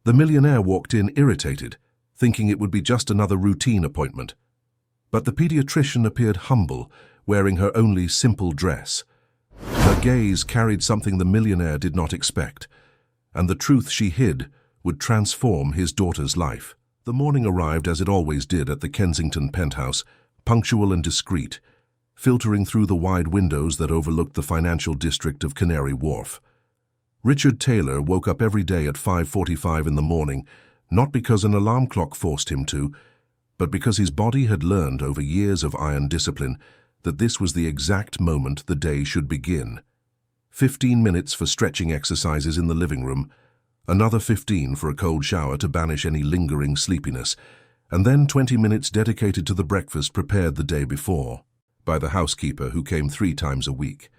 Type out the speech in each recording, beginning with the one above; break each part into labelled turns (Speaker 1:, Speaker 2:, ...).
Speaker 1: The millionaire walked in irritated, thinking it would be just another routine appointment. But the pediatrician appeared humble, wearing her only simple dress. Her gaze carried something the millionaire did not expect, and the truth she hid would transform his daughter's life. The morning arrived as it always did at the Kensington penthouse, punctual and discreet, filtering through the wide windows that overlooked the financial district of Canary Wharf. Richard Taylor woke up every day at 5:45 in the morning, not because an alarm clock forced him to, but because his body had learned over years of iron discipline that this was the exact moment the day should begin. 15 minutes for stretching exercises in the living room, another 15 for a cold shower to banish any lingering sleepiness, and then 20 minutes dedicated to the breakfast prepared the day before by the housekeeper who came 3 times a week.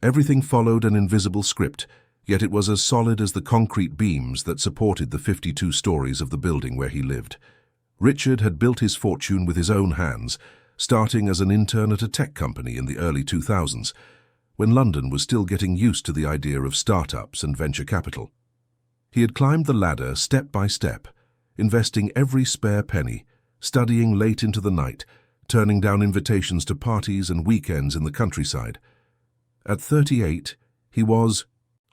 Speaker 1: Everything followed an invisible script, yet it was as solid as the concrete beams that supported the 52 stories of the building where he lived. Richard had built his fortune with his own hands, starting as an intern at a tech company in the early 2000s, when London was still getting used to the idea of startups and venture capital. He had climbed the ladder step by step, investing every spare penny, studying late into the night, turning down invitations to parties and weekends in the countryside. At 38, he was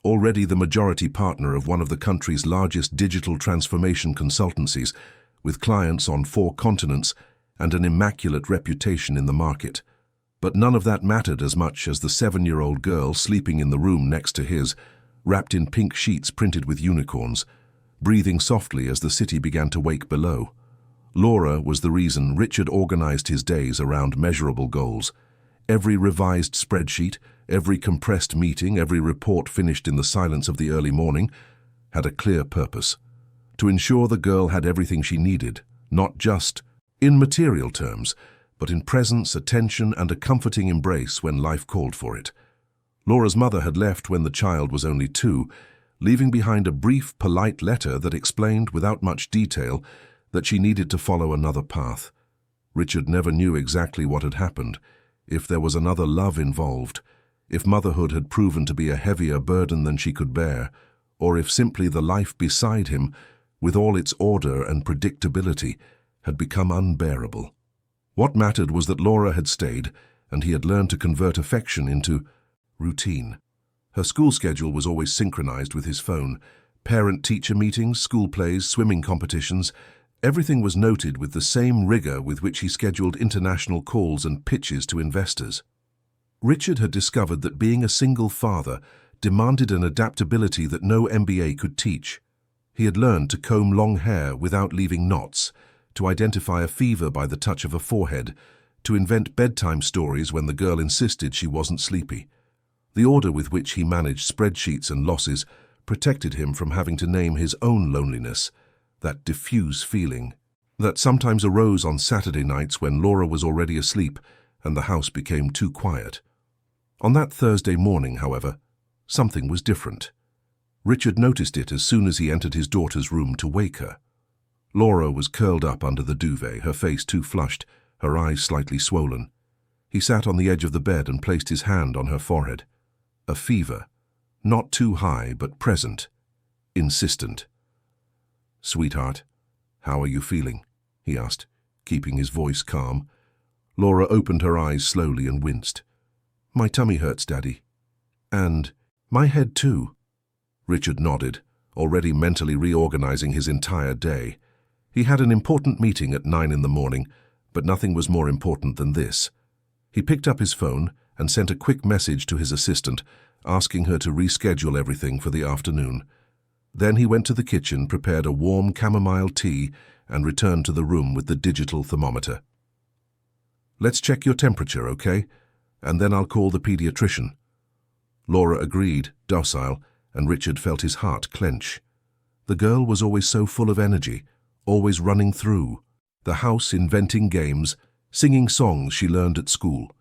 Speaker 1: already the majority partner of one of the country's largest digital transformation consultancies, with clients on 4 continents and an immaculate reputation in the market. But none of that mattered as much as the 7-year-old girl sleeping in the room next to his, wrapped in pink sheets printed with unicorns, breathing softly as the city began to wake below. Laura was the reason Richard organized his days around measurable goals. Every revised spreadsheet, every compressed meeting, every report finished in the silence of the early morning had a clear purpose: to ensure the girl had everything she needed, not just in material terms, but in presence, attention, and a comforting embrace when life called for it. Laura's mother had left when the child was only 2, leaving behind a brief, polite letter that explained, without much detail, that she needed to follow another path. Richard never knew exactly what had happened, if there was another love involved, if motherhood had proven to be a heavier burden than she could bear, or if simply the life beside him, with all its order and predictability, had become unbearable. What mattered was that Laura had stayed, and he had learned to convert affection into routine. Her school schedule was always synchronized with his phone. Parent-teacher meetings, school plays, swimming competitions, everything was noted with the same rigor with which he scheduled international calls and pitches to investors. Richard had discovered that being a single father demanded an adaptability that no MBA could teach. He had learned to comb long hair without leaving knots, to identify a fever by the touch of a forehead, to invent bedtime stories when the girl insisted she wasn't sleepy. The order with which he managed spreadsheets and losses protected him from having to name his own loneliness, that diffuse feeling that sometimes arose on Saturday nights when Laura was already asleep and the house became too quiet. On that Thursday morning, however, something was different. Richard noticed it as soon as he entered his daughter's room to wake her. Laura was curled up under the duvet, her face too flushed, her eyes slightly swollen. He sat on the edge of the bed and placed his hand on her forehead. A fever, not too high but present, insistent. "Sweetheart, how are you feeling?" he asked, keeping his voice calm. Laura opened her eyes slowly and winced. "My tummy hurts, Daddy. And my head too." Richard nodded, already mentally reorganizing his entire day. He had an important meeting at 9 in the morning, but nothing was more important than this. He picked up his phone and sent a quick message to his assistant, asking her to reschedule everything for the afternoon. Then he went to the kitchen, prepared a warm chamomile tea, and returned to the room with the digital thermometer. "Let's check your temperature, okay? And then I'll call the pediatrician." Laura agreed, docile, and Richard felt his heart clench. The girl was always so full of energy, always running through the house, inventing games, singing songs she learned at school.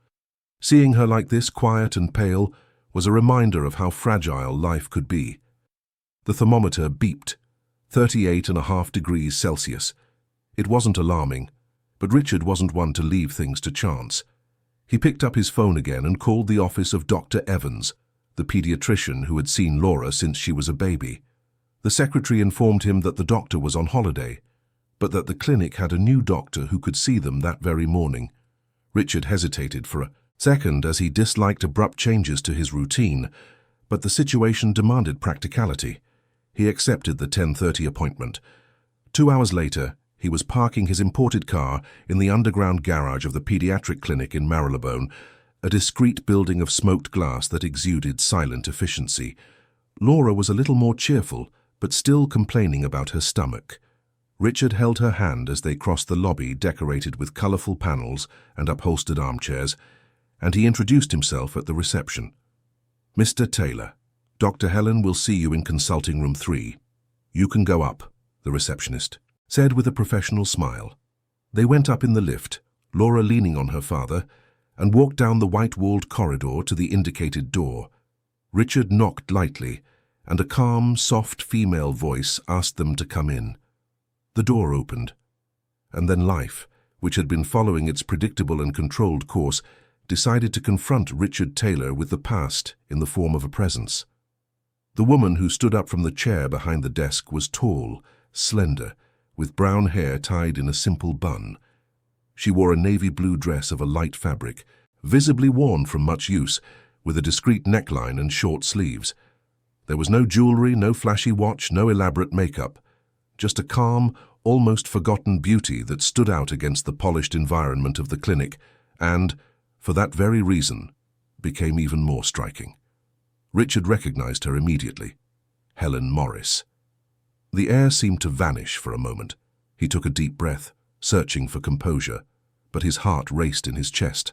Speaker 1: Seeing her like this, quiet and pale, was a reminder of how fragile life could be. The thermometer beeped, 38.5 degrees Celsius. It wasn't alarming, but Richard wasn't one to leave things to chance. He picked up his phone again and called the office of Dr. Evans, the pediatrician who had seen Laura since she was a baby. The secretary informed him that the doctor was on holiday, but that the clinic had a new doctor who could see them that very morning. Richard hesitated for a second as he disliked abrupt changes to his routine, but the situation demanded practicality. He accepted the 10:30 appointment. 2 hours later, he was parking his imported car in the underground garage of the pediatric clinic in Marylebone, a discreet building of smoked glass that exuded silent efficiency. Laura was a little more cheerful, but still complaining about her stomach. Richard held her hand as they crossed the lobby decorated with colourful panels and upholstered armchairs, and he introduced himself at the reception. "Mr. Taylor, Dr. Helen will see you in consulting room 3. You can go up," the receptionist said with a professional smile. They went up in the lift, Laura leaning on her father, and walked down the white-walled corridor to the indicated door. Richard knocked lightly, and a calm, soft female voice asked them to come in. The door opened, and then life, which had been following its predictable and controlled course, decided to confront Richard Taylor with the past in the form of a presence. The woman who stood up from the chair behind the desk was tall, slender, with brown hair tied in a simple bun. She wore a navy blue dress of a light fabric, visibly worn from much use, with a discreet neckline and short sleeves. There was no jewelry, no flashy watch, no elaborate makeup. Just a calm, almost forgotten beauty that stood out against the polished environment of the clinic and, for that very reason, became even more striking. Richard recognized her immediately. Helen Morris. The air seemed to vanish for a moment. He took a deep breath, searching for composure, but his heart raced in his chest.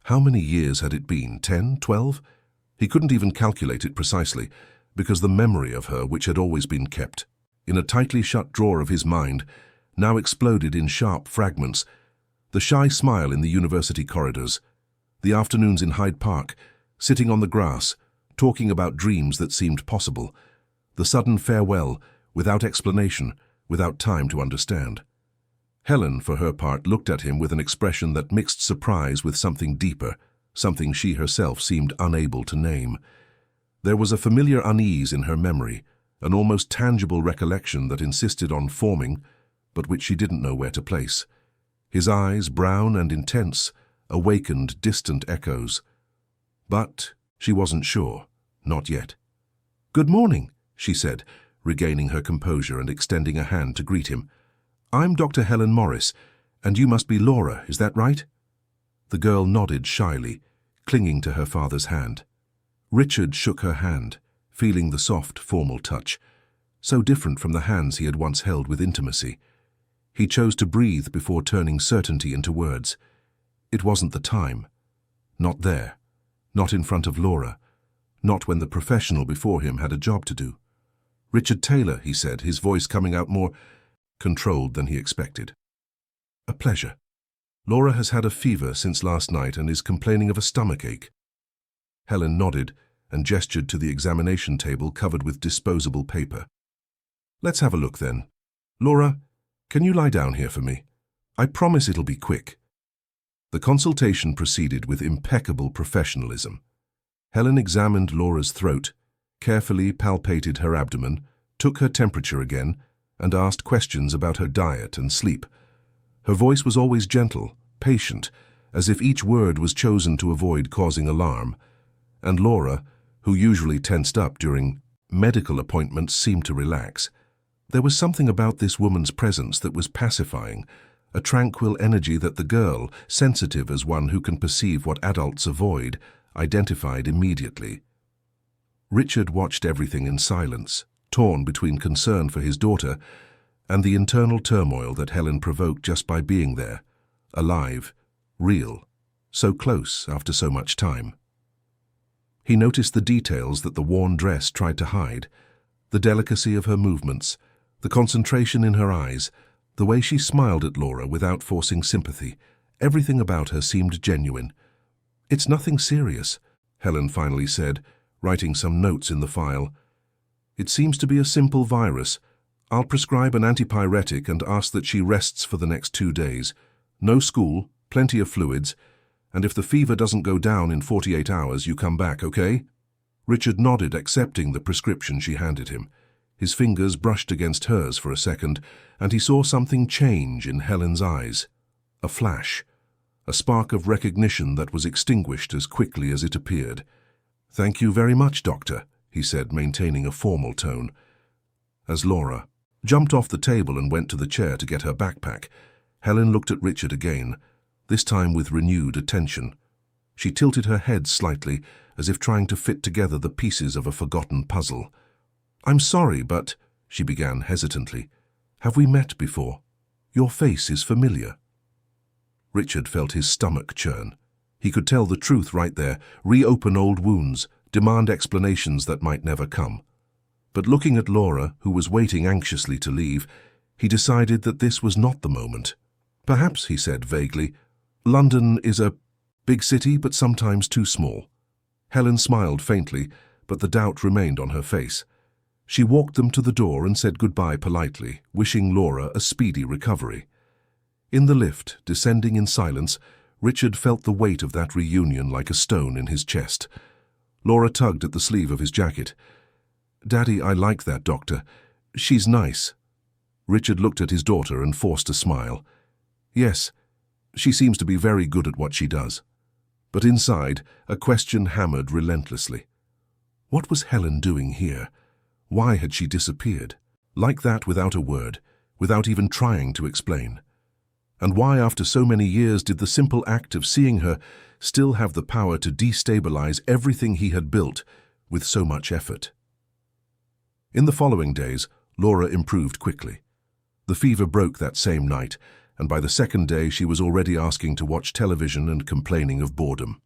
Speaker 1: How many years had it been? 10, 12? He couldn't even calculate it precisely, because the memory of her, which had always been kept in a tightly shut drawer of his mind, now exploded in sharp fragments. The shy smile in the university corridors, the afternoons in Hyde Park, sitting on the grass, talking about dreams that seemed possible, the sudden farewell, without explanation, without time to understand. Helen, for her part, looked at him with an expression that mixed surprise with something deeper, something she herself seemed unable to name. There was a familiar unease in her memory, an almost tangible recollection that insisted on forming, but which she didn't know where to place. His eyes, brown and intense, awakened distant echoes. But she wasn't sure, not yet. "Good morning," she said, regaining her composure and extending a hand to greet him. "I'm Dr. Helen Morris, and you must be Laura, is that right?" The girl nodded shyly, clinging to her father's hand. Richard shook her hand, feeling the soft, formal touch, so different from the hands he had once held with intimacy. He chose to breathe before turning certainty into words. It wasn't the time. Not there. Not in front of Laura. Not when the professional before him had a job to do. "Richard Taylor," he said, his voice coming out more controlled than he expected. "A pleasure. Laura has had a fever since last night and is complaining of a stomachache." Helen nodded and gestured to the examination table covered with disposable paper. "Let's have a look then. Laura, can you lie down here for me? I promise it'll be quick." The consultation proceeded with impeccable professionalism. Helen examined Laura's throat, carefully palpated her abdomen, took her temperature again, and asked questions about her diet and sleep. Her voice was always gentle, patient, as if each word was chosen to avoid causing alarm, and Laura, who usually tensed up during medical appointments, seemed to relax. There was something about this woman's presence that was pacifying, a tranquil energy that the girl, sensitive as one who can perceive what adults avoid, identified immediately. Richard watched everything in silence, torn between concern for his daughter and the internal turmoil that Helen provoked just by being there, alive, real, so close after so much time. He noticed the details that the worn dress tried to hide, the delicacy of her movements, the concentration in her eyes, the way she smiled at Laura without forcing sympathy. Everything about her seemed genuine. "It's nothing serious," Helen finally said, writing some notes in the file. "It seems to be a simple virus. I'll prescribe an antipyretic and ask that she rests for the next 2 days. No school, plenty of fluids, and if the fever doesn't go down in 48 hours, you come back, okay?" Richard nodded, accepting the prescription she handed him. His fingers brushed against hers for a second, and he saw something change in Helen's eyes. A flash, a spark of recognition that was extinguished as quickly as it appeared. "Thank you very much, Doctor," he said, maintaining a formal tone. As Laura jumped off the table and went to the chair to get her backpack, Helen looked at Richard again, this time with renewed attention. She tilted her head slightly, as if trying to fit together the pieces of a forgotten puzzle. "I'm sorry, but," she began hesitantly, "have we met before? Your face is familiar." Richard felt his stomach churn. He could tell the truth right there, reopen old wounds, demand explanations that might never come. But looking at Laura, who was waiting anxiously to leave, he decided that this was not the moment. "Perhaps," he said vaguely, "London is a big city, but sometimes too small." Helen smiled faintly, but the doubt remained on her face. She walked them to the door and said goodbye politely, wishing Laura a speedy recovery. In the lift, descending in silence, Richard felt the weight of that reunion like a stone in his chest. Laura tugged at the sleeve of his jacket. "Daddy, I like that doctor. She's nice." Richard looked at his daughter and forced a smile. "Yes, she seems to be very good at what she does." But inside, a question hammered relentlessly. What was Helen doing here? Why had she disappeared? Like that, without a word, without even trying to explain. And why, after so many years, did the simple act of seeing her still have the power to destabilize everything he had built with so much effort? In the following days, Laura improved quickly. The fever broke that same night, and by the second day she was already asking to watch television and complaining of boredom.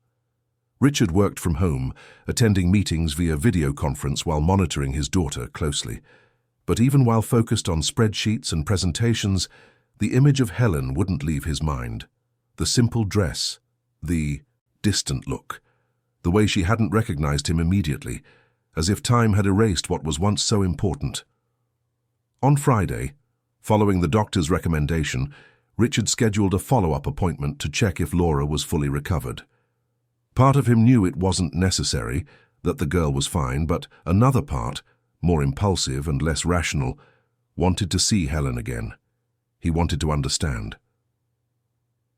Speaker 1: Richard worked from home, attending meetings via video conference while monitoring his daughter closely. But even while focused on spreadsheets and presentations, the image of Helen wouldn't leave his mind. The simple dress, the distant look, the way she hadn't recognized him immediately, as if time had erased what was once so important. On Friday, following the doctor's recommendation, Richard scheduled a follow-up appointment to check if Laura was fully recovered. Part of him knew it wasn't necessary, that the girl was fine, but another part, more impulsive and less rational, wanted to see Helen again. He wanted to understand.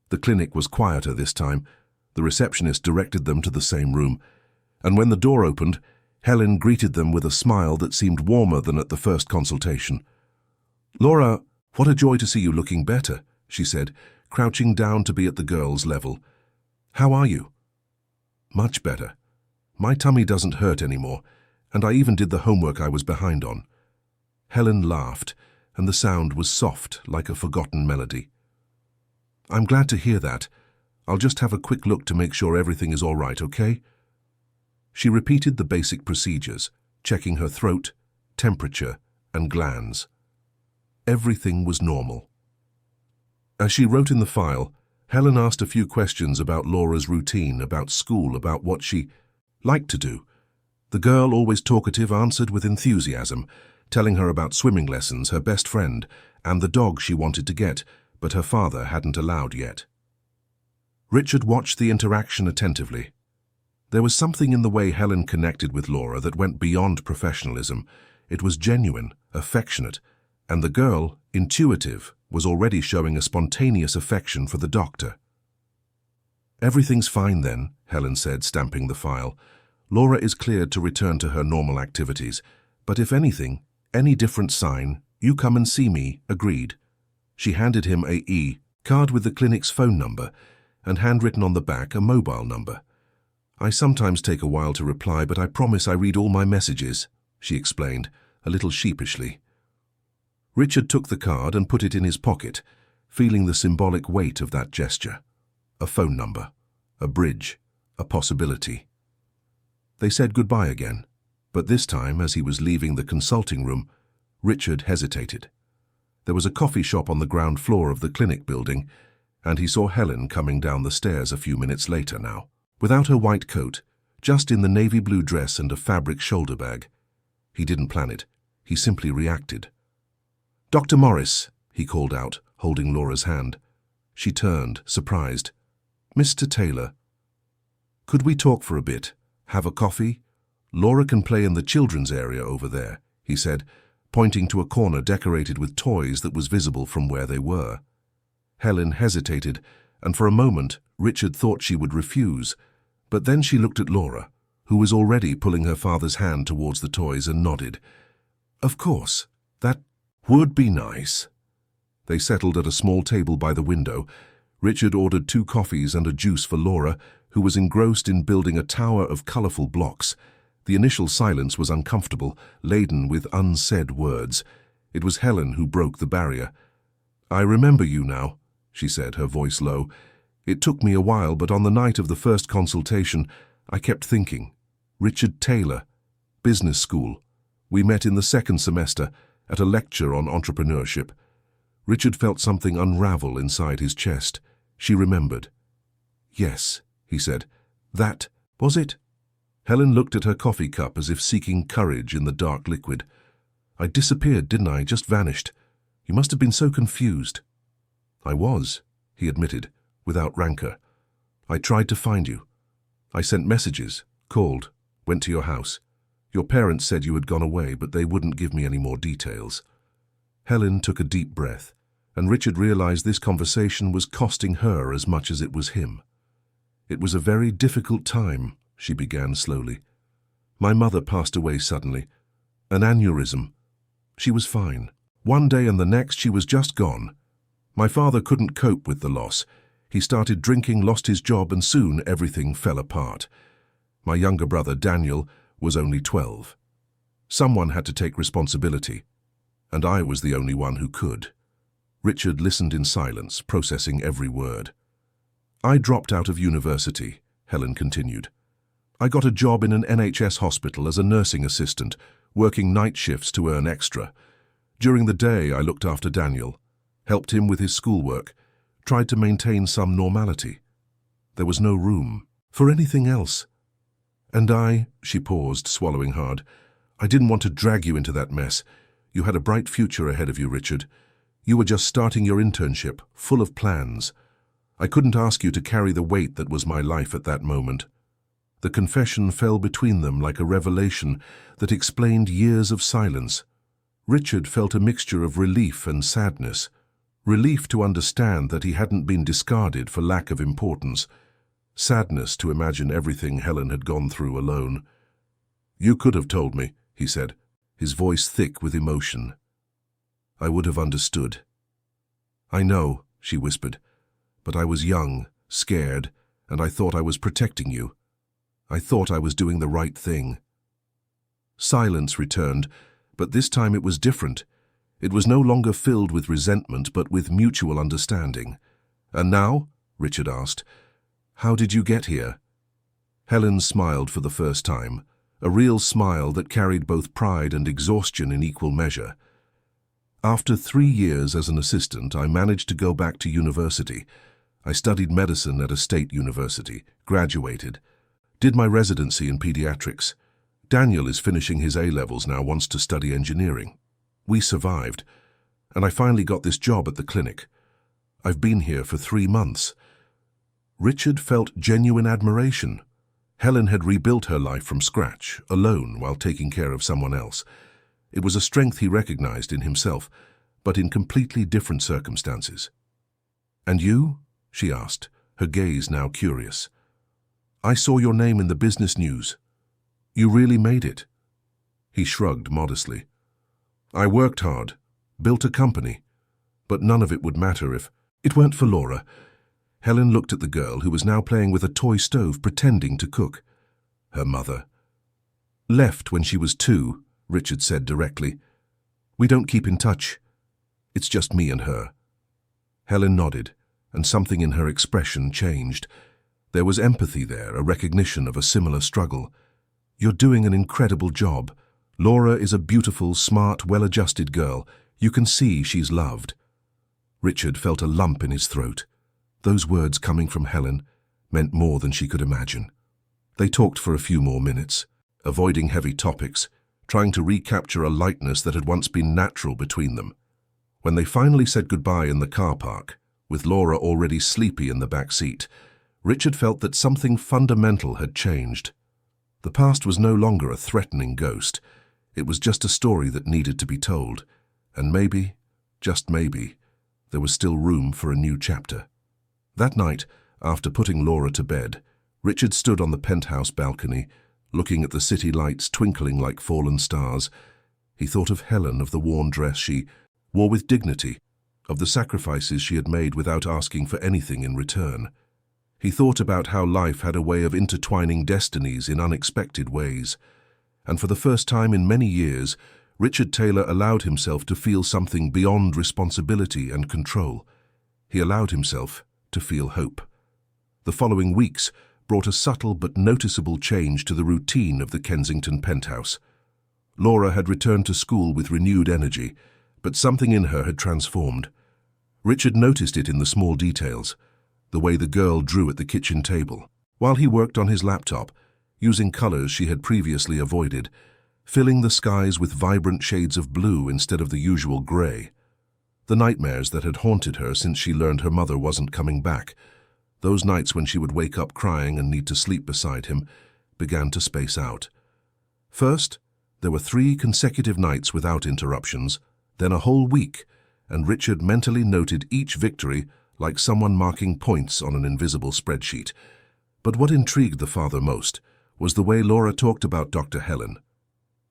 Speaker 1: The clinic was quieter this time. The receptionist directed them to the same room, and when the door opened, Helen greeted them with a smile that seemed warmer than at the first consultation. "Laura, what a joy to see you looking better," she said, crouching down to be at the girl's level. "How are you?" "Much better. My tummy doesn't hurt anymore, and I even did the homework I was behind on." Helen laughed, and the sound was soft like a forgotten melody. "I'm glad to hear that. I'll just have a quick look to make sure everything is all right, okay?" She repeated the basic procedures, checking her throat, temperature, and glands. Everything was normal. As she wrote in the file, Helen asked a few questions about Laura's routine, about school, about what she liked to do. The girl, always talkative, answered with enthusiasm, telling her about swimming lessons, her best friend, and the dog she wanted to get, but her father hadn't allowed yet. Richard watched the interaction attentively. There was something in the way Helen connected with Laura that went beyond professionalism. It was genuine, affectionate, and the girl, intuitive, was already showing a spontaneous affection for the doctor. "Everything's fine then," Helen said, stamping the file. "Laura is cleared to return to her normal activities, but if anything, any different sign, you come and see me, agreed." She handed him a card with the clinic's phone number, and handwritten on the back a mobile number. "I sometimes take a while to reply, but I promise I read all my messages," she explained, a little sheepishly. Richard took the card and put it in his pocket, feeling the symbolic weight of that gesture. A phone number, a bridge, a possibility. They said goodbye again, but this time, as he was leaving the consulting room, Richard hesitated. There was a coffee shop on the ground floor of the clinic building, and he saw Helen coming down the stairs a few minutes later now. Without her white coat, just in the navy blue dress and a fabric shoulder bag. He didn't plan it. He simply reacted. "Dr. Morris," he called out, holding Laura's hand. She turned, surprised. "Mr. Taylor, could we talk for a bit? Have a coffee? Laura can play in the children's area over there," he said, pointing to a corner decorated with toys that was visible from where they were. Helen hesitated, and for a moment Richard thought she would refuse, but then she looked at Laura, who was already pulling her father's hand towards the toys, and nodded. Of course, that would be nice. They settled at a small table by the window. Richard ordered 2 coffees and a juice for Laura, who was engrossed in building a tower of colourful blocks. The initial silence was uncomfortable, laden with unsaid words. It was Helen who broke the barrier. "I remember you now," she said, her voice low. "It took me a while, but on the night of the first consultation, I kept thinking. Richard Taylor, business school. We met in the 2nd semester at a lecture on entrepreneurship." Richard felt something unravel inside his chest. She remembered. "Yes," he said. "That was it?" Helen looked at her coffee cup as if seeking courage in the dark liquid. "I disappeared, didn't I? Just vanished. You must have been so confused." "I was," he admitted, without rancor. "I tried to find you. I sent messages, called, went to your house. Your parents said you had gone away, but they wouldn't give me any more details." Helen took a deep breath, and Richard realized this conversation was costing her as much as it was him. "It was a very difficult time," she began slowly. "My mother passed away suddenly. An aneurysm. She was fine. One day and the next she was just gone. My father couldn't cope with the loss. He started drinking, lost his job, and soon everything fell apart. My younger brother, Daniel, was only 12. Someone had to take responsibility, and I was the only one who could." Richard listened in silence, processing every word. "I dropped out of university," Helen continued. "I got a job in an NHS hospital as a nursing assistant, working night shifts to earn extra. During the day, I looked after Daniel, helped him with his schoolwork, tried to maintain some normality. There was no room for anything else. And she paused, swallowing hard. "I didn't want to drag you into that mess. You had a bright future ahead of you, Richard. You were just starting your internship, full of plans. I couldn't ask you to carry the weight that was my life at that moment." The confession fell between them like a revelation that explained years of silence. Richard felt a mixture of relief and sadness. Relief to understand that he hadn't been discarded for lack of importance. Sadness to imagine everything Helen had gone through alone. "You could have told me," he said, his voice thick with emotion. "I would have understood." "I know," she whispered, "but I was young, scared, and I thought I was protecting you. I thought I was doing the right thing." Silence returned, but this time it was different. It was no longer filled with resentment, but with mutual understanding. "And now?" Richard asked. "How did you get here?" Helen smiled for the first time, a real smile that carried both pride and exhaustion in equal measure. "After 3 years as an assistant, I managed to go back to university. I studied medicine at a state university, graduated, did my residency in pediatrics. Daniel is finishing his A-levels now, wants to study engineering. We survived, and I finally got this job at the clinic. I've been here for 3 months. Richard felt genuine admiration. Helen had rebuilt her life from scratch, alone, while taking care of someone else. It was a strength he recognized in himself, but in completely different circumstances. "And you?" she asked, her gaze now curious. "I saw your name in the business news. You really made it." He shrugged modestly. "I worked hard, built a company, but none of it would matter if it weren't for Laura." Helen looked at the girl who was now playing with a toy stove, pretending to cook. "Her mother left when she was 2, Richard said directly. "We don't keep in touch. It's just me and her." Helen nodded, and something in her expression changed. There was empathy there, a recognition of a similar struggle. "You're doing an incredible job. Laura is a beautiful, smart, well-adjusted girl. You can see she's loved." Richard felt a lump in his throat. Those words coming from Helen meant more than she could imagine. They talked for a few more minutes, avoiding heavy topics, trying to recapture a lightness that had once been natural between them. When they finally said goodbye in the car park, with Laura already sleepy in the back seat, Richard felt that something fundamental had changed. The past was no longer a threatening ghost. It was just a story that needed to be told, and maybe, just maybe, there was still room for a new chapter. That night, after putting Laura to bed, Richard stood on the penthouse balcony, looking at the city lights twinkling like fallen stars. He thought of Helen, of the worn dress she wore with dignity, of the sacrifices she had made without asking for anything in return. He thought about how life had a way of intertwining destinies in unexpected ways, and for the first time in many years, Richard Taylor allowed himself to feel something beyond responsibility and control. He allowed himself to feel hope. The following weeks brought a subtle but noticeable change to the routine of the Kensington penthouse. Laura had returned to school with renewed energy, but something in her had transformed. Richard noticed it in the small details, the way the girl drew at the kitchen table, while he worked on his laptop, using colors she had previously avoided, filling the skies with vibrant shades of blue instead of the usual gray. The nightmares that had haunted her since she learned her mother wasn't coming back, those nights when she would wake up crying and need to sleep beside him, began to space out. First, there were 3 consecutive nights without interruptions, then a whole week, and Richard mentally noted each victory like someone marking points on an invisible spreadsheet. But what intrigued the father most was the way Laura talked about Dr. Helen.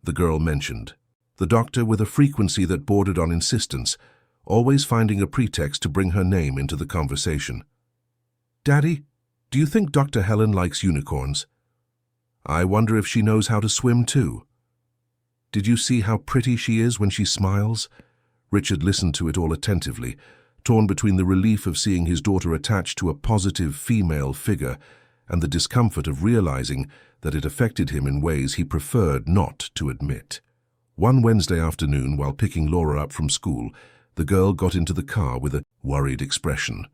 Speaker 1: The girl mentioned the doctor with a frequency that bordered on insistence, always finding a pretext to bring her name into the conversation. "Daddy, do you think Dr. Helen likes unicorns? I wonder if she knows how to swim too. Did you see how pretty she is when she smiles?" Richard listened to it all attentively, torn between the relief of seeing his daughter attached to a positive female figure and the discomfort of realizing that it affected him in ways he preferred not to admit. One Wednesday afternoon, while picking Laura up from school, the girl got into the car with a worried expression.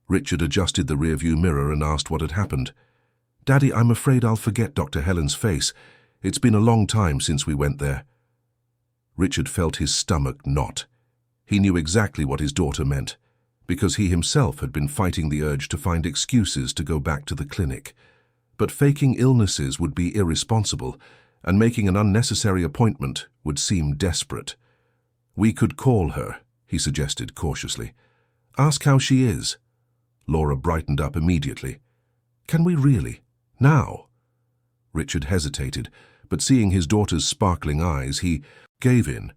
Speaker 1: Richard adjusted the rearview mirror and asked what had happened. "Daddy, I'm afraid I'll forget Dr. Helen's face. It's been a long time since we went there." Richard felt his stomach knot. He knew exactly what his daughter meant, because he himself had been fighting the urge to find excuses to go back to the clinic. But faking illnesses would be irresponsible, and making an unnecessary appointment would seem desperate. "We could call her," he suggested cautiously. "Ask how she is." Laura brightened up immediately. "Can we really? Now?" Richard hesitated, but seeing his daughter's sparkling eyes, he gave in.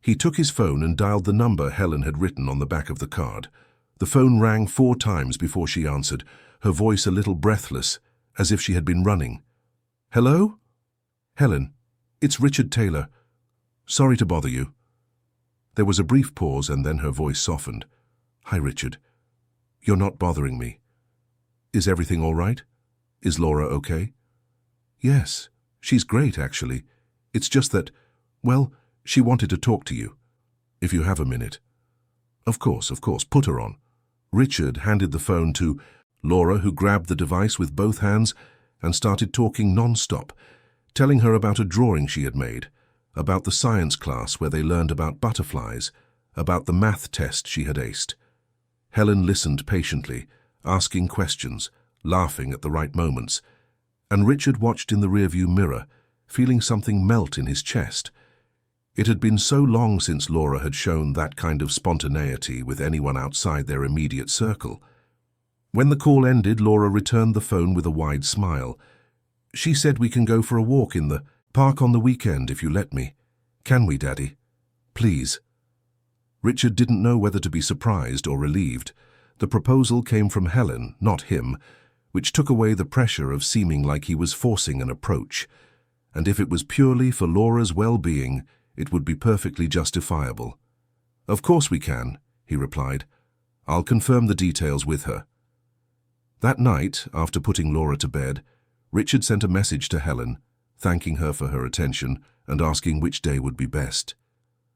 Speaker 1: He took his phone and dialed the number Helen had written on the back of the card. The phone rang 4 times before she answered, her voice a little breathless, as if she had been running. "Hello? Helen, it's Richard Taylor. Sorry to bother you." There was a brief pause and then her voice softened. "Hi, Richard. You're not bothering me. Is everything all right? Is Laura okay?" "Yes, she's great, actually. It's just that, well, she wanted to talk to you. If you have a minute." Of course, put her on." Richard handed the phone to Laura, who grabbed the device with both hands and started talking non-stop, telling her about a drawing she had made, about the science class where they learned about butterflies, about the math test she had aced. Helen listened patiently, asking questions, laughing at the right moments, and Richard watched in the rearview mirror, feeling something melt in his chest. It had been so long since Laura had shown that kind of spontaneity with anyone outside their immediate circle. When the call ended, Laura returned the phone with a wide smile. "She said we can go for a walk in the park on the weekend if you let me. Can we, Daddy? Please." Richard didn't know whether to be surprised or relieved. The proposal came from Helen, not him, which took away the pressure of seeming like he was forcing an approach. And if it was purely for Laura's well-being, it would be perfectly justifiable. "Of course we can," he replied. "I'll confirm the details with her." That night, after putting Laura to bed, Richard sent a message to Helen, thanking her for her attention and asking which day would be best.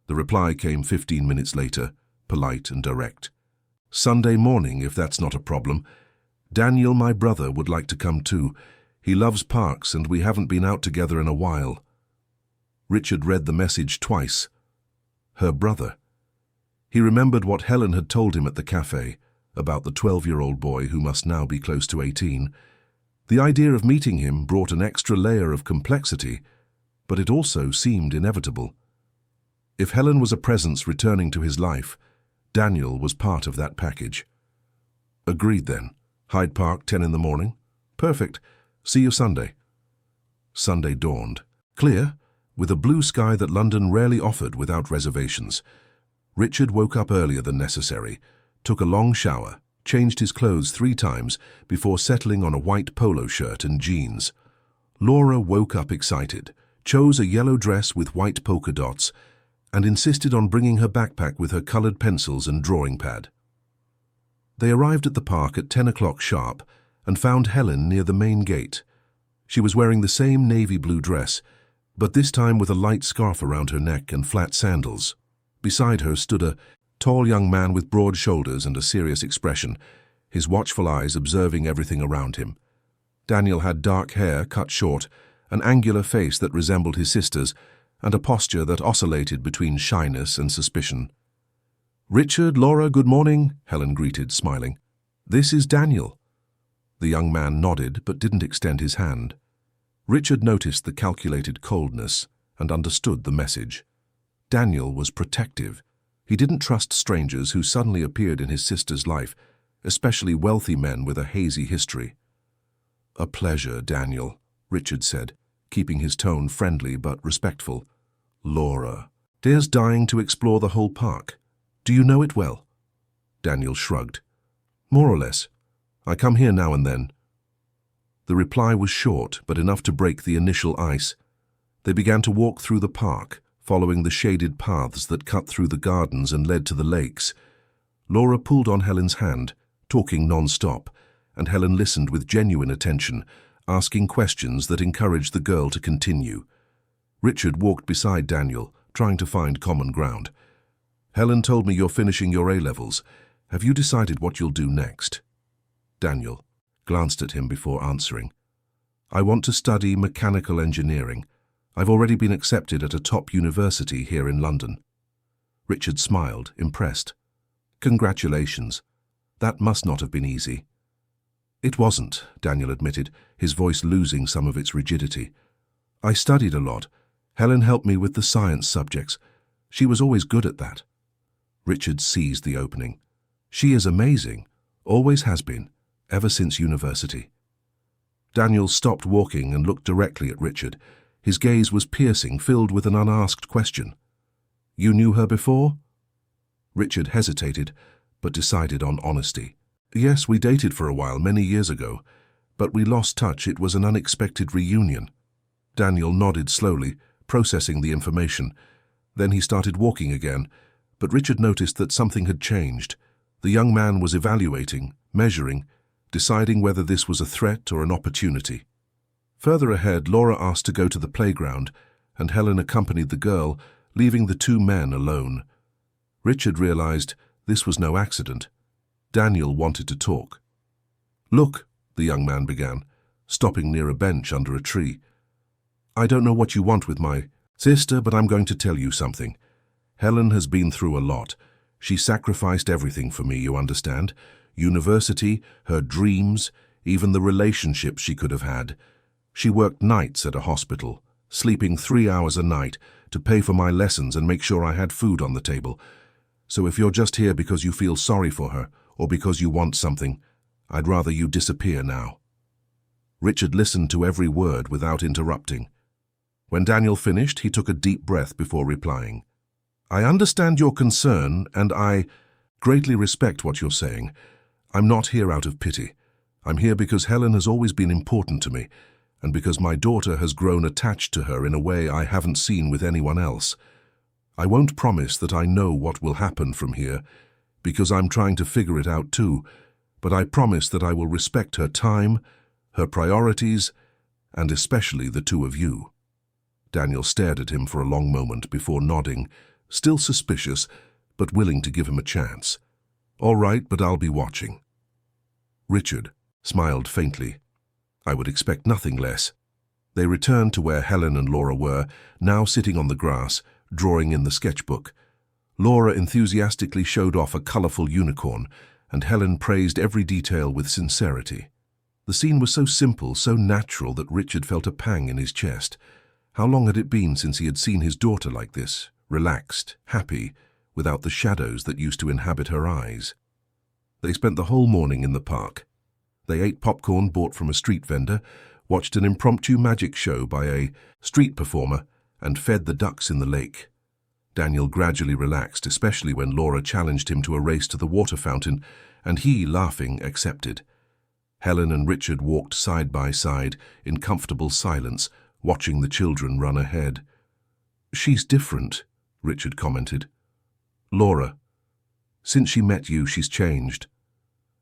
Speaker 1: The reply came 15 minutes later, polite and direct. "Sunday morning, if that's not a problem. Daniel, my brother, would like to come too. He loves parks and we haven't been out together in a while." Richard read the message twice. Her brother. He remembered what Helen had told him at the cafe about the 12-year-old boy who must now be close to 18. The idea of meeting him brought an extra layer of complexity. but it also seemed inevitable. If Helen was a presence returning to his life, Daniel was part of that package. Agreed then. Hyde Park, 10 in the morning. Perfect. See you Sunday. Sunday dawned. Clear, with a blue sky that London rarely offered without reservations. Richard woke up earlier than necessary, took a long shower, changed his clothes 3 times before settling on a white polo shirt and jeans. Laura woke up excited, chose a yellow dress with white polka dots, and insisted on bringing her backpack with her colored pencils and drawing pad. They arrived at the park at 10 o'clock sharp and found Helen near the main gate. She was wearing the same navy blue dress, but this time with a light scarf around her neck and flat sandals. Beside her stood a tall young man with broad shoulders and a serious expression, his watchful eyes observing everything around him. Daniel had dark hair cut short, an angular face that resembled his sister's, and a posture that oscillated between shyness and suspicion. "Richard, Laura, good morning," Helen greeted, smiling. "This is Daniel." The young man nodded but didn't extend his hand. Richard noticed the calculated coldness and understood the message. Daniel was protective. He didn't trust strangers who suddenly appeared in his sister's life, especially wealthy men with a hazy history. "A pleasure, Daniel," Richard said, keeping his tone friendly but respectful. "Laura, Dare's dying to explore the whole park. Do you know it well?" Daniel shrugged. "More or less. I come here now and then." The reply was short, but enough to break the initial ice. They began to walk through the park, following the shaded paths that cut through the gardens and led to the lakes. Laura pulled on Helen's hand, talking non-stop, and Helen listened with genuine attention, asking questions that encouraged the girl to continue. Richard walked beside Daniel, trying to find common ground. "Helen told me you're finishing your A-levels. Have you decided what you'll do next?" Daniel glanced at him before answering. "I want to study mechanical engineering. I've already been accepted at a top university here in London." Richard smiled, impressed. "Congratulations. That must not have been easy." "It wasn't," Daniel admitted, his voice losing some of its rigidity. "I studied a lot. Helen helped me with the science subjects. She was always good at that." Richard seized the opening. "She is amazing, always has been, ever since university." Daniel stopped walking and looked directly at Richard. His gaze was piercing, filled with an unasked question. "You knew her before?" Richard hesitated, but decided on honesty. "Yes, we dated for a while many years ago, but we lost touch. It was an unexpected reunion." Daniel nodded slowly, processing the information. Then he started walking again, but Richard noticed that something had changed. The young man was evaluating, measuring, deciding whether this was a threat or an opportunity. Further ahead, Laura asked to go to the playground, and Helen accompanied the girl, leaving the 2 men alone. Richard realized this was no accident. Daniel wanted to talk. "Look," the young man began, stopping near a bench under a tree. "I don't know what you want with my sister, but I'm going to tell you something. Helen has been through a lot. She sacrificed everything for me, you understand? University, her dreams, even the relationships she could have had. She worked nights at a hospital, sleeping 3 hours a night to pay for my lessons and make sure I had food on the table. So if you're just here because you feel sorry for her or because you want something, I'd rather you disappear now." Richard listened to every word without interrupting. When Daniel finished, he took a deep breath before replying. "I understand your concern, and I greatly respect what you're saying. I'm not here out of pity. I'm here because Helen has always been important to me, and because my daughter has grown attached to her in a way I haven't seen with anyone else. I won't promise that I know what will happen from here, because I'm trying to figure it out too, but I promise that I will respect her time, her priorities, and especially the 2 of you." Daniel stared at him for a long moment before nodding, still suspicious, but willing to give him a chance. "All right, but I'll be watching." Richard smiled faintly. "I would expect nothing less." They returned to where Helen and Laura were, now sitting on the grass, drawing in the sketchbook. Laura enthusiastically showed off a colorful unicorn, and Helen praised every detail with sincerity. The scene was so simple, so natural that Richard felt a pang in his chest. How long had it been since he had seen his daughter like this, relaxed, happy, without the shadows that used to inhabit her eyes? They spent the whole morning in the park. They ate popcorn bought from a street vendor, watched an impromptu magic show by a street performer, and fed the ducks in the lake. Daniel gradually relaxed, especially when Laura challenged him to a race to the water fountain, and he, laughing, accepted. Helen and Richard walked side by side in comfortable silence, watching the children run ahead. "She's different," Richard commented. "Laura, since she met you, she's changed."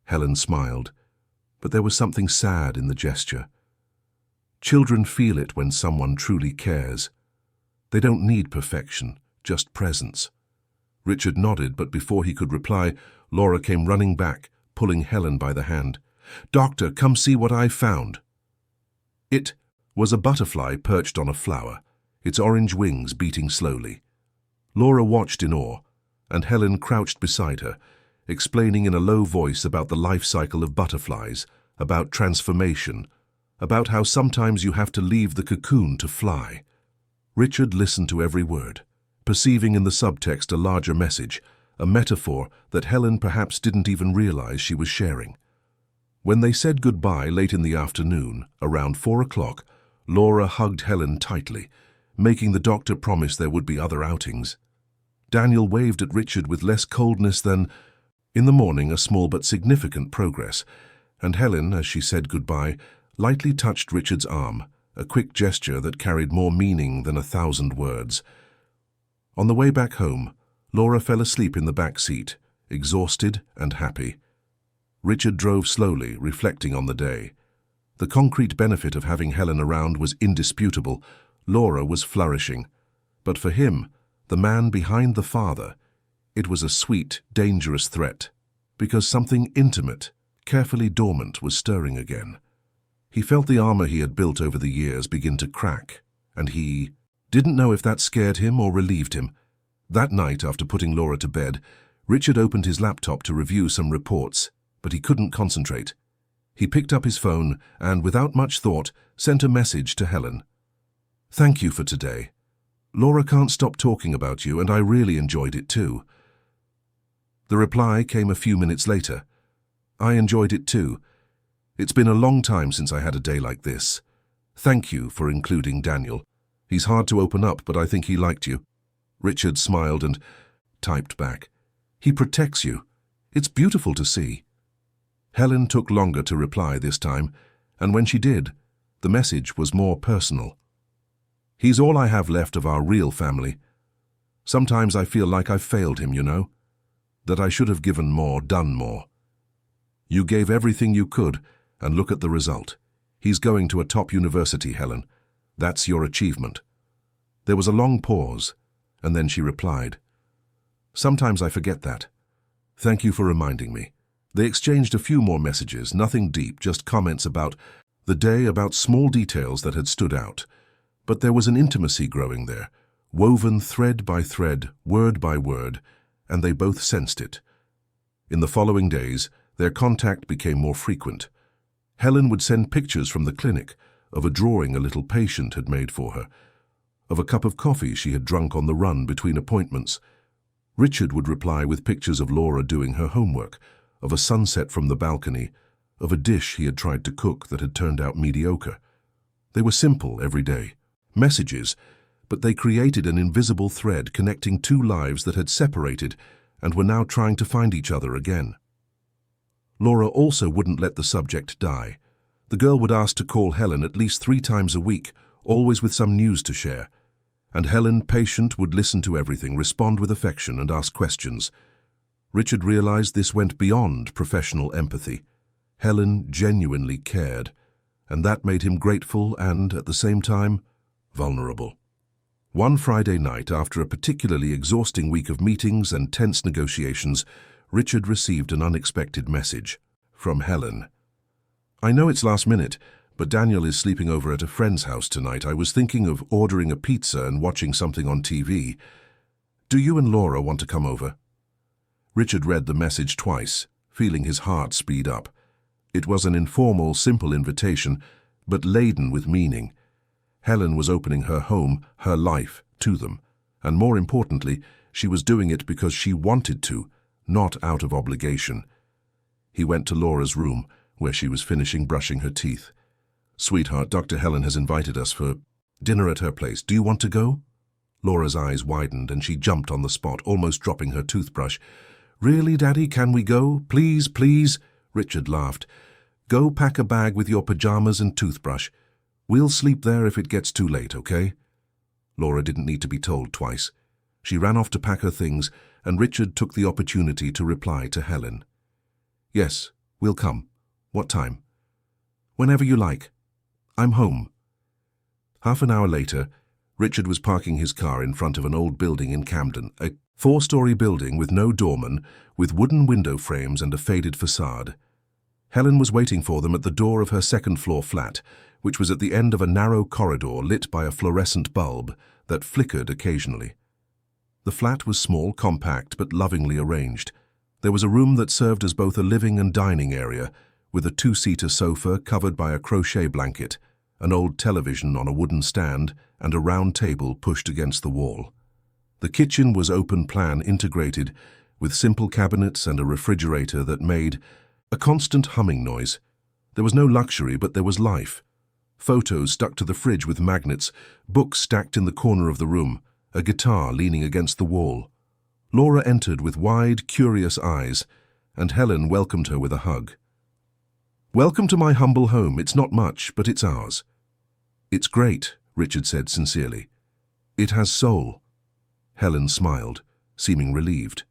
Speaker 1: Helen smiled, but there was something sad in the gesture. Children feel it when someone truly cares. They don't need perfection, just presence. Richard nodded, but before he could reply, Laura came running back, pulling Helen by the hand. "Doctor, come see what I found." It was a butterfly perched on a flower, its orange wings beating slowly. Laura watched in awe, and Helen crouched beside her, explaining in a low voice about the life cycle of butterflies, about transformation, about how sometimes you have to leave the cocoon to fly. Richard listened to every word, perceiving in the subtext a larger message, a metaphor that Helen perhaps didn't even realize she was sharing. When they said goodbye late in the afternoon, around 4 o'clock, Laura hugged Helen tightly, making the doctor promise there would be other outings. Daniel waved at Richard with less coldness than, in the morning, a small but significant progress, and Helen, as she said goodbye, lightly touched Richard's arm, a quick gesture that carried more meaning than 1,000 words. On the way back home, Laura fell asleep in the back seat, exhausted and happy. Richard drove slowly, reflecting on the day. The concrete benefit of having Helen around was indisputable. Laura was flourishing. But for him, the man behind the father, it was a sweet, dangerous threat, because something intimate, carefully dormant, was stirring again. He felt the armor he had built over the years begin to crack, and he didn't know if that scared him or relieved him. That night, after putting Laura to bed, Richard opened his laptop to review some reports, but he couldn't concentrate. He picked up his phone and, without much thought, sent a message to Helen. "Thank you for today. Laura can't stop talking about you, and I really enjoyed it too." The reply came a few minutes later. "I enjoyed it too. It's been a long time since I had a day like this. Thank you for including Daniel. He's hard to open up, but I think he liked you." Richard smiled and typed back, "He protects you. It's beautiful to see." Helen took longer to reply this time, and when she did, the message was more personal. "He's all I have left of our real family. Sometimes I feel like I've failed him, you know, that I should have given more, done more. You gave everything you could, and look at the result. He's going to a top university, Helen. That's your achievement." There was a long pause, and then she replied, "Sometimes I forget that. Thank you for reminding me." They exchanged a few more messages, nothing deep, just comments about the day, about small details that had stood out. But there was an intimacy growing there, woven thread by thread, word by word, and they both sensed it. In the following days, their contact became more frequent. Helen would send pictures from the clinic, of a drawing a little patient had made for her, of a cup of coffee she had drunk on the run between appointments. Richard would reply with pictures of Laura doing her homework, of a sunset from the balcony, of a dish he had tried to cook that had turned out mediocre. They were simple every day, messages, but they created an invisible thread connecting two lives that had separated and were now trying to find each other again. Laura also wouldn't let the subject die. The girl would ask to call Helen at least 3 times a week, always with some news to share. And Helen, patient, would listen to everything, respond with affection, and ask questions. Richard realized this went beyond professional empathy. Helen genuinely cared, and that made him grateful and, at the same time, vulnerable. One Friday night, after a particularly exhausting week of meetings and tense negotiations, Richard received an unexpected message from Helen. "I know it's last minute, but Daniel is sleeping over at a friend's house tonight. I was thinking of ordering a pizza and watching something on TV. Do you and Laura want to come over?" Richard read the message twice, feeling his heart speed up. It was an informal, simple invitation, but laden with meaning. Helen was opening her home, her life, to them. And more importantly, she was doing it because she wanted to, not out of obligation. He went to Laura's room, where she was finishing brushing her teeth. "Sweetheart, Dr. Helen has invited us for dinner at her place. Do you want to go?" Laura's eyes widened and she jumped on the spot, almost dropping her toothbrush. "Really, Daddy, can we go? Please, please." Richard laughed. "Go pack a bag with your pajamas and toothbrush. We'll sleep there if it gets too late, okay?" Laura didn't need to be told twice. She ran off to pack her things, and Richard took the opportunity to reply to Helen. "Yes, we'll come. What time?" "Whenever you like. I'm home." Half an hour later, Richard was parking his car in front of an old building in Camden, a 4-story building with no doorman, with wooden window frames and a faded facade. Helen was waiting for them at the door of her second-floor flat, which was at the end of a narrow corridor lit by a fluorescent bulb that flickered occasionally. The flat was small, compact, but lovingly arranged. There was a room that served as both a living and dining area, with a 2-seater sofa covered by a crochet blanket, an old television on a wooden stand, and a round table pushed against the wall. The kitchen was open-plan integrated, with simple cabinets and a refrigerator that made a constant humming noise. There was no luxury, but there was life. Photos stuck to the fridge with magnets, books stacked in the corner of the room, a guitar leaning against the wall. Laura entered with wide, curious eyes, and Helen welcomed her with a hug. "Welcome to my humble home. It's not much, but it's ours." "It's great," Richard said sincerely. "It has soul." Helen smiled, seeming relieved.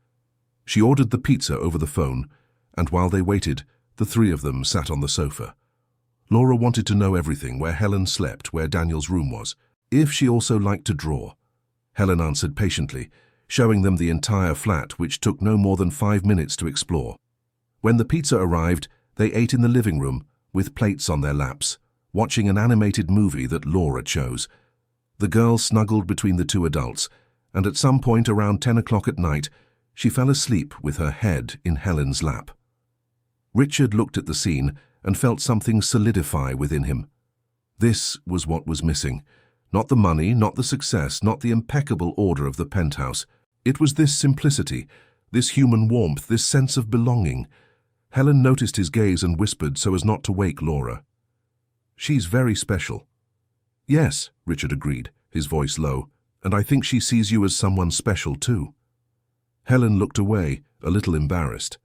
Speaker 1: She ordered the pizza over the phone, and while they waited, the three of them sat on the sofa. Laura wanted to know everything: where Helen slept, where Daniel's room was, if she also liked to draw. Helen answered patiently, showing them the entire flat, which took no more than 5 minutes to explore. When the pizza arrived, they ate in the living room, with plates on their laps, watching an animated movie that Laura chose. The girl snuggled between the two adults, and at some point around 10 o'clock at night, she fell asleep with her head in Helen's lap. Richard looked at the scene and felt something solidify within him. This was what was missing. Not the money, not the success, not the impeccable order of the penthouse. It was this simplicity, this human warmth, this sense of belonging. Helen noticed his gaze and whispered so as not to wake Laura. "She's very special." "Yes," Richard agreed, his voice low, "and I think she sees you as someone special too." Helen looked away, a little embarrassed.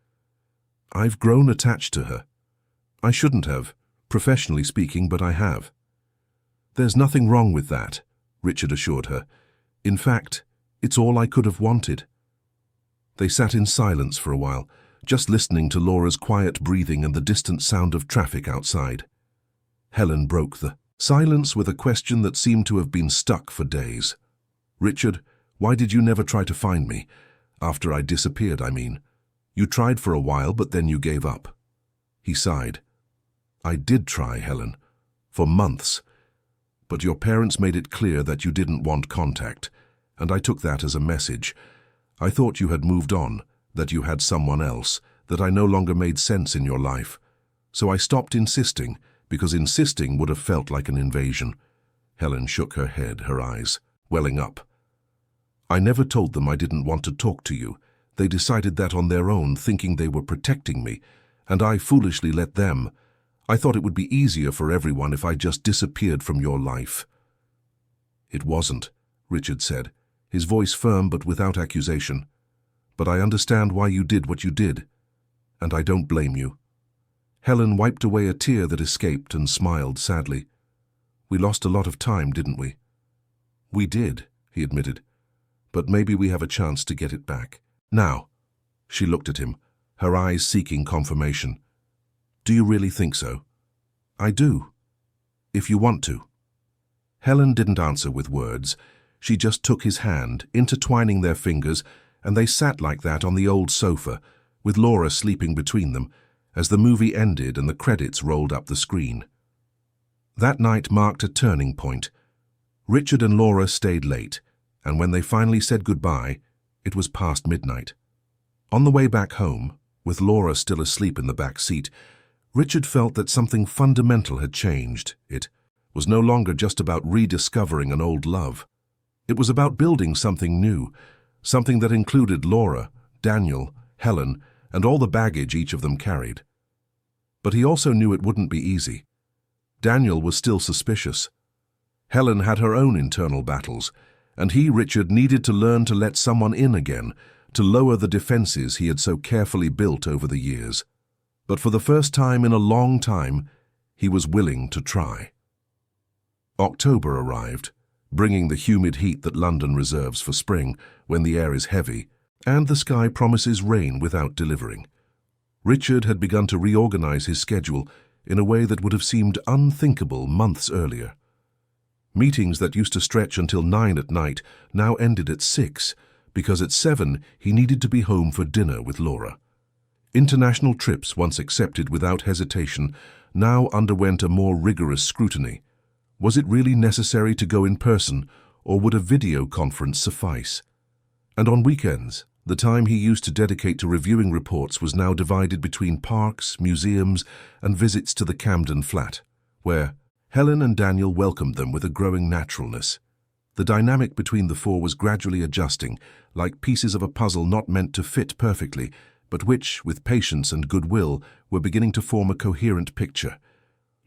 Speaker 1: "I've grown attached to her. I shouldn't have, professionally speaking, but I have." "There's nothing wrong with that," Richard assured her. "In fact, it's all I could have wanted." They sat in silence for a while, just listening to Laura's quiet breathing and the distant sound of traffic outside. Helen broke the silence with a question that seemed to have been stuck for days. "Richard, why did you never try to find me? After I disappeared, I mean. You tried for a while, but then you gave up." He sighed. "I did try, Helen, for months. But your parents made it clear that you didn't want contact, and I took that as a message. I thought you had moved on, that you had someone else, that I no longer made sense in your life. So I stopped insisting, because insisting would have felt like an invasion." Helen shook her head, her eyes welling up. "I never told them I didn't want to talk to you. They decided that on their own, thinking they were protecting me, and I foolishly let them. I thought it would be easier for everyone if I just disappeared from your life." "It wasn't," Richard said, his voice firm but without accusation. "But I understand why you did what you did, and I don't blame you." Helen wiped away a tear that escaped and smiled sadly. "We lost a lot of time, didn't we?" "We did," he admitted, "but maybe we have a chance to get it back. Now." She looked at him, her eyes seeking confirmation. "Do you really think so?" "I do. If you want to." Helen didn't answer with words. She just took his hand, intertwining their fingers, and they sat like that on the old sofa, with Laura sleeping between them, as the movie ended and the credits rolled up the screen. That night marked a turning point. Richard and Laura stayed late, and when they finally said goodbye, it was past midnight. On the way back home, with Laura still asleep in the back seat, Richard felt that something fundamental had changed. It was no longer just about rediscovering an old love. It was about building something new, something that included Laura, Daniel, Helen, and all the baggage each of them carried. But he also knew it wouldn't be easy. Daniel was still suspicious. Helen had her own internal battles, and he, Richard, needed to learn to let someone in again, to lower the defenses he had so carefully built over the years. But for the first time in a long time, he was willing to try. October arrived, bringing the humid heat that London reserves for spring, when the air is heavy, and the sky promises rain without delivering. Richard had begun to reorganize his schedule in a way that would have seemed unthinkable months earlier. Meetings that used to stretch until 9 at night now ended at 6, because at 7 he needed to be home for dinner with Laura. International trips, once accepted without hesitation, now underwent a more rigorous scrutiny. Was it really necessary to go in person, or would a video conference suffice? And on weekends, the time he used to dedicate to reviewing reports was now divided between parks, museums, and visits to the Camden flat, where Helen and Daniel welcomed them with a growing naturalness. The dynamic between the four was gradually adjusting, like pieces of a puzzle not meant to fit perfectly, but which, with patience and goodwill, were beginning to form a coherent picture.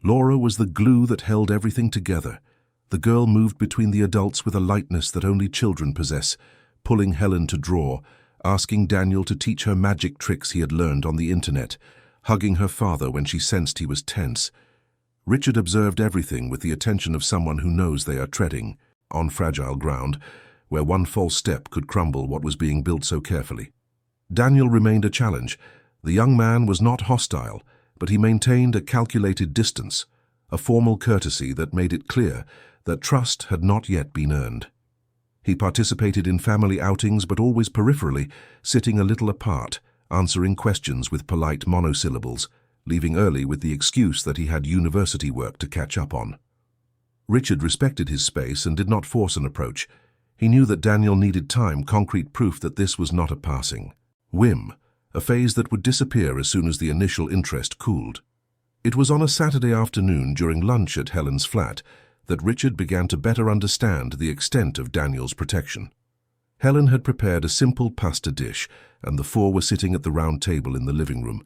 Speaker 1: Laura was the glue that held everything together. The girl moved between the adults with a lightness that only children possess, pulling Helen to draw, asking Daniel to teach her magic tricks he had learned on the internet, hugging her father when she sensed he was tense. Richard observed everything with the attention of someone who knows they are treading on fragile ground, where one false step could crumble what was being built so carefully. Daniel remained a challenge. The young man was not hostile, but he maintained a calculated distance, a formal courtesy that made it clear that trust had not yet been earned. He participated in family outings, but always peripherally, sitting a little apart, answering questions with polite monosyllables, leaving early with the excuse that he had university work to catch up on. Richard respected his space and did not force an approach. He knew that Daniel needed time, concrete proof that this was not a passing whim, a phase that would disappear as soon as the initial interest cooled. It was on a Saturday afternoon during lunch at Helen's flat that Richard began to better understand the extent of Daniel's protection. Helen had prepared a simple pasta dish, and the four were sitting at the round table in the living room,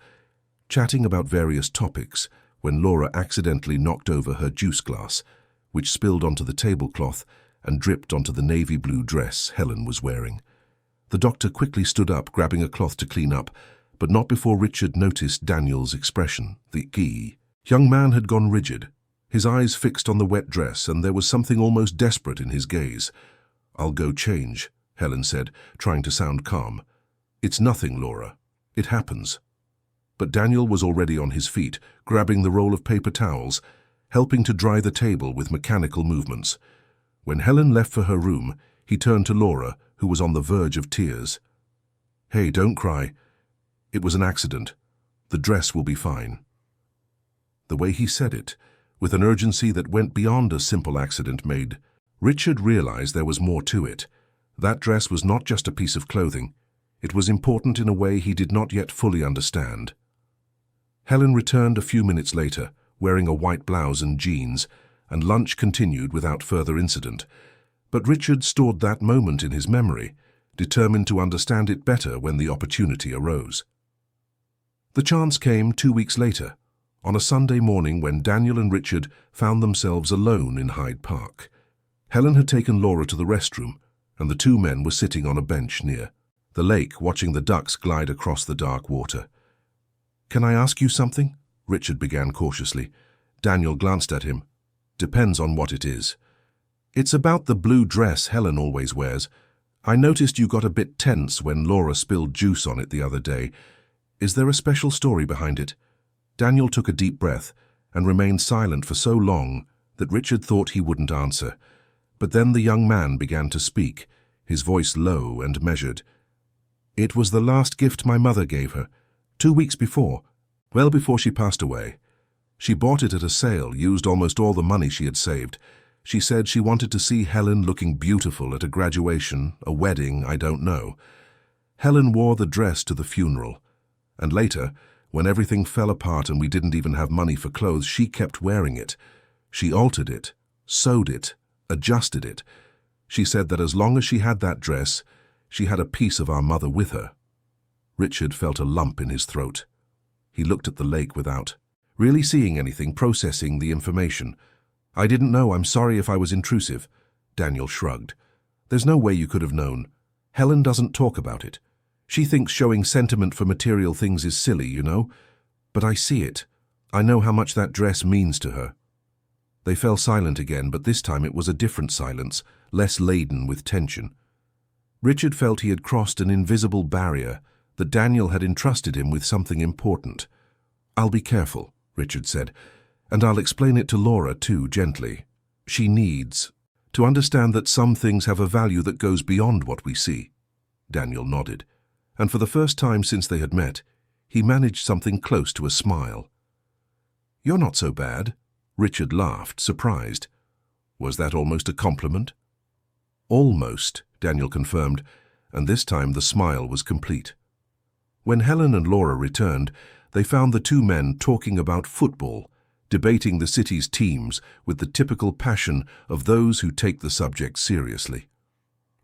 Speaker 1: chatting about various topics, when Laura accidentally knocked over her juice glass, which spilled onto the tablecloth and dripped onto the navy blue dress Helen was wearing. The doctor quickly stood up, grabbing a cloth to clean up, but not before Richard noticed Daniel's expression. The young man had gone rigid, his eyes fixed on the wet dress, and there was something almost desperate in his gaze. "I'll go change," Helen said, trying to sound calm. "It's nothing, Laura. It happens." But Daniel was already on his feet, grabbing the roll of paper towels, helping to dry the table with mechanical movements. When Helen left for her room, he turned to Laura, who was on the verge of tears. "Hey, don't cry. It was an accident. The dress will be fine." The way he said it, with an urgency that went beyond a simple accident, made Richard realize there was more to it. That dress was not just a piece of clothing. It was important in a way he did not yet fully understand. Helen returned a few minutes later, wearing a white blouse and jeans, and lunch continued without further incident. But Richard stored that moment in his memory, determined to understand it better when the opportunity arose. The chance came 2 weeks later, on a Sunday morning when Daniel and Richard found themselves alone in Hyde Park. Helen had taken Laura to the restroom, and the two men were sitting on a bench near the lake, watching the ducks glide across the dark water. "Can I ask you something?" Richard began cautiously. Daniel glanced at him. "Depends on what it is." "It's about the blue dress Helen always wears. I noticed you got a bit tense when Laura spilled juice on it the other day. Is there a special story behind it?" Daniel took a deep breath and remained silent for so long that Richard thought he wouldn't answer. But then the young man began to speak, his voice low and measured. "It was the last gift my mother gave her, 2 weeks before, well before she passed away. She bought it at a sale, used almost all the money she had saved. She said she wanted to see Helen looking beautiful at a graduation, a wedding, I don't know. Helen wore the dress to the funeral. And later, when everything fell apart and we didn't even have money for clothes, she kept wearing it. She altered it, sewed it, adjusted it. She said that as long as she had that dress, she had a piece of our mother with her. Richard felt a lump in his throat. He looked at the lake without really seeing anything, processing the information. "I didn't know, I'm sorry if I was intrusive." Daniel shrugged. "There's no way you could have known. Helen doesn't talk about it. She thinks showing sentiment for material things is silly, you know. But I see it. I know how much that dress means to her." They fell silent again, but this time it was a different silence, less laden with tension. Richard felt he had crossed an invisible barrier, that Daniel had entrusted him with something important. "I'll be careful," Richard said, "and I'll explain it to Laura too, gently. She needs to understand that some things have a value that goes beyond what we see." Daniel nodded, and for the first time since they had met, he managed something close to a smile. "You're not so bad," Richard laughed, surprised. Was that almost a compliment? "Almost," Daniel confirmed, and this time the smile was complete. When Helen and Laura returned, they found the two men talking about football, debating the city's teams with the typical passion of those who take the subject seriously.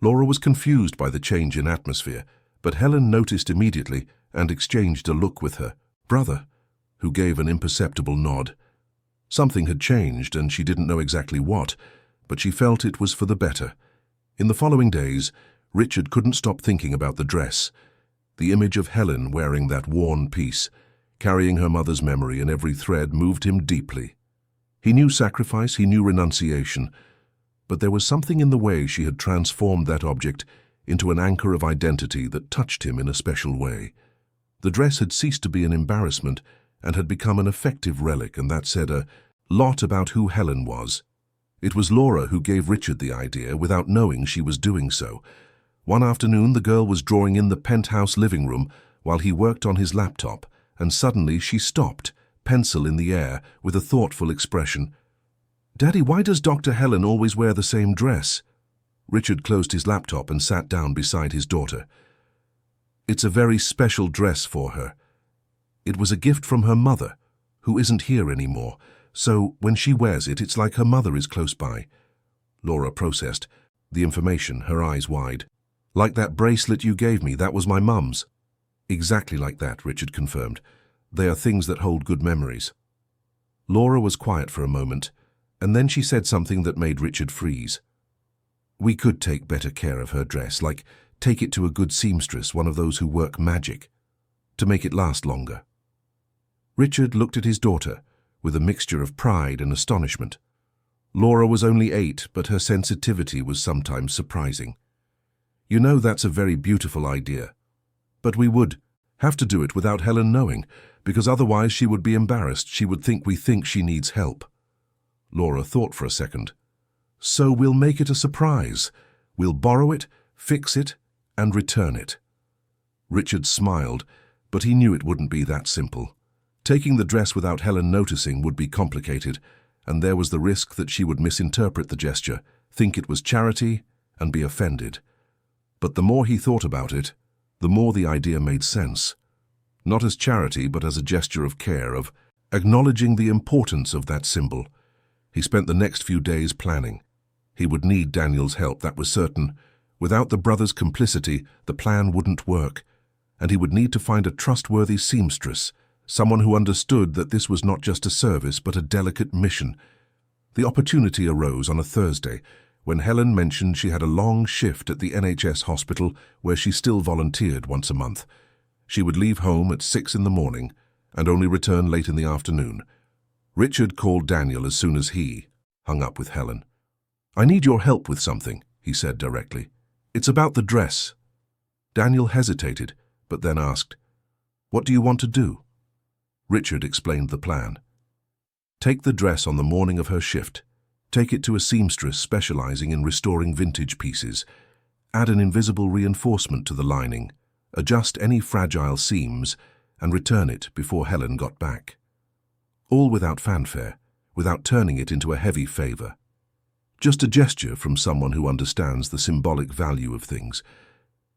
Speaker 1: Laura was confused by the change in atmosphere, but Helen noticed immediately and exchanged a look with her brother, who gave an imperceptible nod. Something had changed, and she didn't know exactly what, but she felt it was for the better. In the following days, Richard couldn't stop thinking about the dress. The image of Helen wearing that worn piece, carrying her mother's memory in every thread, moved him deeply. He knew sacrifice, he knew renunciation, but there was something in the way she had transformed that object into an anchor of identity that touched him in a special way. The dress had ceased to be an embarrassment and had become an effective relic, and that said a lot about who Helen was. It was Laura who gave Richard the idea without knowing she was doing so. One afternoon, the girl was drawing in the penthouse living room while he worked on his laptop, and suddenly she stopped, pencil in the air, with a thoughtful expression. "Daddy, why does Dr. Helen always wear the same dress?" Richard closed his laptop and sat down beside his daughter. "It's a very special dress for her. It was a gift from her mother, who isn't here anymore, so when she wears it, it's like her mother is close by." Laura processed the information, her eyes wide. "Like that bracelet you gave me, that was my mum's." "Exactly like that," Richard confirmed. "They are things that hold good memories." Laura was quiet for a moment, and then she said something that made Richard freeze. "We could take better care of her dress, like take it to a good seamstress, one of those who work magic, to make it last longer." Richard looked at his daughter with a mixture of pride and astonishment. Laura was only 8, but her sensitivity was sometimes surprising. "You know, that's a very beautiful idea. But we would have to do it without Helen knowing, because otherwise she would be embarrassed. She would think we think she needs help." Laura thought for a second. "So we'll make it a surprise. We'll borrow it, fix it, and return it." Richard smiled, but he knew it wouldn't be that simple. Taking the dress without Helen noticing would be complicated, and there was the risk that she would misinterpret the gesture, think it was charity, and be offended. But the more he thought about it, the more the idea made sense. Not as charity, but as a gesture of care, of acknowledging the importance of that symbol. He spent the next few days planning. He would need Daniel's help, that was certain. Without the brothers' complicity, the plan wouldn't work, and he would need to find a trustworthy seamstress, someone who understood that this was not just a service but a delicate mission. The opportunity arose on a Thursday, when Helen mentioned she had a long shift at the NHS hospital where she still volunteered once a month. She would leave home at 6 in the morning and only return late in the afternoon. Richard called Daniel as soon as he hung up with Helen. "I need your help with something," he said directly. "It's about the dress." Daniel hesitated, but then asked, "What do you want to do?" Richard explained the plan. "Take the dress on the morning of her shift. Take it to a seamstress specializing in restoring vintage pieces. Add an invisible reinforcement to the lining, adjust any fragile seams, and return it before Helen got back. All without fanfare, without turning it into a heavy favor. Just a gesture from someone who understands the symbolic value of things."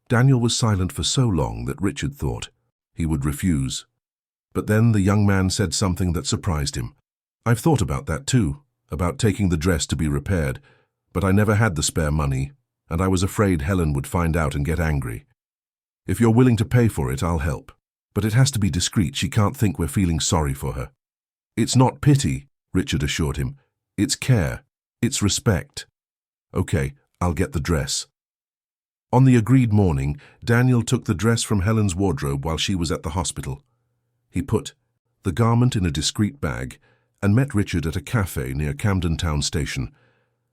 Speaker 1: Daniel was silent for so long that Richard thought he would refuse. But then the young man said something that surprised him. "I've thought about that too. about taking the dress to be repaired, but I never had the spare money, and I was afraid Helen would find out and get angry. If you're willing to pay for it, I'll help. But it has to be discreet. She can't think we're feeling sorry for her." "It's not pity," Richard assured him. "It's care. It's respect." "Okay, I'll get the dress." On the agreed morning, Daniel took the dress from Helen's wardrobe while she was at the hospital. He put the garment in a discreet bag and met Richard at a cafe near Camden Town Station.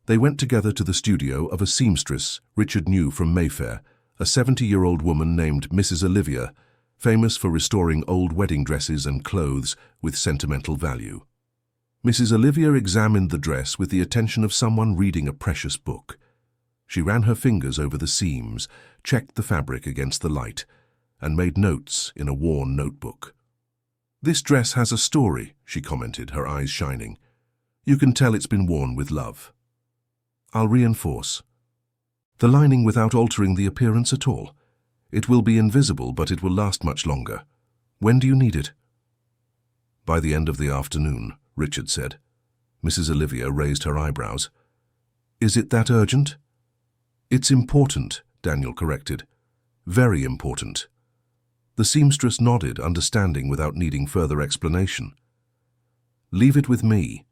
Speaker 1: They went together to the studio of a seamstress Richard knew from Mayfair, a 70-year-old woman named Mrs. Olivia, famous for restoring old wedding dresses and clothes with sentimental value. Mrs. Olivia examined the dress with the attention of someone reading a precious book. She ran her fingers over the seams, checked the fabric against the light, and made notes in a worn notebook. "This dress has a story," she commented, her eyes shining. "You can tell it's been worn with love." "I'll reinforce the lining without altering the appearance at all. It will be invisible, but it will last much longer. When do you need it?" "By the end of the afternoon," Richard said. Mrs. Olivia raised her eyebrows. "Is it that urgent?" "It's important," Daniel corrected. "Very important." The seamstress nodded, understanding without needing further explanation. "Leave it with me."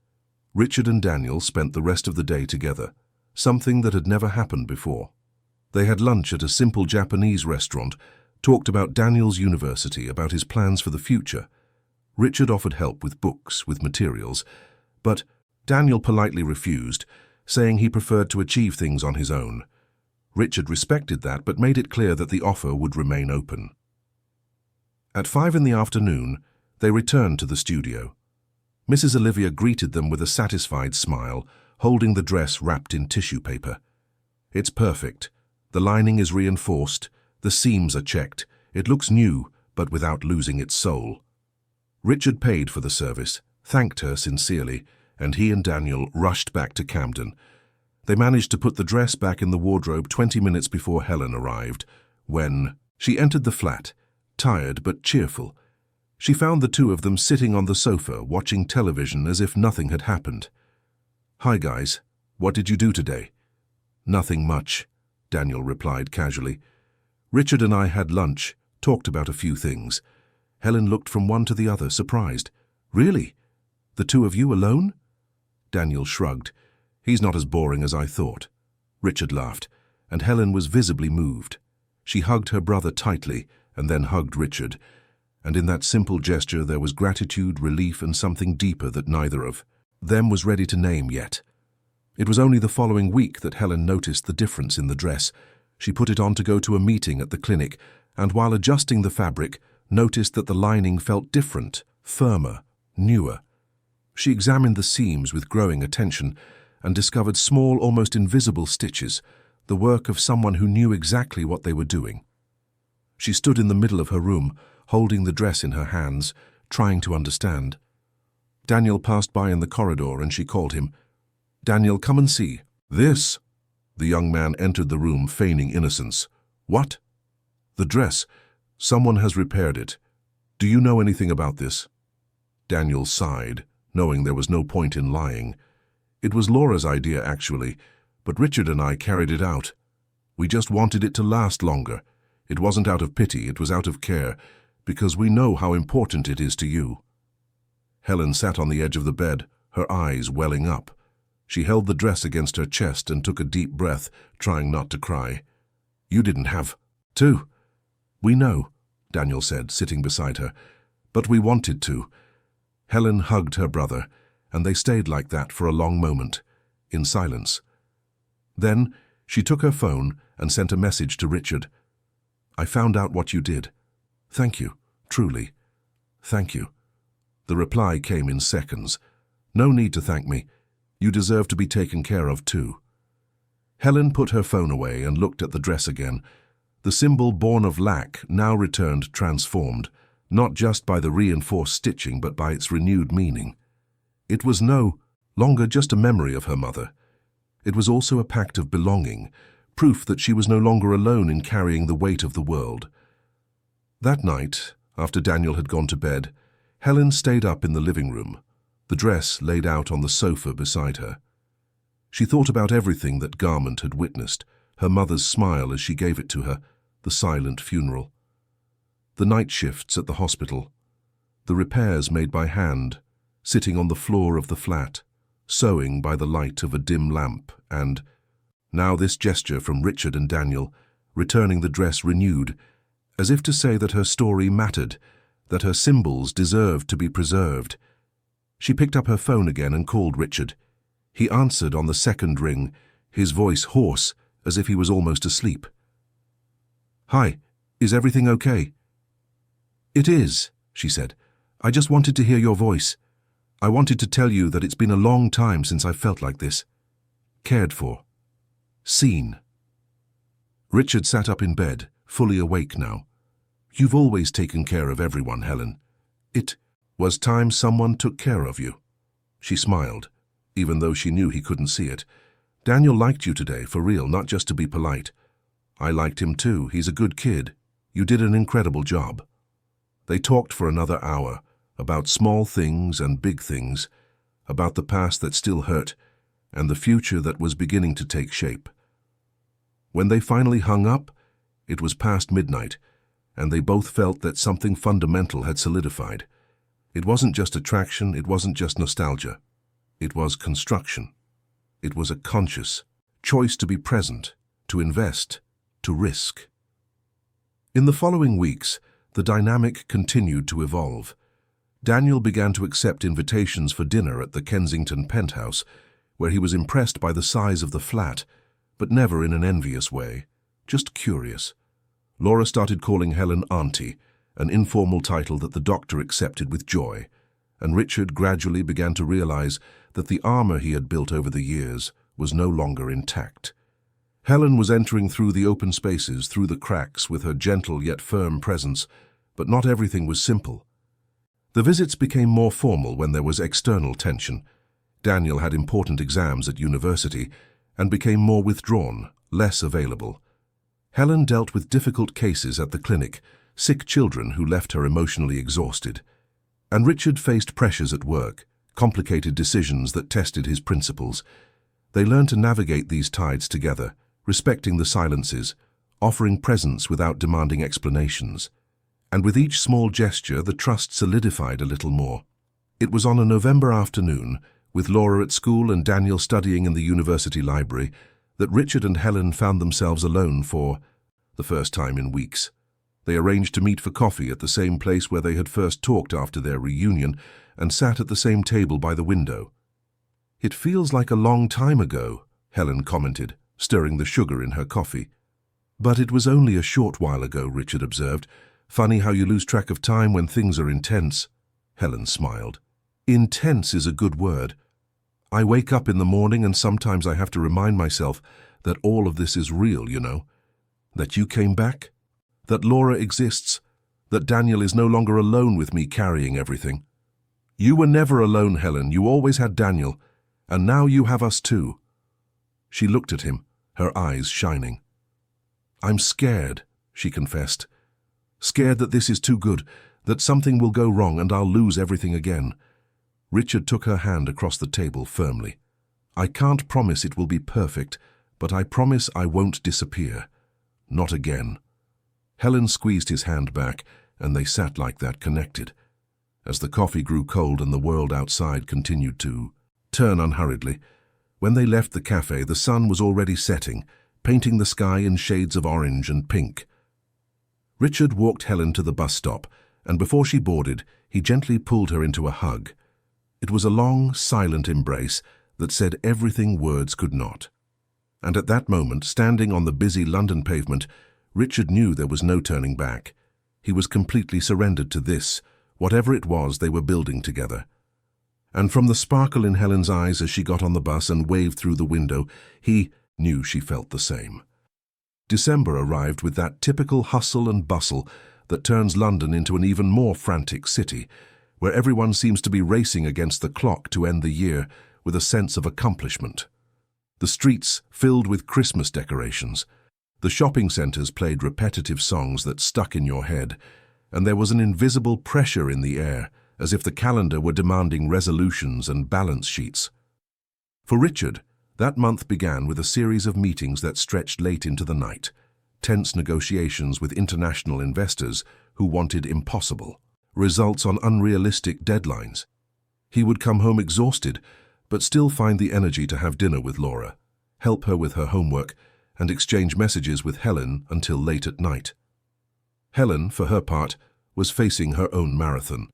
Speaker 1: Richard and Daniel spent the rest of the day together, something that had never happened before. They had lunch at a simple Japanese restaurant, talked about Daniel's university, about his plans for the future. Richard offered help with books, with materials, but Daniel politely refused, saying he preferred to achieve things on his own. Richard respected that, but made it clear that the offer would remain open. At 5 in the afternoon, they returned to the studio. Mrs. Olivia greeted them with a satisfied smile, holding the dress wrapped in tissue paper. "It's perfect. The lining is reinforced, the seams are checked. It looks new, but without losing its soul." Richard paid for the service, thanked her sincerely, and he and Daniel rushed back to Camden. They managed to put the dress back in the wardrobe 20 minutes before Helen arrived, when she entered the flat, tired but cheerful. She found the two of them sitting on the sofa, watching television as if nothing had happened. "Hi, guys. What did you do today?" "Nothing much," Daniel replied casually. "Richard and I had lunch, talked about a few things." Helen looked from one to the other, surprised. "Really? The two of you alone?" Daniel shrugged. "He's not as boring as I thought." Richard laughed, and Helen was visibly moved. She hugged her brother tightly and then hugged Richard, and in that simple gesture there was gratitude, relief, and something deeper that neither of them was ready to name yet. It was only the following week that Helen noticed the difference in the dress. She put it on to go to a meeting at the clinic, and while adjusting the fabric, noticed that the lining felt different, firmer, newer. She examined the seams with growing attention and discovered small, almost invisible stitches, the work of someone who knew exactly what they were doing. She stood in the middle of her room, holding the dress in her hands, trying to understand. Daniel passed by in the corridor and she called him. "Daniel, come and see." "This?" The young man entered the room, feigning innocence. "What?" "The dress. Someone has repaired it. Do you know anything about this?" Daniel sighed, knowing there was no point in lying. "It was Laura's idea, actually, but Richard and I carried it out. We just wanted it to last longer. It wasn't out of pity, it was out of care, because we know how important it is to you." Helen sat on the edge of the bed, her eyes welling up. She held the dress against her chest and took a deep breath, trying not to cry. "You didn't have to." "We know," Daniel said, sitting beside her, "but we wanted to." Helen hugged her brother, and they stayed like that for a long moment, in silence. Then she took her phone and sent a message to Richard. "I found out what you did. Thank you, truly. Thank you." The reply came in seconds. "No need to thank me. You deserve to be taken care of too." Helen put her phone away and looked at the dress again. The symbol born of lack now returned transformed, not just by the reinforced stitching but by its renewed meaning. It was no longer just a memory of her mother. It was also a pact of belonging, proof that she was no longer alone in carrying the weight of the world. That night, after Daniel had gone to bed, Helen stayed up in the living room. the dress laid out on the sofa beside her. She thought about everything that garment had witnessed, her mother's smile as she gave it to her, the silent funeral, the night shifts at the hospital, the repairs made by hand, sitting on the floor of the flat, sewing by the light of a dim lamp, and now this gesture from Richard and Daniel, returning the dress renewed, as if to say that her story mattered, that her symbols deserved to be preserved. She picked up her phone again and called Richard. He answered on the second ring, his voice hoarse, as if he was almost asleep. "Hi, is everything okay?" "It is," she said. "I just wanted to hear your voice. I wanted to tell you that it's been a long time since I felt like this. Cared for. Seen." Richard sat up in bed, fully awake now. "You've always taken care of everyone, Helen. It was time someone took care of you." She smiled, even though she knew he couldn't see it. "Daniel liked you today, for real, not just to be polite. I liked him too. He's a good kid. You did an incredible job." They talked for another hour, about small things and big things, about the past that still hurt, and the future that was beginning to take shape. When they finally hung up, it was past midnight, and they both felt that something fundamental had solidified. It wasn't just attraction, it wasn't just nostalgia. It was construction. It was a conscious choice to be present, to invest, to risk. In the following weeks, the dynamic continued to evolve. Daniel began to accept invitations for dinner at the Kensington penthouse, where he was impressed by the size of the flat, but never in an envious way, just curious. Laura started calling Helen Auntie, an informal title that the doctor accepted with joy, and Richard gradually began to realize that the armor he had built over the years was no longer intact. Helen was entering through the open spaces, through the cracks, with her gentle yet firm presence, but not everything was simple. The visits became more formal when there was external tension. Daniel had important exams at university and became more withdrawn, less available. Helen dealt with difficult cases at the clinic, sick children who left her emotionally exhausted. And Richard faced pressures at work, complicated decisions that tested his principles. They learned to navigate these tides together, respecting the silences, offering presence without demanding explanations. And with each small gesture, the trust solidified a little more. It was on a November afternoon, with Laura at school and Daniel studying in the university library, that Richard and Helen found themselves alone for the first time in weeks. They arranged to meet for coffee at the same place where they had first talked after their reunion and sat at the same table by the window. "It feels like a long time ago," Helen commented, stirring the sugar in her coffee. "But it was only a short while ago," Richard observed. "Funny how you lose track of time when things are intense." Helen smiled. "Intense is a good word. I wake up in the morning and sometimes I have to remind myself that all of this is real, you know. That you came back, that Laura exists, that Daniel is no longer alone with me carrying everything. You were never alone, Helen. You always had Daniel, and now you have us too." She looked at him, her eyes shining. "I'm scared," she confessed. "Scared that this is too good, that something will go wrong and I'll lose everything again." Richard took her hand across the table firmly. "I can't promise it will be perfect, but I promise I won't disappear. Not again." Helen squeezed his hand back, and they sat like that, connected. As the coffee grew cold and the world outside continued to turn unhurriedly, when they left the cafe, the sun was already setting, painting the sky in shades of orange and pink. Richard walked Helen to the bus stop, and before she boarded, he gently pulled her into a hug. It was a long, silent embrace that said everything words could not. And at that moment, standing on the busy London pavement, Richard knew there was no turning back. He was completely surrendered to this, whatever it was they were building together. And from the sparkle in Helen's eyes as she got on the bus and waved through the window, he knew she felt the same. December arrived with that typical hustle and bustle that turns London into an even more frantic city, where everyone seems to be racing against the clock to end the year with a sense of accomplishment. The streets filled with Christmas decorations. The shopping centres played repetitive songs that stuck in your head, and there was an invisible pressure in the air, as if the calendar were demanding resolutions and balance sheets. For Richard, that month began with a series of meetings that stretched late into the night, tense negotiations with international investors who wanted impossible results on unrealistic deadlines. He would come home exhausted, but still find the energy to have dinner with Laura, help her with her homework, and exchange messages with Helen until late at night. Helen, for her part, was facing her own marathon.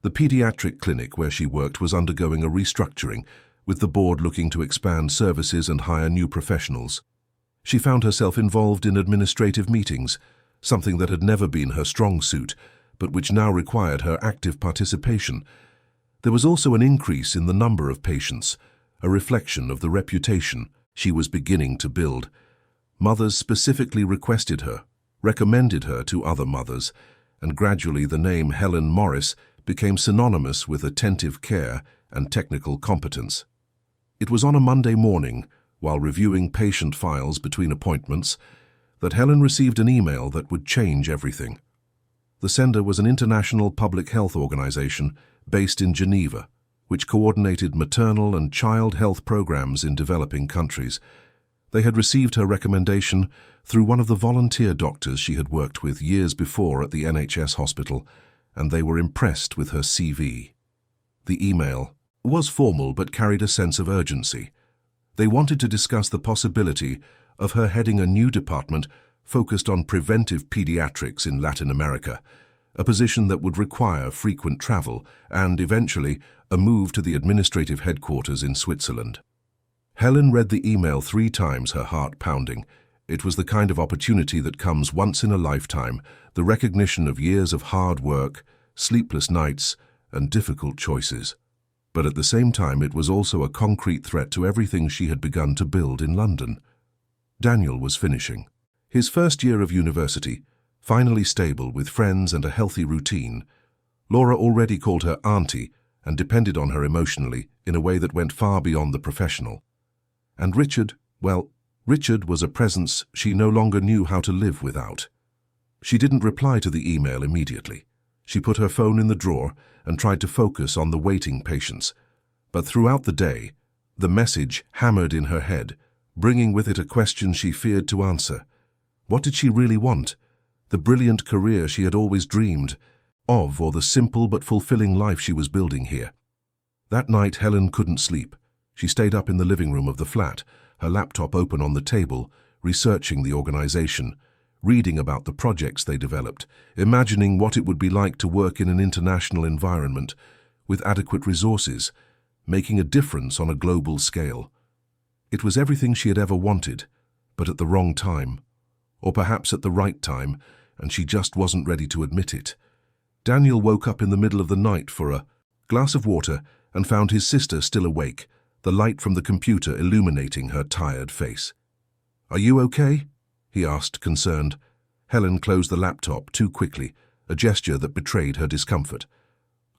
Speaker 1: The pediatric clinic where she worked was undergoing a restructuring, with the board looking to expand services and hire new professionals. She found herself involved in administrative meetings, something that had never been her strong suit, but which now required her active participation. There was also an increase in the number of patients, a reflection of the reputation she was beginning to build. Mothers specifically requested her, recommended her to other mothers, and gradually the name Helen Morris became synonymous with attentive care and technical competence. It was on a Monday morning, while reviewing patient files between appointments, that Helen received an email that would change everything. The sender was an international public health organization based in Geneva, which coordinated maternal and child health programs in developing countries. They had received her recommendation through one of the volunteer doctors she had worked with years before at the NHS hospital, and they were impressed with her CV. The email was formal but carried a sense of urgency. They wanted to discuss the possibility of her heading a new department focused on preventive pediatrics in Latin America, a position that would require frequent travel and, eventually, a move to the administrative headquarters in Switzerland. Helen read the email 3 times, her heart pounding. It was the kind of opportunity that comes once in a lifetime, the recognition of years of hard work, sleepless nights, and difficult choices. But at the same time, it was also a concrete threat to everything she had begun to build in London. Daniel was finishing his first year of university, finally stable with friends and a healthy routine. Laura already called her auntie and depended on her emotionally in a way that went far beyond the professional. And Richard, well, Richard was a presence she no longer knew how to live without. She didn't reply to the email immediately. She put her phone in the drawer and tried to focus on the waiting patients. But throughout the day, the message hammered in her head, bringing with it a question she feared to answer. What did she really want? The brilliant career she had always dreamed of, or the simple but fulfilling life she was building here? That night, Helen couldn't sleep. She stayed up in the living room of the flat, her laptop open on the table, researching the organization, reading about the projects they developed, imagining what it would be like to work in an international environment with adequate resources, making a difference on a global scale. It was everything she had ever wanted, but at the wrong time. Or perhaps at the right time, and she just wasn't ready to admit it. Daniel woke up in the middle of the night for a glass of water and found his sister still awake, the light from the computer illuminating her tired face. "Are you okay?" he asked, concerned. Helen closed the laptop too quickly, a gesture that betrayed her discomfort.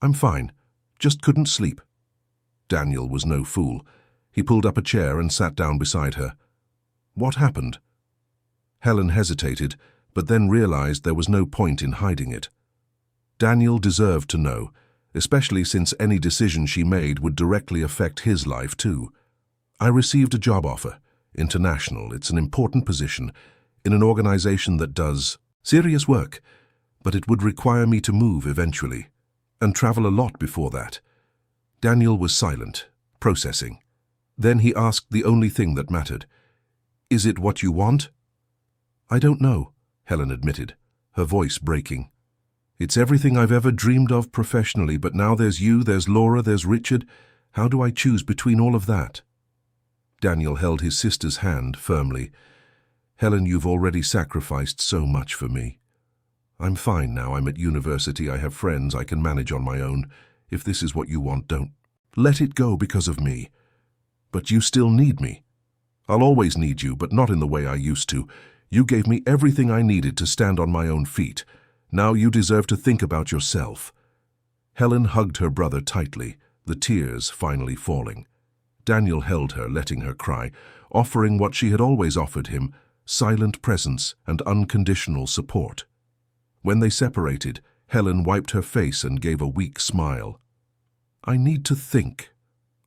Speaker 1: "I'm fine, just couldn't sleep." Daniel was no fool. He pulled up a chair and sat down beside her. "What happened?" Helen hesitated, but then realized there was no point in hiding it. Daniel deserved to know, especially since any decision she made would directly affect his life too. "I received a job offer, international. It's an important position, in an organization that does serious work, but it would require me to move eventually, and travel a lot before that." Daniel was silent, processing. Then he asked the only thing that mattered. "Is it what you want?" "I don't know," Helen admitted, her voice breaking. "It's everything I've ever dreamed of professionally, but now there's you, there's Laura, there's Richard. How do I choose between all of that?" Daniel held his sister's hand firmly. "Helen, you've already sacrificed so much for me. I'm fine now. I'm at university. I have friends. I can manage on my own. If this is what you want, don't let it go because of me. But you still need me. I'll always need you, but not in the way I used to. You gave me everything I needed to stand on my own feet. Now you deserve to think about yourself." Helen hugged her brother tightly, the tears finally falling. Daniel held her, letting her cry, offering what she had always offered him, silent presence and unconditional support. When they separated, Helen wiped her face and gave a weak smile. I need to think.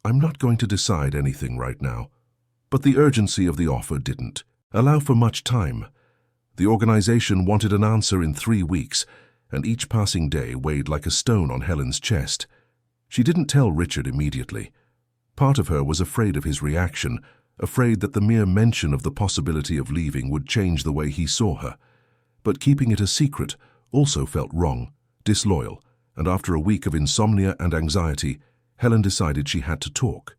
Speaker 1: I'm not going to decide anything right now. But the urgency of the offer didn't allow for much time. The organization wanted an answer in 3 weeks, and each passing day weighed like a stone on Helen's chest. She didn't tell Richard immediately. Part of her was afraid of his reaction, afraid that the mere mention of the possibility of leaving would change the way he saw her. But keeping it a secret also felt wrong, disloyal, and after a week of insomnia and anxiety, Helen decided she had to talk.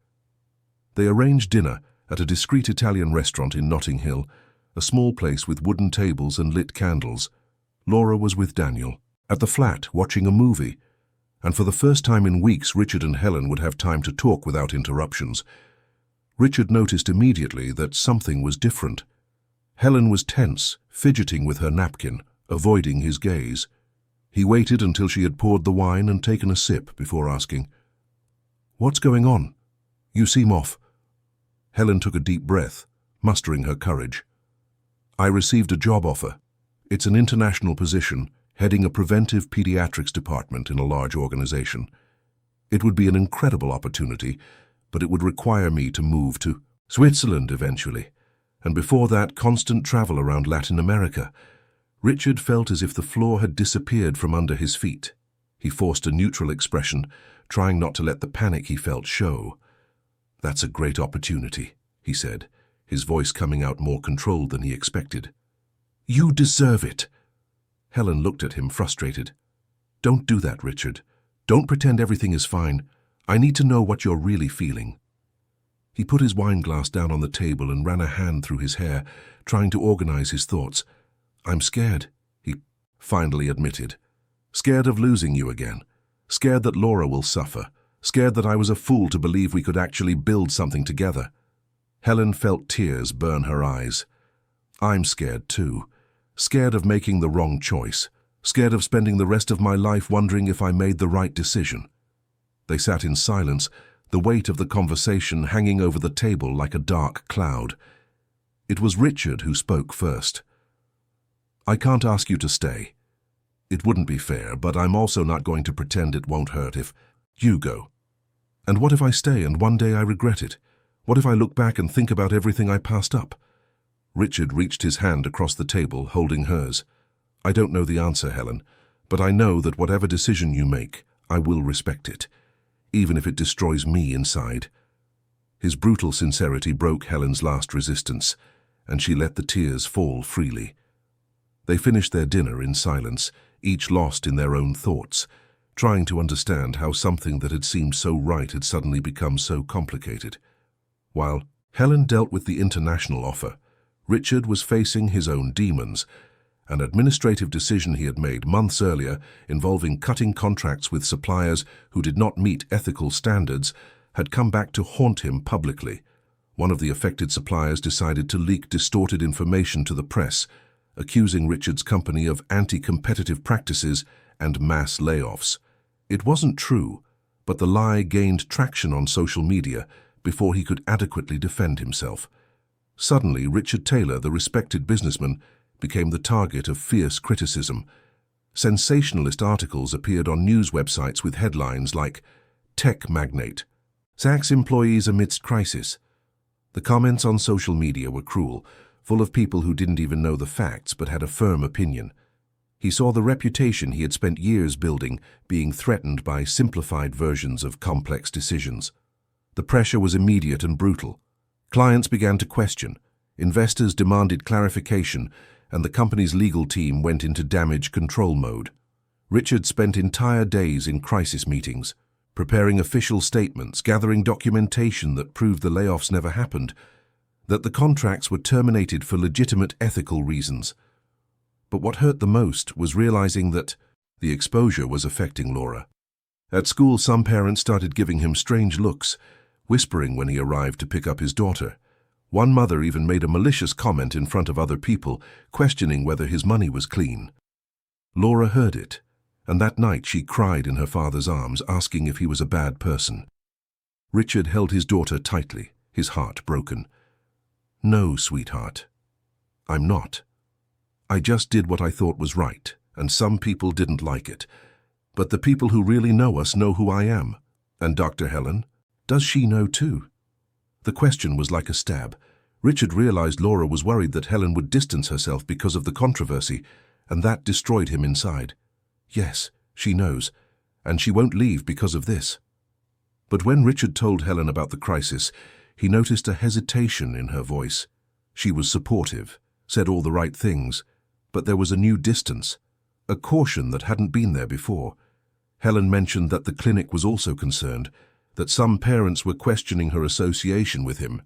Speaker 1: They arranged dinner at a discreet Italian restaurant in Notting Hill, a small place with wooden tables and lit candles. Laura was with Daniel, at the flat, watching a movie, and for the first time in weeks Richard and Helen would have time to talk without interruptions. Richard noticed immediately that something was different. Helen was tense, fidgeting with her napkin, avoiding his gaze. He waited until she had poured the wine and taken a sip before asking, "What's going on? You seem off." Helen took a deep breath, mustering her courage. "I received a job offer. It's an international position, heading a preventive pediatrics department in a large organization. It would be an incredible opportunity, but it would require me to move to Switzerland eventually, and before that, constant travel around Latin America." Richard felt as if the floor had disappeared from under his feet. He forced a neutral expression, trying not to let the panic he felt show. "That's a great opportunity," he said, his voice coming out more controlled than he expected. "You deserve it." Helen looked at him, frustrated. "Don't do that, Richard. Don't pretend everything is fine. I need to know what you're really feeling." He put his wine glass down on the table and ran a hand through his hair, trying to organize his thoughts. "I'm scared," he finally admitted. "Scared of losing you again. Scared that Laura will suffer. Scared that I was a fool to believe we could actually build something together." Helen felt tears burn her eyes. "I'm scared too. Scared of making the wrong choice. Scared of spending the rest of my life wondering if I made the right decision." They sat in silence, the weight of the conversation hanging over the table like a dark cloud. It was Richard who spoke first. "I can't ask you to stay. It wouldn't be fair, but I'm also not going to pretend it won't hurt if you go. And what if I stay and one day I regret it? What if I look back and think about everything I passed up?" Richard reached his hand across the table, holding hers. "I don't know the answer, Helen, but I know that whatever decision you make, I will respect it, even if it destroys me inside." His brutal sincerity broke Helen's last resistance, and she let the tears fall freely. They finished their dinner in silence, each lost in their own thoughts, trying to understand how something that had seemed so right had suddenly become so complicated. While Helen dealt with the international offer, Richard was facing his own demons. An administrative decision he had made months earlier, involving cutting contracts with suppliers who did not meet ethical standards, had come back to haunt him publicly. One of the affected suppliers decided to leak distorted information to the press, accusing Richard's company of anti-competitive practices and mass layoffs. It wasn't true, but the lie gained traction on social media before he could adequately defend himself. Suddenly, Richard Taylor, the respected businessman, became the target of fierce criticism. Sensationalist articles appeared on news websites with headlines like, "Tech Magnate sacks employees amidst crisis." The comments on social media were cruel, full of people who didn't even know the facts but had a firm opinion. He saw the reputation he had spent years building being threatened by simplified versions of complex decisions. The pressure was immediate and brutal. Clients began to question, investors demanded clarification, and the company's legal team went into damage control mode. Richard spent entire days in crisis meetings, preparing official statements, gathering documentation that proved the layoffs never happened, that the contracts were terminated for legitimate ethical reasons. But what hurt the most was realizing that the exposure was affecting Laura. At school, some parents started giving him strange looks, whispering when he arrived to pick up his daughter. One mother even made a malicious comment in front of other people, questioning whether his money was clean. Laura heard it, and that night she cried in her father's arms, asking if he was a bad person. Richard held his daughter tightly, his heart broken. "No, sweetheart. I'm not. I just did what I thought was right, and some people didn't like it. But the people who really know us know who I am. And Dr. Helen? Does she know too? The question was like a stab. Richard realized Laura was worried that Helen would distance herself because of the controversy, and that destroyed him inside. Yes, she knows, and she won't leave because of this. But when Richard told Helen about the crisis, he noticed a hesitation in her voice. She was supportive, said all the right things, but there was a new distance, a caution that hadn't been there before. Helen mentioned that the clinic was also concerned, that some parents were questioning her association with him,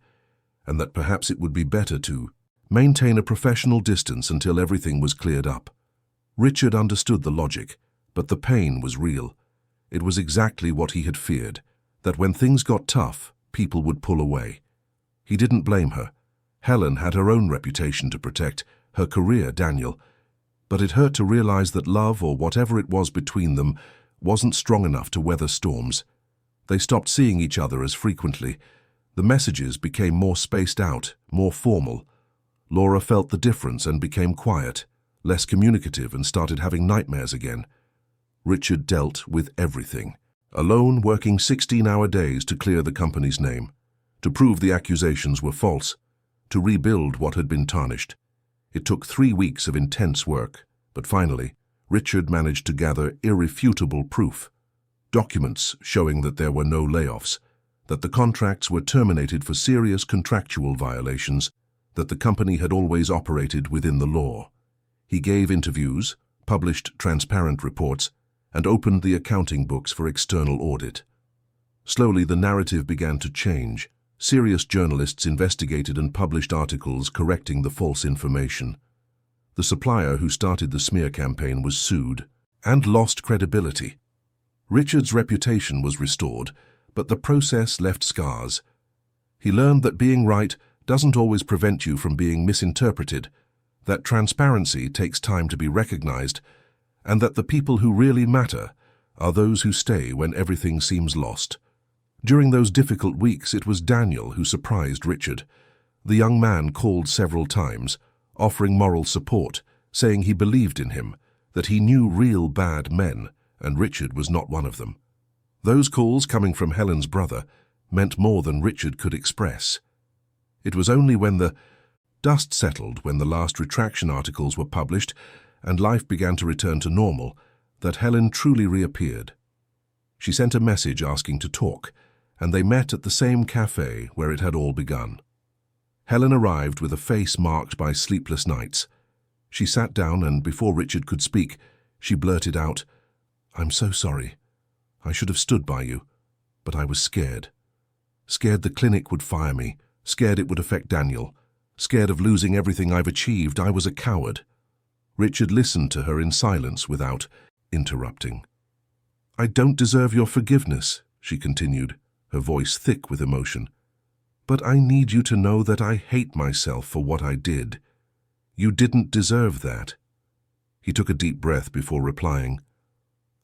Speaker 1: and that perhaps it would be better to maintain a professional distance until everything was cleared up. Richard understood the logic, but the pain was real. It was exactly what he had feared, that when things got tough, people would pull away. He didn't blame her. Helen had her own reputation to protect, her career, Daniel. But it hurt to realize that love, or whatever it was between them, wasn't strong enough to weather storms. They stopped seeing each other as frequently. The messages became more spaced out, more formal. Laura felt the difference and became quiet, less communicative, and started having nightmares again. Richard dealt with everything, alone, working 16-hour days to clear the company's name, to prove the accusations were false, to rebuild what had been tarnished. It took 3 weeks of intense work, but finally, Richard managed to gather irrefutable proof. Documents showing that there were no layoffs, that the contracts were terminated for serious contractual violations, that the company had always operated within the law. He gave interviews, published transparent reports, and opened the accounting books for external audit. Slowly, the narrative began to change. Serious journalists investigated and published articles correcting the false information. The supplier who started the smear campaign was sued and lost credibility. Richard's reputation was restored, but the process left scars. He learned that being right doesn't always prevent you from being misinterpreted, that transparency takes time to be recognized, and that the people who really matter are those who stay when everything seems lost. During those difficult weeks, it was Daniel who surprised Richard. The young man called several times, offering moral support, saying he believed in him, that he knew real bad men, and Richard was not one of them. Those calls, coming from Helen's brother, meant more than Richard could express. It was only when the dust settled, when the last retraction articles were published and life began to return to normal, that Helen truly reappeared. She sent a message asking to talk, and they met at the same cafe where it had all begun. Helen arrived with a face marked by sleepless nights. She sat down, and before Richard could speak, she blurted out, "I'm so sorry. I should have stood by you, but I was scared. Scared the clinic would fire me, scared it would affect Daniel, scared of losing everything I've achieved. I was a coward." Richard listened to her in silence without interrupting. "I don't deserve your forgiveness," she continued, her voice thick with emotion. "But I need you to know that I hate myself for what I did. You didn't deserve that." He took a deep breath before replying,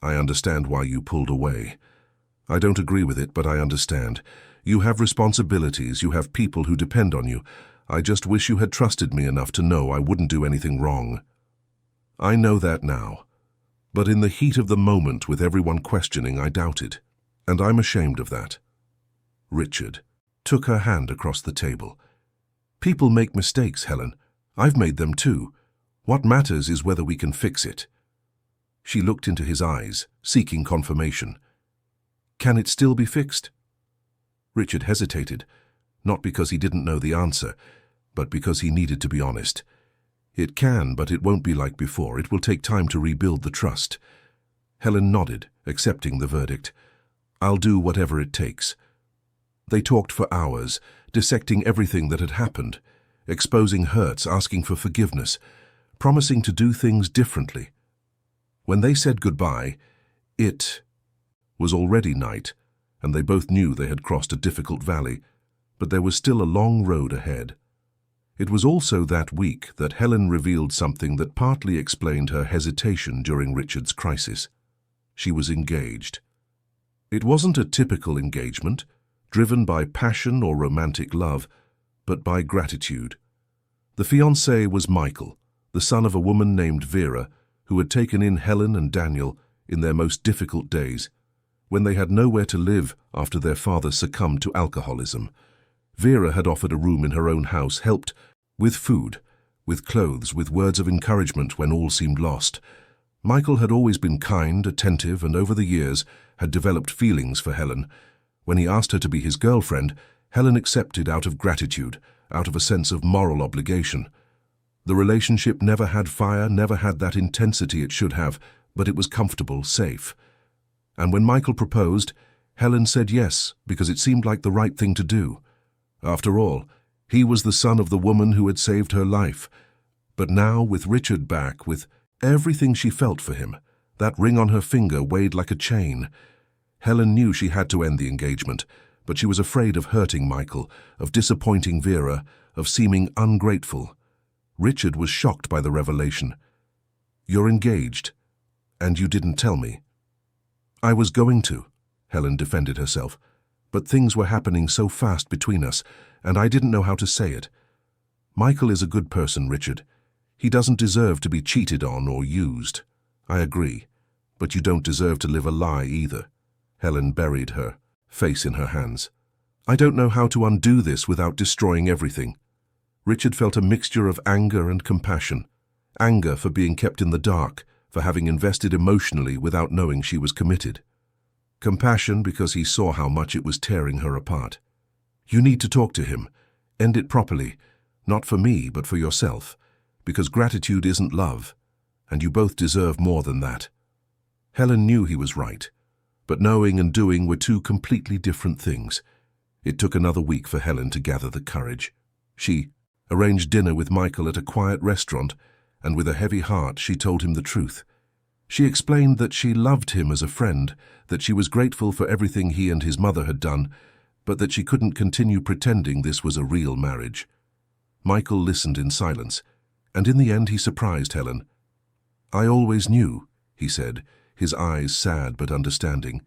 Speaker 1: "I understand why you pulled away. I don't agree with it, but I understand. You have responsibilities, you have people who depend on you. I just wish you had trusted me enough to know I wouldn't do anything wrong. I know that now. But in the heat of the moment, with everyone questioning, I doubted, and I'm ashamed of that." Richard took her hand across the table. "People make mistakes, Helen. I've made them too. What matters is whether we can fix it." She looked into his eyes, seeking confirmation. "Can it still be fixed?" Richard hesitated, not because he didn't know the answer, but because he needed to be honest. "It can, but it won't be like before. It will take time to rebuild the trust." Helen nodded, accepting the verdict. "I'll do whatever it takes." They talked for hours, dissecting everything that had happened, exposing hurts, asking for forgiveness, promising to do things differently. When they said goodbye, it was already night, and they both knew they had crossed a difficult valley, but there was still a long road ahead. It was also that week that Helen revealed something that partly explained her hesitation during Richard's crisis. She was engaged. It wasn't a typical engagement, driven by passion or romantic love, but by gratitude. The fiancé was Michael, the son of a woman named Vera, who had taken in Helen and Daniel in their most difficult days, when they had nowhere to live after their father succumbed to alcoholism. Vera had offered a room in her own house, helped with food, with clothes, with words of encouragement when all seemed lost. Michael had always been kind, attentive, and over the years had developed feelings for Helen. When he asked her to be his girlfriend, Helen accepted out of gratitude, out of a sense of moral obligation. The relationship never had fire, never had that intensity it should have, but it was comfortable, safe. And when Michael proposed, Helen said yes, because it seemed like the right thing to do. After all, he was the son of the woman who had saved her life. But now, with Richard back, with everything she felt for him, that ring on her finger weighed like a chain. Helen knew she had to end the engagement, but she was afraid of hurting Michael, of disappointing Vera, of seeming ungrateful. Richard was shocked by the revelation. "You're engaged, and you didn't tell me." "I was going to," Helen defended herself, "but things were happening so fast between us, and I didn't know how to say it. Michael is a good person, Richard. He doesn't deserve to be cheated on or used. I agree, but you don't deserve to live a lie either." Helen buried her face in her hands. "I don't know how to undo this without destroying everything." Richard felt a mixture of anger and compassion. Anger for being kept in the dark, for having invested emotionally without knowing she was committed. Compassion because he saw how much it was tearing her apart. "You need to talk to him. End it properly, not for me, but for yourself, because gratitude isn't love, and you both deserve more than that." Helen knew he was right, but knowing and doing were two completely different things. It took another week for Helen to gather the courage. She arranged dinner with Michael at a quiet restaurant, and with a heavy heart she told him the truth. She explained that she loved him as a friend, that she was grateful for everything he and his mother had done, but that she couldn't continue pretending this was a real marriage. Michael listened in silence, and in the end he surprised Helen. "I always knew," he said, his eyes sad but understanding.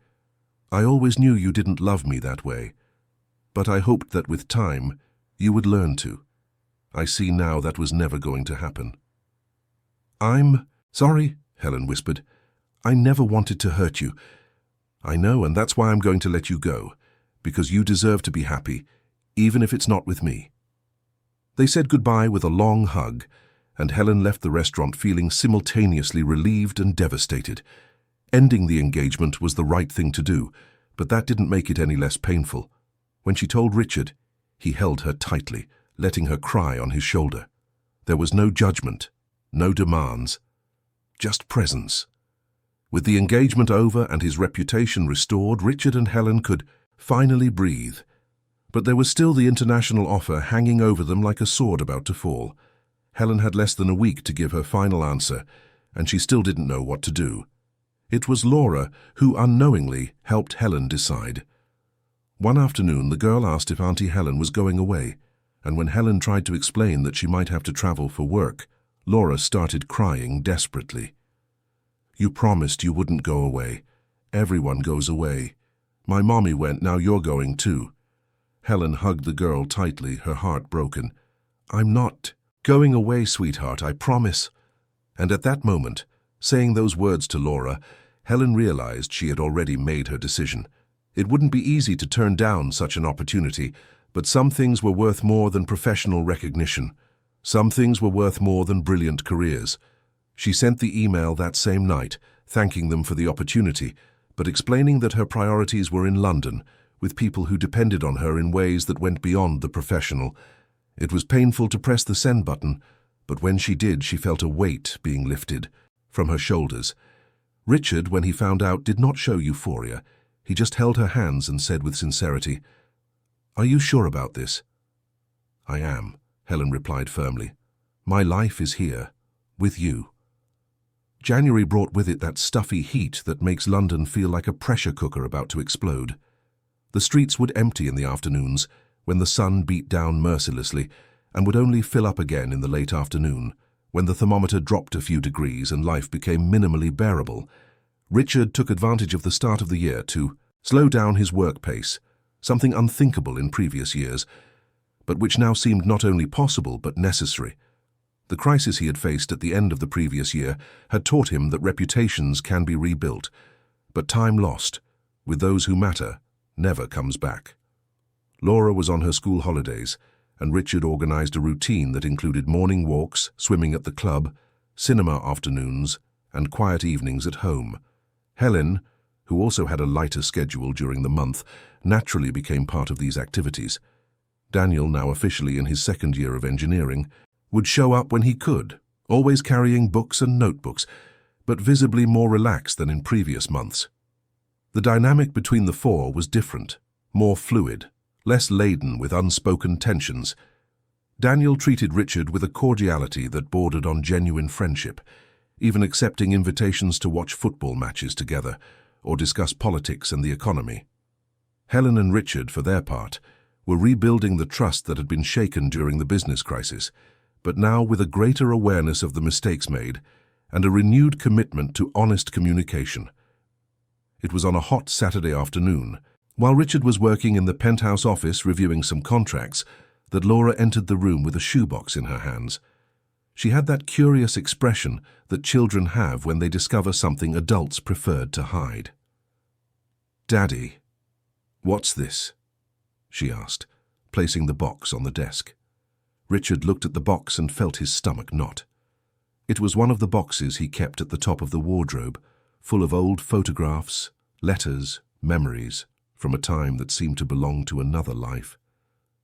Speaker 1: "I always knew you didn't love me that way, but I hoped that with time you would learn to. I see now that was never going to happen." "I'm sorry," Helen whispered. "I never wanted to hurt you. I know, and that's why I'm going to let you go, because you deserve to be happy, even if it's not with me." They said goodbye with a long hug, and Helen left the restaurant feeling simultaneously relieved and devastated. Ending the engagement was the right thing to do, but that didn't make it any less painful. When she told Richard, he held her tightly, letting her cry on his shoulder. There was no judgment, no demands, just presence. With the engagement over and his reputation restored, Richard and Helen could finally breathe. But there was still the international offer hanging over them like a sword about to fall. Helen had less than a week to give her final answer, and she still didn't know what to do. It was Laura who unknowingly helped Helen decide. One afternoon, the girl asked if Auntie Helen was going away, and when Helen tried to explain that she might have to travel for work, Laura started crying desperately. "You promised you wouldn't go away. Everyone goes away. My mommy went, now you're going too." Helen hugged the girl tightly, her heart broken. "I'm not going away, sweetheart, I promise." And at that moment, saying those words to Laura, Helen realized she had already made her decision. It wouldn't be easy to turn down such an opportunity, but some things were worth more than professional recognition. Some things were worth more than brilliant careers. She sent the email that same night, thanking them for the opportunity, but explaining that her priorities were in London, with people who depended on her in ways that went beyond the professional. It was painful to press the send button, but when she did, she felt a weight being lifted from her shoulders. Richard, when he found out, did not show euphoria. He just held her hands and said with sincerity, "Are you sure about this?" "I am," Helen replied firmly. "My life is here, with you." January brought with it that stuffy heat that makes London feel like a pressure cooker about to explode. The streets would empty in the afternoons, when the sun beat down mercilessly, and would only fill up again in the late afternoon, when the thermometer dropped a few degrees and life became minimally bearable. Richard took advantage of the start of the year to slow down his work pace, something unthinkable in previous years, but which now seemed not only possible but necessary. The crisis he had faced at the end of the previous year had taught him that reputations can be rebuilt, but time lost, with those who matter, never comes back. Laura was on her school holidays, and Richard organized a routine that included morning walks, swimming at the club, cinema afternoons, and quiet evenings at home. Helen, who also had a lighter schedule during the month, naturally became part of these activities. Daniel, now officially in his second year of engineering, would show up when he could, always carrying books and notebooks, but visibly more relaxed than in previous months. The dynamic between the four was different, more fluid, less laden with unspoken tensions. Daniel treated Richard with a cordiality that bordered on genuine friendship, even accepting invitations to watch football matches together or discuss politics and the economy. Helen and Richard, for their part, were rebuilding the trust that had been shaken during the business crisis, but now with a greater awareness of the mistakes made and a renewed commitment to honest communication. It was on a hot Saturday afternoon, while Richard was working in the penthouse office reviewing some contracts, that Laura entered the room with a shoebox in her hands. She had that curious expression that children have when they discover something adults preferred to hide. "Daddy, what's this?" she asked, placing the box on the desk. Richard looked at the box and felt his stomach knot. It was one of the boxes he kept at the top of the wardrobe, full of old photographs, letters, memories, from a time that seemed to belong to another life.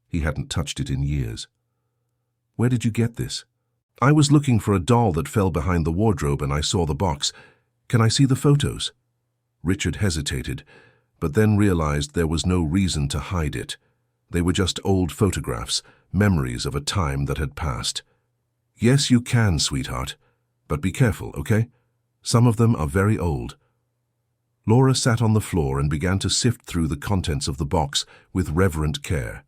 Speaker 1: He hadn't touched it in years. "Where did you get this?" "I was looking for a doll that fell behind the wardrobe and I saw the box. Can I see the photos?" Richard hesitated, but then realized there was no reason to hide it. They were just old photographs, memories of a time that had passed. "Yes, you can, sweetheart, but be careful, okay? Some of them are very old." Laura sat on the floor and began to sift through the contents of the box with reverent care.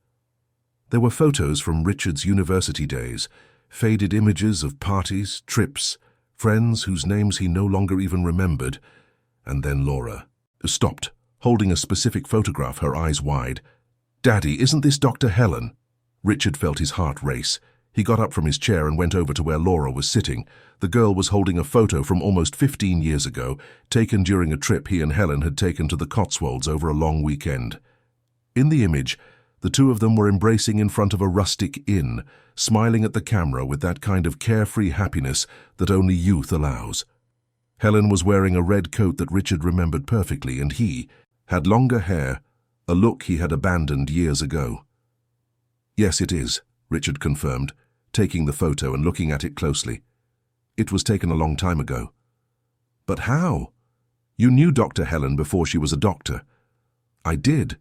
Speaker 1: There were photos from Richard's university days, faded images of parties, trips, friends whose names he no longer even remembered, and then Laura stopped, holding a specific photograph, her eyes wide. "Daddy, isn't this Dr. Helen?" Richard felt his heart race. He got up from his chair and went over to where Laura was sitting. The girl was holding a photo from almost 15 years ago, taken during a trip he and Helen had taken to the Cotswolds over a long weekend. In the image, the two of them were embracing in front of a rustic inn, smiling at the camera with that kind of carefree happiness that only youth allows. Helen was wearing a red coat that Richard remembered perfectly, and he had longer hair, a look he had abandoned years ago. "Yes, it is," Richard confirmed, taking the photo and looking at it closely. "It was taken a long time ago." "But how? You knew Dr. Helen before she was a doctor." "I did.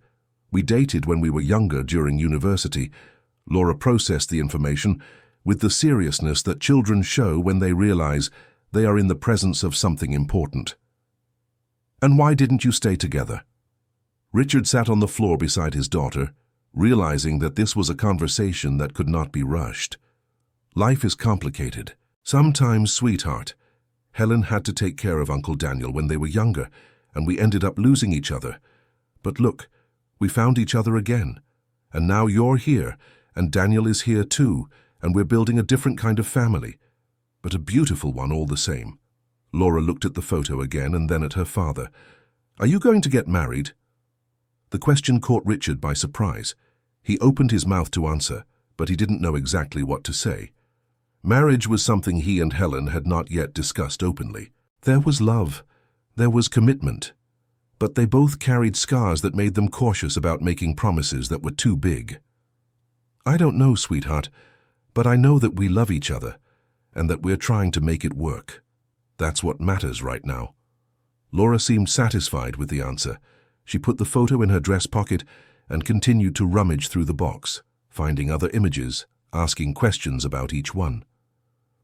Speaker 1: We dated when we were younger during university." Laura processed the information with the seriousness that children show when they realize they are in the presence of something important. "And why didn't you stay together?" Richard sat on the floor beside his daughter, realizing that this was a conversation that could not be rushed. "Life is complicated. Sometimes, sweetheart, Helen had to take care of Uncle Daniel when they were younger, and we ended up losing each other. But look, we found each other again, and now you're here, and Daniel is here too, and we're building a different kind of family, but a beautiful one all the same." Laura looked at the photo again and then at her father. "Are you going to get married?" The question caught Richard by surprise. He opened his mouth to answer, but he didn't know exactly what to say. Marriage was something he and Helen had not yet discussed openly. There was love, there was commitment, but they both carried scars that made them cautious about making promises that were too big. "I don't know, sweetheart, but I know that we love each other, and that we're trying to make it work. That's what matters right now." Laura seemed satisfied with the answer. She put the photo in her dress pocket and continued to rummage through the box, finding other images, asking questions about each one.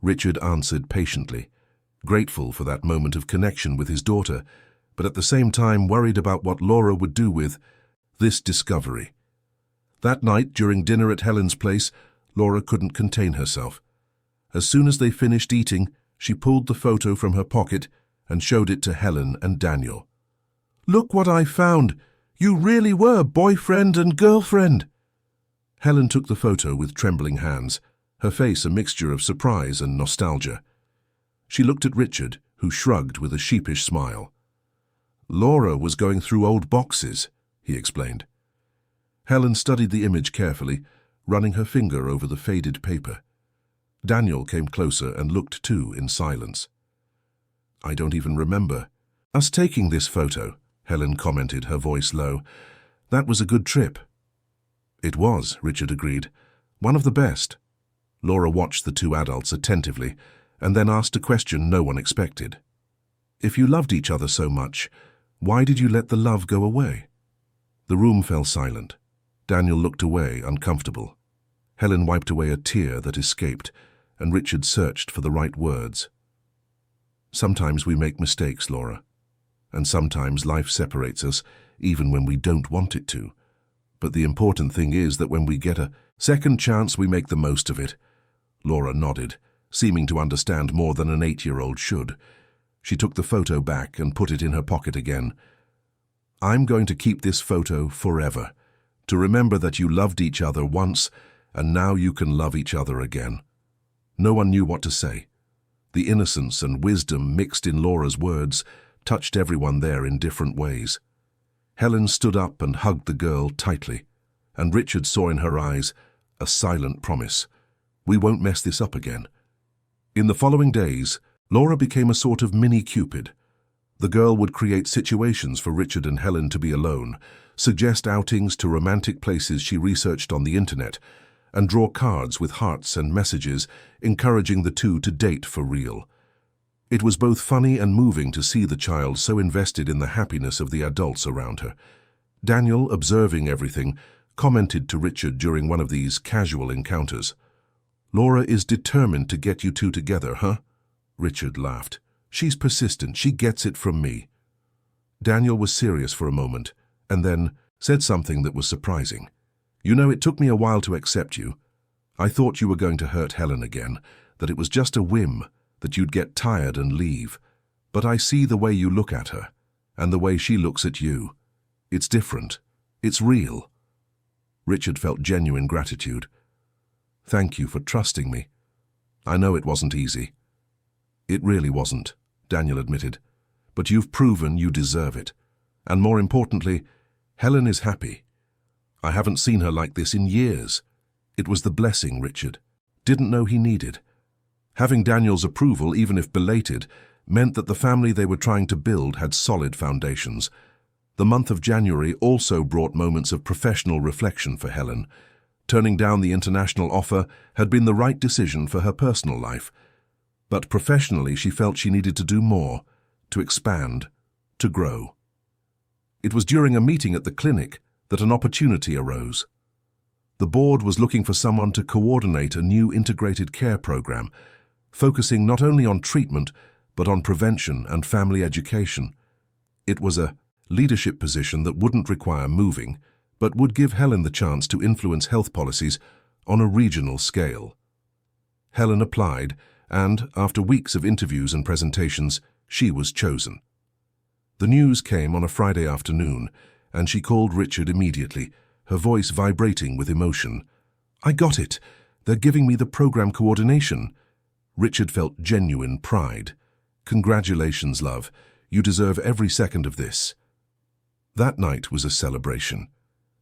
Speaker 1: Richard answered patiently, grateful for that moment of connection with his daughter, but at the same time worried about what Laura would do with this discovery. That night, during dinner at Helen's place, Laura couldn't contain herself. As soon as they finished eating, she pulled the photo from her pocket and showed it to Helen and Daniel. "Look what I found! You really were boyfriend and girlfriend!" Helen took the photo with trembling hands, her face a mixture of surprise and nostalgia. She looked at Richard, who shrugged with a sheepish smile. "Laura was going through old boxes," he explained. Helen studied the image carefully, running her finger over the faded paper. Daniel came closer and looked too in silence. "I don't even remember us taking this photo," Helen commented, her voice low. "That was a good trip." "It was," Richard agreed. "One of the best." Laura watched the two adults attentively and then asked a question no one expected. "If you loved each other so much, why did you let the love go away?" The room fell silent. Daniel looked away, uncomfortable. Helen wiped away a tear that escaped, and Richard searched for the right words. "Sometimes we make mistakes, Laura. And sometimes life separates us, even when we don't want it to. But the important thing is that when we get a second chance, we make the most of it." Laura nodded, seeming to understand more than an 8-year-old should. She took the photo back and put it in her pocket again. "I'm going to keep this photo forever, to remember that you loved each other once, and now you can love each other again." No one knew what to say. The innocence and wisdom mixed in Laura's words touched everyone there in different ways. Helen stood up and hugged the girl tightly, and Richard saw in her eyes a silent promise. "We won't mess this up again." In the following days, Laura became a sort of mini-Cupid. The girl would create situations for Richard and Helen to be alone, suggest outings to romantic places she researched on the internet, and draw cards with hearts and messages encouraging the two to date for real. It was both funny and moving to see the child so invested in the happiness of the adults around her. Daniel, observing everything, commented to Richard during one of these casual encounters. "Laura is determined to get you two together, huh?" Richard laughed. "She's persistent. She gets it from me." Daniel was serious for a moment, and then said something that was surprising. "You know, it took me a while to accept you. I thought you were going to hurt Helen again, that it was just a whim, that you'd get tired and leave. But I see the way you look at her, and the way she looks at you. It's different. It's real." Richard felt genuine gratitude. "Thank you for trusting me. I know it wasn't easy." "It really wasn't," Daniel admitted. "But you've proven you deserve it. And more importantly, Helen is happy. I haven't seen her like this in years. It was the blessing Richard didn't know he needed." Having Daniel's approval, even if belated, meant that the family they were trying to build had solid foundations. The month of January also brought moments of professional reflection for Helen. Turning down the international offer had been the right decision for her personal life. But professionally, she felt she needed to do more, to expand, to grow. It was during a meeting at the clinic that an opportunity arose. The board was looking for someone to coordinate a new integrated care program, focusing not only on treatment, but on prevention and family education. It was a leadership position that wouldn't require moving, but would give Helen the chance to influence health policies on a regional scale. Helen applied, and after weeks of interviews and presentations, she was chosen. The news came on a Friday afternoon, and she called Richard immediately, her voice vibrating with emotion. "I got it! They're giving me the program coordination." Richard felt genuine pride. "Congratulations, love. You deserve every second of this." That night was a celebration.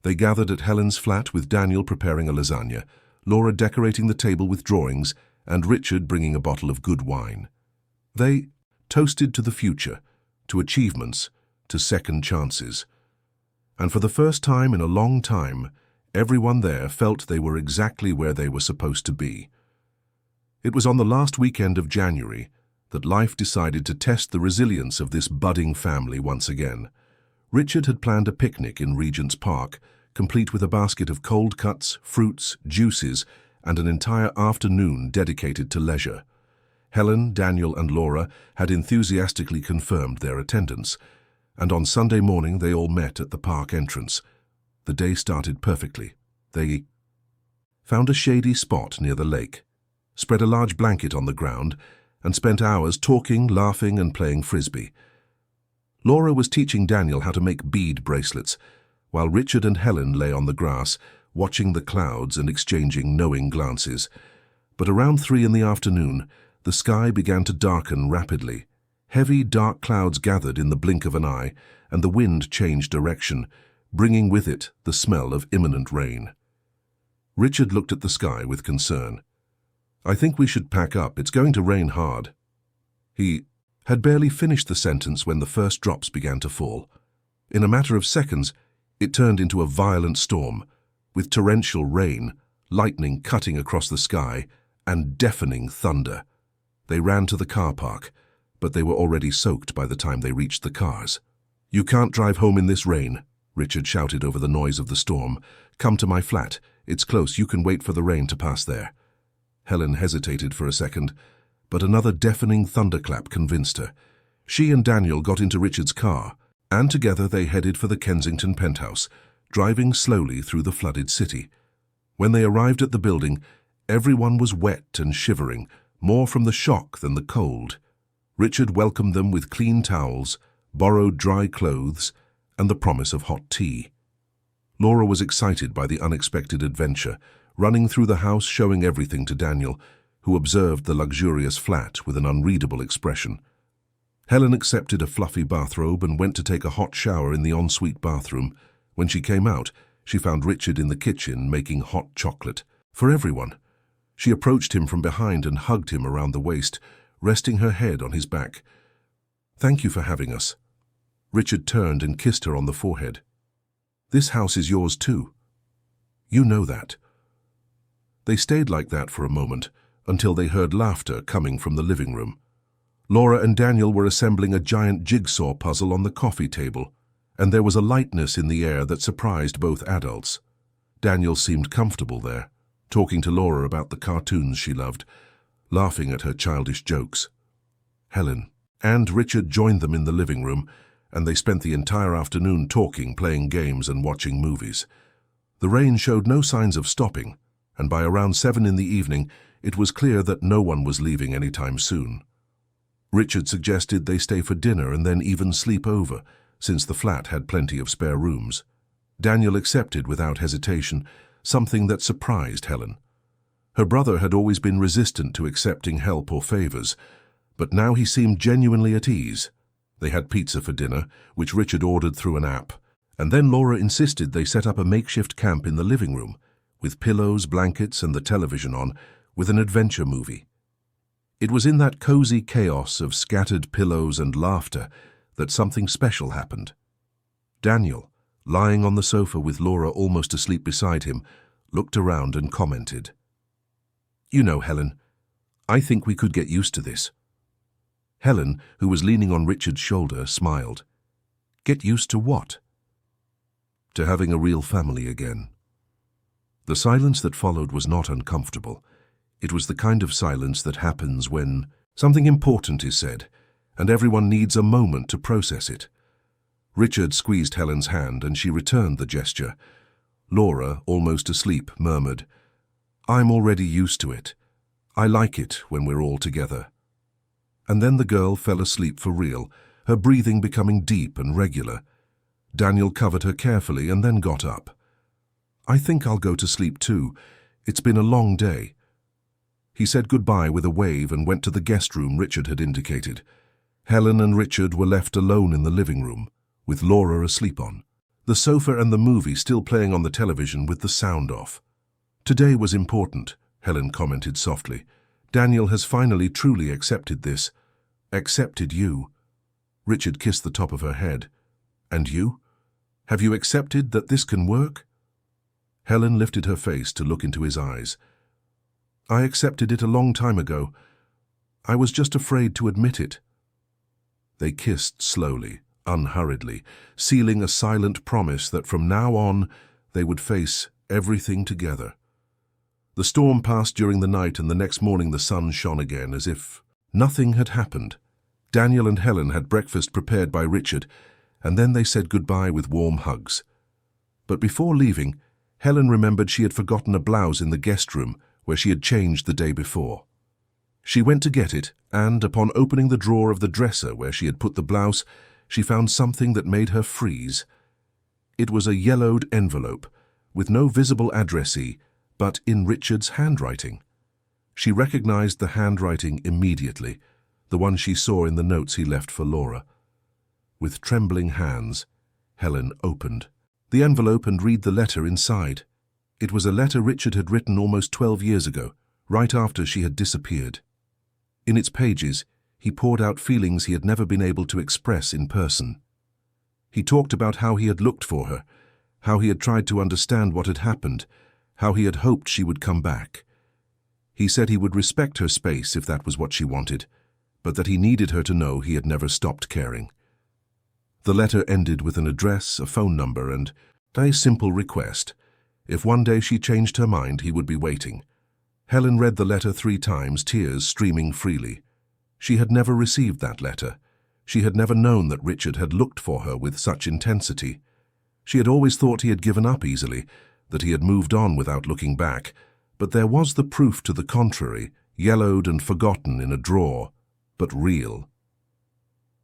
Speaker 1: They gathered at Helen's flat with Daniel preparing a lasagna, Laura decorating the table with drawings, and Richard bringing a bottle of good wine. They toasted to the future, to achievements, to second chances. And for the first time in a long time, everyone there felt they were exactly where they were supposed to be. It was on the last weekend of January that life decided to test the resilience of this budding family once again. Richard had planned a picnic in Regent's Park, complete with a basket of cold cuts, fruits, juices, and an entire afternoon dedicated to leisure. Helen, Daniel, and Laura had enthusiastically confirmed their attendance, and on Sunday morning they all met at the park entrance. The day started perfectly. They found a shady spot near the lake, spread a large blanket on the ground, and spent hours talking, laughing, and playing frisbee. Laura was teaching Daniel how to make bead bracelets, while Richard and Helen lay on the grass, watching the clouds and exchanging knowing glances. But around 3 in the afternoon, the sky began to darken rapidly. Heavy, dark clouds gathered in the blink of an eye, and the wind changed direction, bringing with it the smell of imminent rain. Richard looked at the sky with concern. "I think we should pack up. It's going to rain hard." He had barely finished the sentence when the first drops began to fall. In a matter of seconds, it turned into a violent storm, with torrential rain, lightning cutting across the sky, and deafening thunder. They ran to the car park, but they were already soaked by the time they reached the cars. "You can't drive home in this rain," Richard shouted over the noise of the storm. "Come to my flat. It's close. You can wait for the rain to pass there." Helen hesitated for a second, but another deafening thunderclap convinced her. She and Daniel got into Richard's car, and together they headed for the Kensington penthouse, driving slowly through the flooded city. When they arrived at the building, everyone was wet and shivering, more from the shock than the cold. Richard welcomed them with clean towels, borrowed dry clothes, and the promise of hot tea. Laura was excited by the unexpected adventure, running through the house showing everything to Daniel, who observed the luxurious flat with an unreadable expression. Helen accepted a fluffy bathrobe and went to take a hot shower in the ensuite bathroom. When she came out, she found Richard in the kitchen making hot chocolate for everyone. She approached him from behind and hugged him around the waist, resting her head on his back. "Thank you for having us." Richard turned and kissed her on the forehead. "This house is yours too. You know that." They stayed like that for a moment, until they heard laughter coming from the living room. Laura and Daniel were assembling a giant jigsaw puzzle on the coffee table, and there was a lightness in the air that surprised both adults. Daniel seemed comfortable there, talking to Laura about the cartoons she loved, laughing at her childish jokes. Helen and Richard joined them in the living room, and they spent the entire afternoon talking, playing games, and watching movies. The rain showed no signs of stopping, and by around 7 in the evening, it was clear that no one was leaving anytime soon. Richard suggested they stay for dinner and then even sleep over, since the flat had plenty of spare rooms. Daniel accepted without hesitation, something that surprised Helen. Her brother had always been resistant to accepting help or favors, but now he seemed genuinely at ease. They had pizza for dinner, which Richard ordered through an app, and then Laura insisted they set up a makeshift camp in the living room, with pillows, blankets, and the television on, with an adventure movie. It was in that cozy chaos of scattered pillows and laughter that something special happened. Daniel, lying on the sofa with Laura almost asleep beside him, looked around and commented, "You know, Helen, I think we could get used to this." Helen, who was leaning on Richard's shoulder, smiled. "Get used to what?" "To having a real family again." The silence that followed was not uncomfortable. It was the kind of silence that happens when something important is said, and everyone needs a moment to process it. Richard squeezed Helen's hand, and she returned the gesture. Laura, almost asleep, murmured, "I'm already used to it. I like it when we're all together." And then the girl fell asleep for real, her breathing becoming deep and regular. Daniel covered her carefully and then got up. "I think I'll go to sleep too. It's been a long day." He said goodbye with a wave and went to the guest room Richard had indicated. Helen and Richard were left alone in the living room, with Laura asleep on, the sofa and the movie still playing on the television with the sound off. "Today was important," Helen commented softly. "Daniel has finally truly accepted this. Accepted you." Richard kissed the top of her head. "And you? Have you accepted that this can work?" Helen lifted her face to look into his eyes. "I accepted it a long time ago. I was just afraid to admit it." They kissed slowly, unhurriedly, sealing a silent promise that from now on they would face everything together. The storm passed during the night, and the next morning the sun shone again as if nothing had happened. Daniel and Helen had breakfast prepared by Richard, and then they said goodbye with warm hugs. But before leaving, Helen remembered she had forgotten a blouse in the guest room where she had changed the day before. She went to get it, and upon opening the drawer of the dresser where she had put the blouse, she found something that made her freeze. It was a yellowed envelope, with no visible addressee, but in Richard's handwriting. She recognized the handwriting immediately, the one she saw in the notes he left for Laura. With trembling hands, Helen opened the envelope and read the letter inside. It was a letter Richard had written almost 12 years ago, right after she had disappeared. In its pages, he poured out feelings he had never been able to express in person. He talked about how he had looked for her, how he had tried to understand what had happened, how he had hoped she would come back. He said he would respect her space if that was what she wanted, but that he needed her to know he had never stopped caring. The letter ended with an address, a phone number, and a simple request. If one day she changed her mind, he would be waiting. Helen read the letter 3 times, tears streaming freely. She had never received that letter. She had never known that Richard had looked for her with such intensity. She had always thought he had given up easily, that he had moved on without looking back, but there was the proof to the contrary, yellowed and forgotten in a drawer, but real.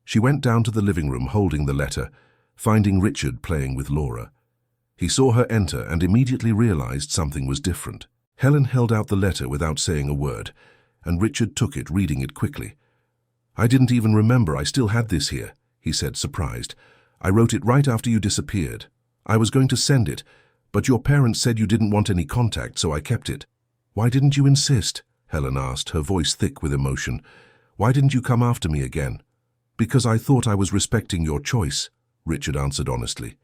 Speaker 1: She went down to the living room holding the letter, finding Richard playing with Laura. He saw her enter and immediately realized something was different. Helen held out the letter without saying a word, and Richard took it, reading it quickly. "I didn't even remember I still had this here," he said, surprised. "I wrote it right after you disappeared. I was going to send it, but your parents said you didn't want any contact, so I kept it." "Why didn't you insist?" Helen asked, her voice thick with emotion. "Why didn't you come after me again?" "Because I thought I was respecting your choice," Richard answered honestly.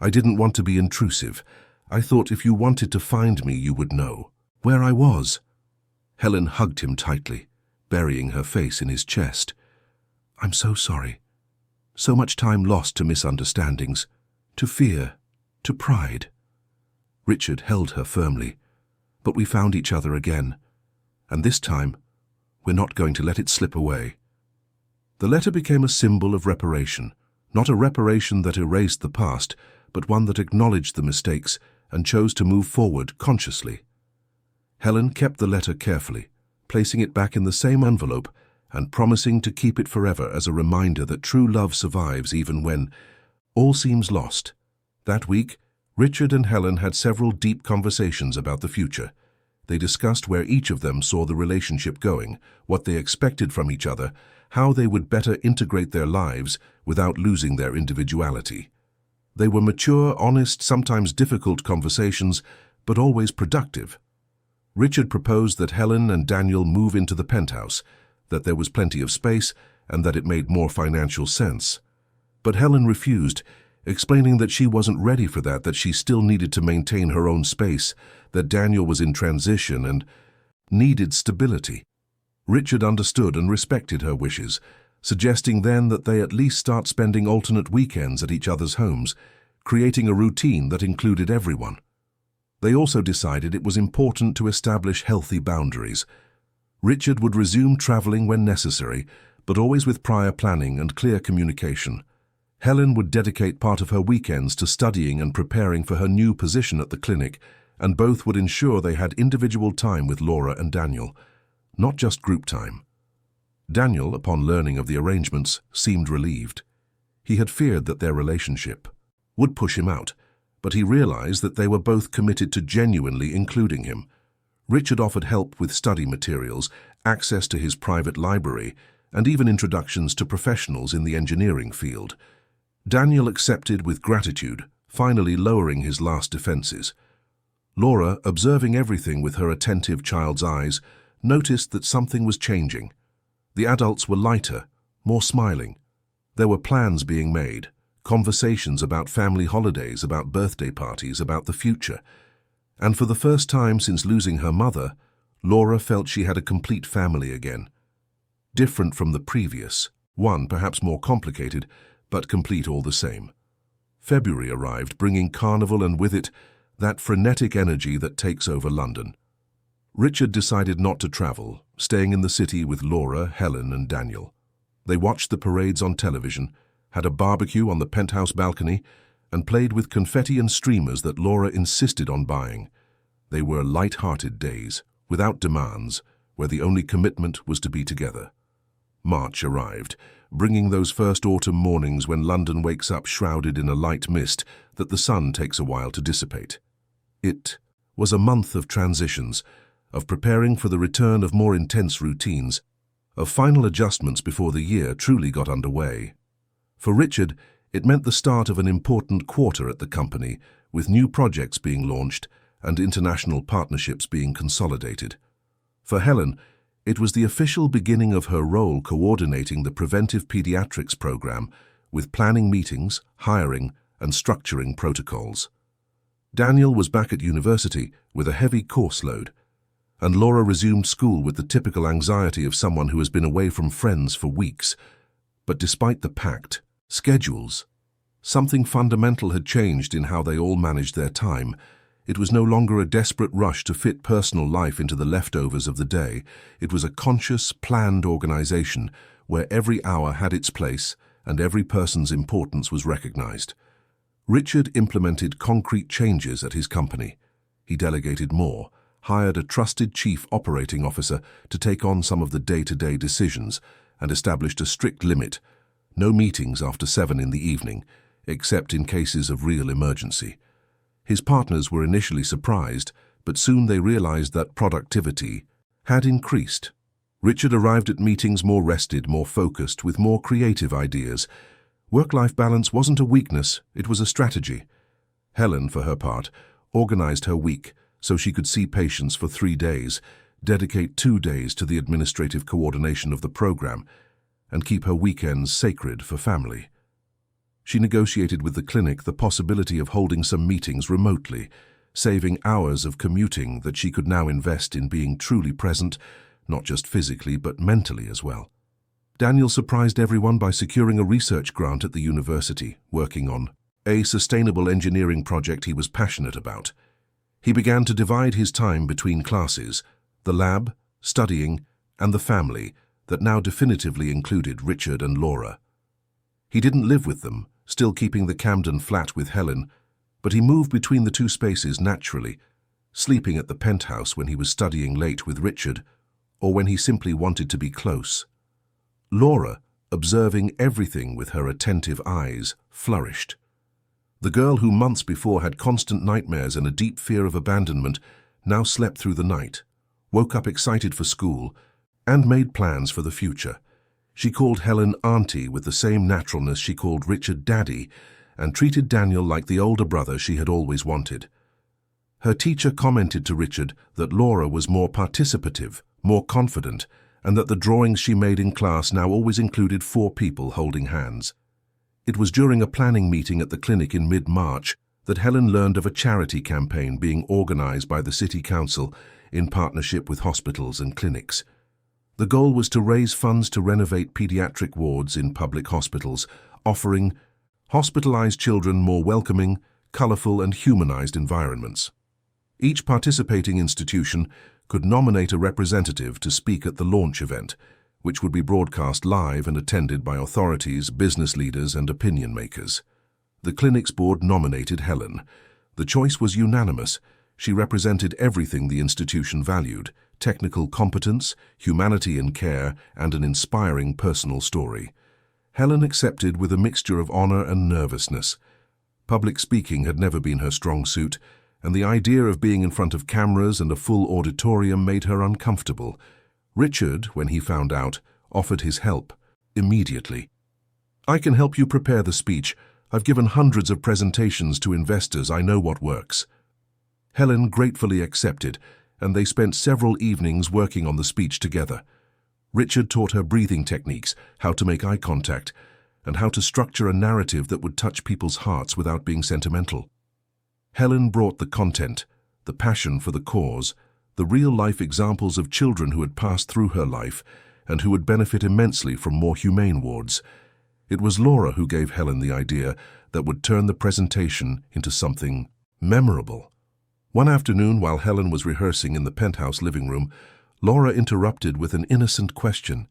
Speaker 1: "I didn't want to be intrusive. I thought if you wanted to find me, you would know where I was." Helen hugged him tightly, burying her face in his chest. "I'm so sorry. So much time lost to misunderstandings, to fear, to pride." Richard held her firmly. "But we found each other again, and this time, we're not going to let it slip away." The letter became a symbol of reparation, not a reparation that erased the past, but one that acknowledged the mistakes and chose to move forward consciously. Helen kept the letter carefully, placing it back in the same envelope and promising to keep it forever as a reminder that true love survives even when all seems lost. That week, Richard and Helen had several deep conversations about the future. They discussed where each of them saw the relationship going, what they expected from each other, how they would better integrate their lives without losing their individuality. They were mature, honest, sometimes difficult conversations, but always productive. Richard proposed that Helen and Daniel move into the penthouse, that there was plenty of space, and that it made more financial sense. But Helen refused, explaining that she wasn't ready for that she still needed to maintain her own space, that Daniel was in transition and needed stability. Richard understood and respected her wishes, suggesting then that they at least start spending alternate weekends at each other's homes, creating a routine that included everyone. They also decided it was important to establish healthy boundaries. Richard would resume traveling when necessary, but always with prior planning and clear communication. Helen would dedicate part of her weekends to studying and preparing for her new position at the clinic, and both would ensure they had individual time with Laura and Daniel, not just group time. Daniel, upon learning of the arrangements, seemed relieved. He had feared that their relationship would push him out, but he realized that they were both committed to genuinely including him. Richard offered help with study materials, access to his private library, and even introductions to professionals in the engineering field. Daniel accepted with gratitude, finally lowering his last defenses. Laura, observing everything with her attentive child's eyes, noticed that something was changing. The adults were lighter, more smiling. There were plans being made, conversations about family holidays, about birthday parties, about the future. And for the first time since losing her mother, Laura felt she had a complete family again. Different from the previous, one perhaps more complicated, but complete all the same. February arrived, bringing Carnival and with it that frenetic energy that takes over London. Richard decided not to travel, staying in the city with Laura, Helen, and Daniel. They watched the parades on television, had a barbecue on the penthouse balcony, and played with confetti and streamers that Laura insisted on buying. They were light-hearted days, without demands, where the only commitment was to be together. March arrived, bringing those first autumn mornings when London wakes up shrouded in a light mist that the sun takes a while to dissipate. It was a month of transitions, of preparing for the return of more intense routines, of final adjustments before the year truly got underway. For Richard, it meant the start of an important quarter at the company, with new projects being launched and international partnerships being consolidated. For Helen, it was the official beginning of her role coordinating the preventive pediatrics program, with planning meetings, hiring, and structuring protocols. Daniel was back at university with a heavy course load, and Laura resumed school with the typical anxiety of someone who has been away from friends for weeks. But despite the packed schedules, something fundamental had changed in how they all managed their time. It was no longer a desperate rush to fit personal life into the leftovers of the day. It was a conscious, planned organization where every hour had its place and every person's importance was recognized. Richard implemented concrete changes at his company. He delegated more, hired a trusted chief operating officer to take on some of the day-to-day decisions, and established a strict limit: no meetings after 7 in the evening, except in cases of real emergency. His partners were initially surprised, but soon they realized that productivity had increased. Richard arrived at meetings more rested, more focused, with more creative ideas. Work-life balance wasn't a weakness, it was a strategy. Helen, for her part, organized her week so she could see patients for 3 days, dedicate 2 days to the administrative coordination of the program, and keep her weekends sacred for family. She negotiated with the clinic the possibility of holding some meetings remotely, saving hours of commuting that she could now invest in being truly present, not just physically but mentally as well. Daniel surprised everyone by securing a research grant at the university, working on a sustainable engineering project he was passionate about. He began to divide his time between classes, the lab, studying, and the family that now definitively included Richard and Laura. He didn't live with them, still keeping the Camden flat with Helen, but he moved between the two spaces naturally, sleeping at the penthouse when he was studying late with Richard, or when he simply wanted to be close. Laura, observing everything with her attentive eyes, flourished. The girl who months before had constant nightmares and a deep fear of abandonment now slept through the night, woke up excited for school, and made plans for the future. She called Helen Auntie with the same naturalness she called Richard Daddy, and treated Daniel like the older brother she had always wanted. Her teacher commented to Richard that Laura was more participative, more confident, and that the drawings she made in class now always included 4 people holding hands. It was during a planning meeting at the clinic in mid-March that Helen learned of a charity campaign being organized by the City Council in partnership with hospitals and clinics. The goal was to raise funds to renovate pediatric wards in public hospitals, offering hospitalized children more welcoming, colorful, and humanized environments. Each participating institution could nominate a representative to speak at the launch event, which would be broadcast live and attended by authorities, business leaders, and opinion makers. The clinic's board nominated Helen. The choice was unanimous. She represented everything the institution valued: technical competence, humanity and care, and an inspiring personal story. Helen accepted with a mixture of honor and nervousness. Public speaking had never been her strong suit, and the idea of being in front of cameras and a full auditorium made her uncomfortable. Richard, when he found out, offered his help immediately. "I can help you prepare the speech. I've given hundreds of presentations to investors. I know what works." Helen gratefully accepted, and they spent several evenings working on the speech together. Richard taught her breathing techniques, how to make eye contact, and how to structure a narrative that would touch people's hearts without being sentimental. Helen brought the content, the passion for the cause, the real-life examples of children who had passed through her life and who would benefit immensely from more humane wards. It was Laura who gave Helen the idea that would turn the presentation into something memorable. One afternoon, while Helen was rehearsing in the penthouse living room, Laura interrupted with an innocent question.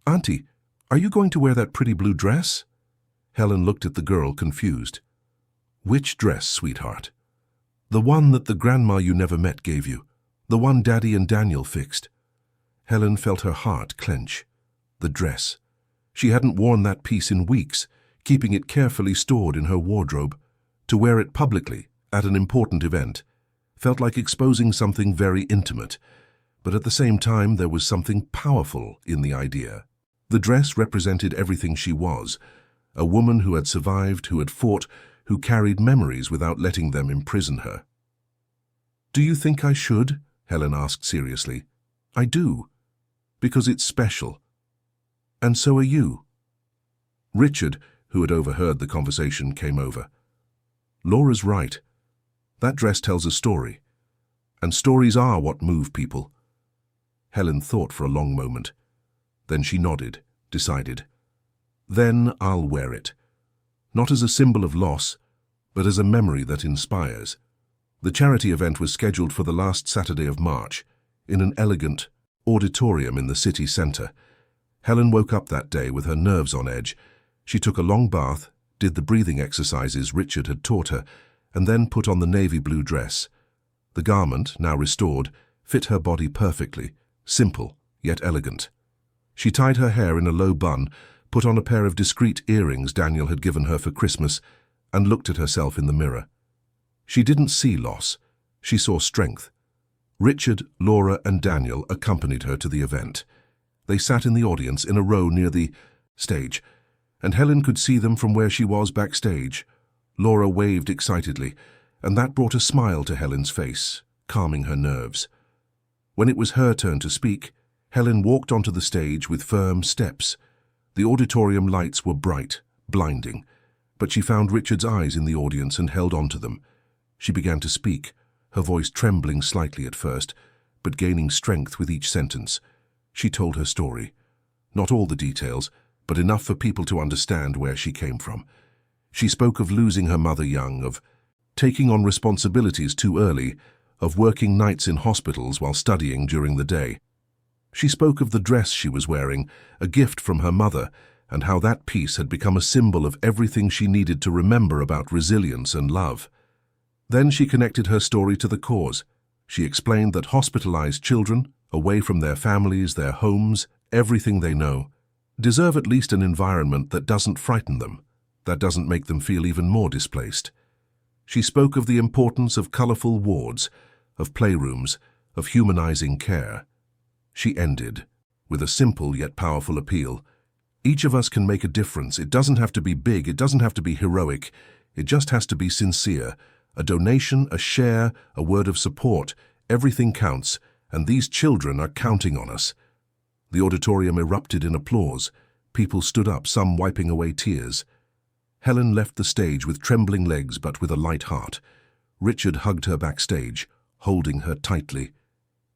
Speaker 1: "Auntie, are you going to wear that pretty blue dress?" Helen looked at the girl, confused. "Which dress, sweetheart?" "The one that the grandma you never met gave you. The one Daddy and Daniel fixed." Helen felt her heart clench. The dress. She hadn't worn that piece in weeks, keeping it carefully stored in her wardrobe. To wear it publicly, at an important event, felt like exposing something very intimate. but at the same time there was something powerful in the idea. The dress represented everything she was, a woman who had survived, who had fought, who carried memories without letting them imprison her. "Do you think I should?" Helen asked seriously. "I do, because it's special. And so are you." Richard, who had overheard the conversation, came over. "Laura's right. That dress tells a story, and stories are what move people." Helen thought for a long moment. Then she nodded, decided. "Then I'll wear it. Not as a symbol of loss, but as a memory that inspires." The charity event was scheduled for the last Saturday of March, in an elegant auditorium in the city centre. Helen woke up that day with her nerves on edge. She took a long bath, did the breathing exercises Richard had taught her, and then put on the navy blue dress. The garment, now restored, fit her body perfectly, simple yet elegant. She tied her hair in a low bun, put on a pair of discreet earrings Daniel had given her for Christmas, and looked at herself in the mirror. She didn't see loss. She saw strength. Richard, Laura, and Daniel accompanied her to the event. They sat in the audience in a row near the stage, and Helen could see them from where she was backstage. Laura waved excitedly, and that brought a smile to Helen's face, calming her nerves. When it was her turn to speak, Helen walked onto the stage with firm steps. The auditorium lights were bright, blinding, but she found Richard's eyes in the audience and held on to them. She began to speak, her voice trembling slightly at first, but gaining strength with each sentence. She told her story. Not all the details, but enough for people to understand where she came from. She spoke of losing her mother young, of taking on responsibilities too early, of working nights in hospitals while studying during the day. She spoke of the dress she was wearing, a gift from her mother, and how that piece had become a symbol of everything she needed to remember about resilience and love. Then she connected her story to the cause. She explained that hospitalized children, away from their families, their homes, everything they know, deserve at least an environment that doesn't frighten them, that doesn't make them feel even more displaced. She spoke of the importance of colorful wards, of playrooms, of humanizing care. She ended with a simple yet powerful appeal. Each of us can make a difference. It doesn't have to be big, it doesn't have to be heroic, it just has to be sincere. A donation, a share, a word of support, everything counts, and these children are counting on us. The auditorium erupted in applause. People stood up, some wiping away tears. Helen left the stage with trembling legs but with a light heart. Richard hugged her backstage, holding her tightly.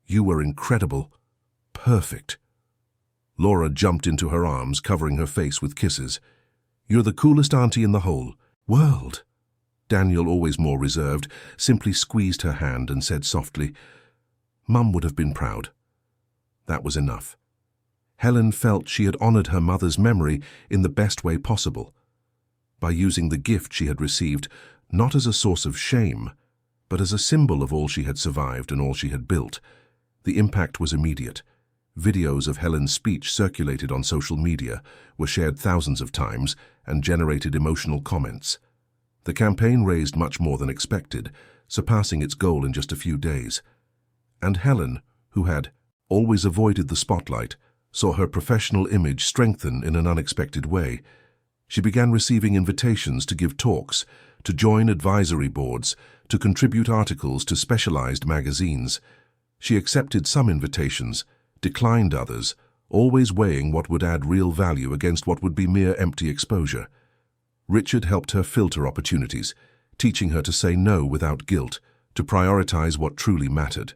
Speaker 1: "You were incredible. Perfect." Laura jumped into her arms, covering her face with kisses. "You're the coolest auntie in the whole world." Daniel, always more reserved, simply squeezed her hand and said softly, "Mum would have been proud." That was enough. Helen felt she had honored her mother's memory in the best way possible, by using the gift she had received not as a source of shame, but as a symbol of all she had survived and all she had built. The impact was immediate. Videos of Helen's speech circulated on social media, were shared thousands of times, and generated emotional comments. The campaign raised much more than expected, surpassing its goal in just a few days. And Helen, who had always avoided the spotlight, saw her professional image strengthen in an unexpected way. She began receiving invitations to give talks, to join advisory boards, to contribute articles to specialized magazines. She accepted some invitations, declined others, always weighing what would add real value against what would be mere empty exposure. Richard helped her filter opportunities, teaching her to say no without guilt, to prioritize what truly mattered.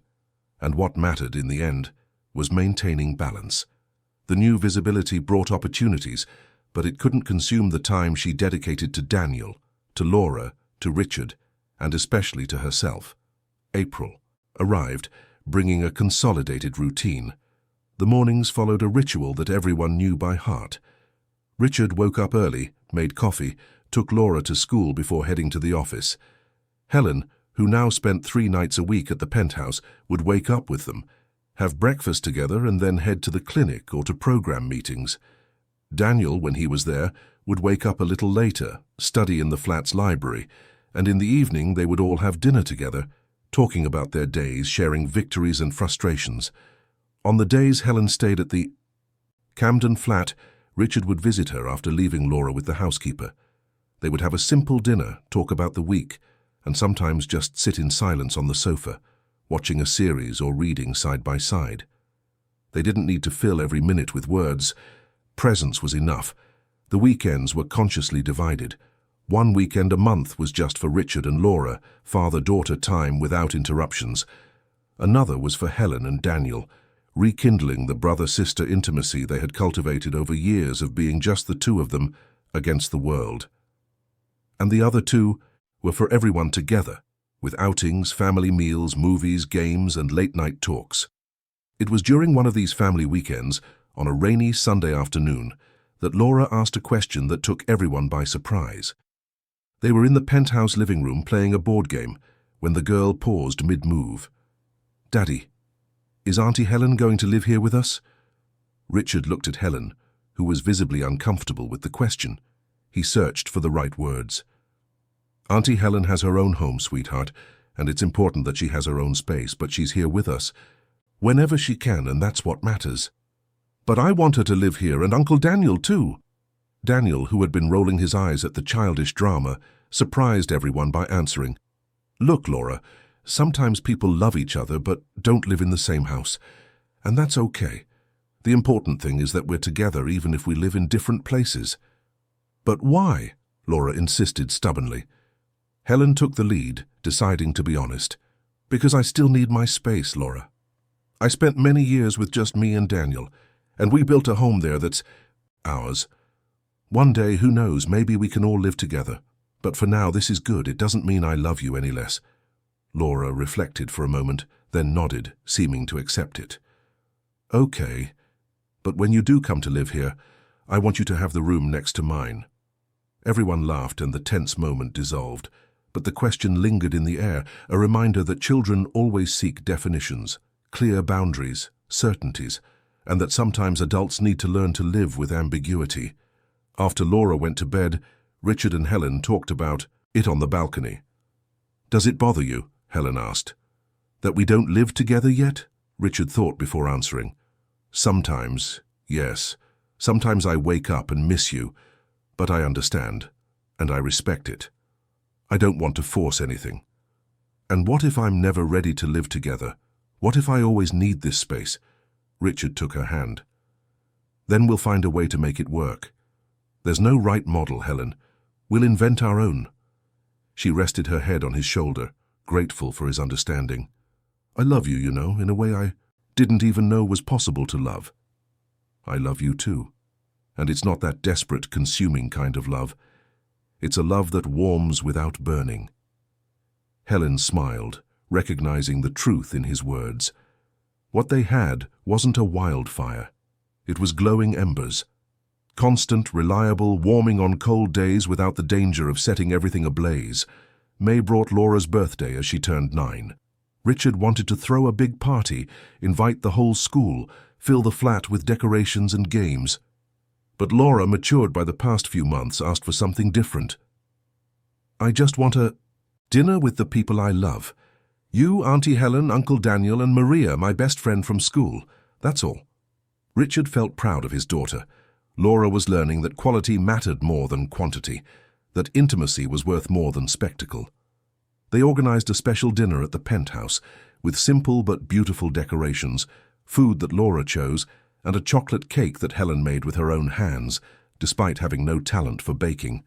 Speaker 1: And what mattered in the end was maintaining balance. The new visibility brought opportunities, but it couldn't consume the time she dedicated to Daniel, to Laura, to Richard, and especially to herself. April arrived, bringing a consolidated routine. The mornings followed a ritual that everyone knew by heart. Richard woke up early, made coffee, took Laura to school before heading to the office. Helen, who now spent 3 nights a week at the penthouse, would wake up with them, have breakfast together and then head to the clinic or to program meetings. Daniel, when he was there, would wake up a little later, study in the flat's library, and in the evening they would all have dinner together, talking about their days, sharing victories and frustrations. On the days Helen stayed at the Camden flat, Richard would visit her after leaving Laura with the housekeeper. They would have a simple dinner, talk about the week, and sometimes just sit in silence on the sofa, watching a series or reading side by side. They didn't need to fill every minute with words. Presence was enough. The weekends were consciously divided. One weekend a month was just for Richard and Laura, father-daughter time without interruptions. Another was for Helen and Daniel, rekindling the brother-sister intimacy they had cultivated over years of being just the two of them against the world. And the other two were for everyone together, with outings, family meals, movies, games, and late-night talks. It was during one of these family weekends, on a rainy Sunday afternoon, that Laura asked a question that took everyone by surprise. They were in the penthouse living room playing a board game when the girl paused mid-move. "Daddy, is Auntie Helen going to live here with us?" Richard looked at Helen, who was visibly uncomfortable with the question. He searched for the right words. "Auntie Helen has her own home, sweetheart, and it's important that she has her own space, but she's here with us whenever she can, and that's what matters." "But I want her to live here, and Uncle Daniel too." Daniel, who had been rolling his eyes at the childish drama, surprised everyone by answering, "Look, Laura, sometimes people love each other but don't live in the same house, and that's okay. The important thing is that we're together even if we live in different places." "But why?" Laura insisted stubbornly. Helen took the lead, deciding to be honest. "Because I still need my space, Laura. I spent many years with just me and Daniel, and we built a home there that's ours. One day, who knows, maybe we can all live together. But for now, this is good. It doesn't mean I love you any less." Laura reflected for a moment, then nodded, seeming to accept it. "Okay, but when you do come to live here, I want you to have the room next to mine." Everyone laughed and the tense moment dissolved, but the question lingered in the air, a reminder that children always seek definitions, clear boundaries, certainties, and that sometimes adults need to learn to live with ambiguity. After Laura went to bed, Richard and Helen talked about it on the balcony. "Does it bother you?" Helen asked. "That we don't live together yet?" Richard thought before answering. "Sometimes, yes. Sometimes I wake up and miss you, but I understand, and I respect it. I don't want to force anything. And what if I'm never ready to live together? What if I always need this space?" Richard took her hand. "Then we'll find a way to make it work. There's no right model, Helen. We'll invent our own." She rested her head on his shoulder, grateful for his understanding. "I love you, you know, in a way I didn't even know was possible to love." "I love you too. And it's not that desperate, consuming kind of love. It's a love that warms without burning." Helen smiled, recognizing the truth in his words. What they had wasn't a wildfire. It was glowing embers. Constant, reliable, warming on cold days without the danger of setting everything ablaze. May brought Laura's birthday as she turned 9. Richard wanted to throw a big party, invite the whole school, fill the flat with decorations and games. But Laura, matured by the past few months, asked for something different. "I just want a dinner with the people I love. You, Auntie Helen, Uncle Daniel, and Maria, my best friend from school. That's all." Richard felt proud of his daughter. Laura was learning that quality mattered more than quantity, that intimacy was worth more than spectacle. They organized a special dinner at the penthouse, with simple but beautiful decorations, food that Laura chose, and a chocolate cake that Helen made with her own hands, despite having no talent for baking.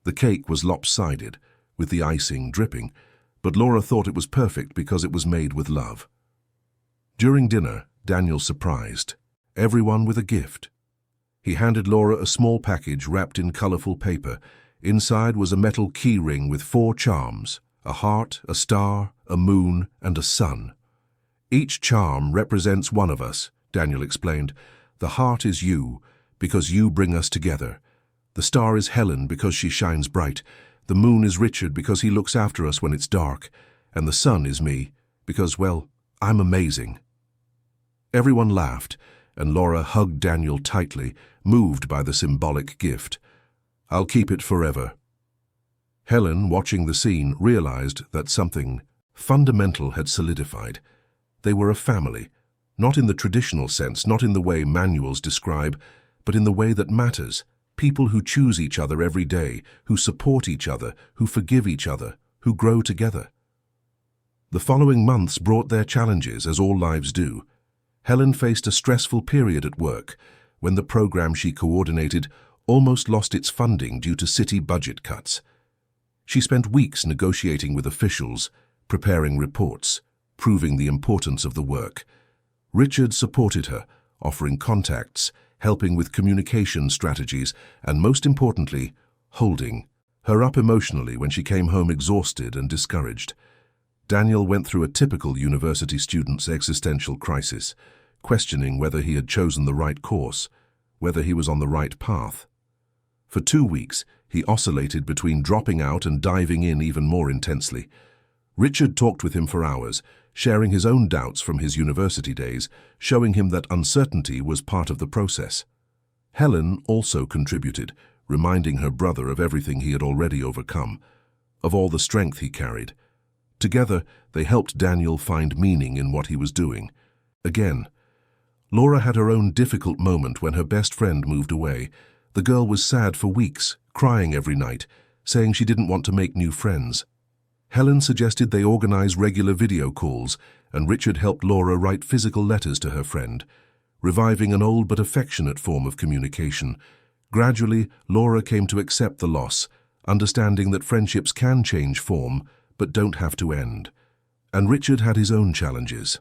Speaker 1: The cake was lopsided, with the icing dripping, but Laura thought it was perfect because it was made with love. During dinner, Daniel surprised everyone with a gift. He handed Laura a small package wrapped in colorful paper. Inside was a metal key ring with 4 charms, a heart, a star, a moon, and a sun. "Each charm represents one of us," Daniel explained. "The heart is you, because you bring us together. The star is Helen, because she shines bright. The moon is Richard, because he looks after us when it's dark. And the sun is me, because, well, I'm amazing." Everyone laughed, and Laura hugged Daniel tightly, moved by the symbolic gift. "I'll keep it forever." Helen, watching the scene, realized that something fundamental had solidified. They were a family, Not in the traditional sense, not in the way manuals describe, but in the way that matters. People who choose each other every day, who support each other, who forgive each other, who grow together. The following months brought their challenges, as all lives do. Helen faced a stressful period at work, when the program she coordinated almost lost its funding due to city budget cuts. She spent weeks negotiating with officials, preparing reports, proving the importance of the work. Richard supported her, offering contacts, helping with communication strategies, and most importantly, holding her up emotionally when she came home exhausted and discouraged. Daniel went through a typical university student's existential crisis, questioning whether he had chosen the right course, whether he was on the right path. For 2 weeks, he oscillated between dropping out and diving in even more intensely. Richard talked with him for hours, sharing his own doubts from his university days, showing him that uncertainty was part of the process. Helen also contributed, reminding her brother of everything he had already overcome, of all the strength he carried. Together, they helped Daniel find meaning in what he was doing. Again, Laura had her own difficult moment when her best friend moved away. The girl was sad for weeks, crying every night, saying she didn't want to make new friends. Helen suggested they organize regular video calls, and Richard helped Laura write physical letters to her friend, reviving an old but affectionate form of communication. Gradually, Laura came to accept the loss, understanding that friendships can change form, but don't have to end. And Richard had his own challenges.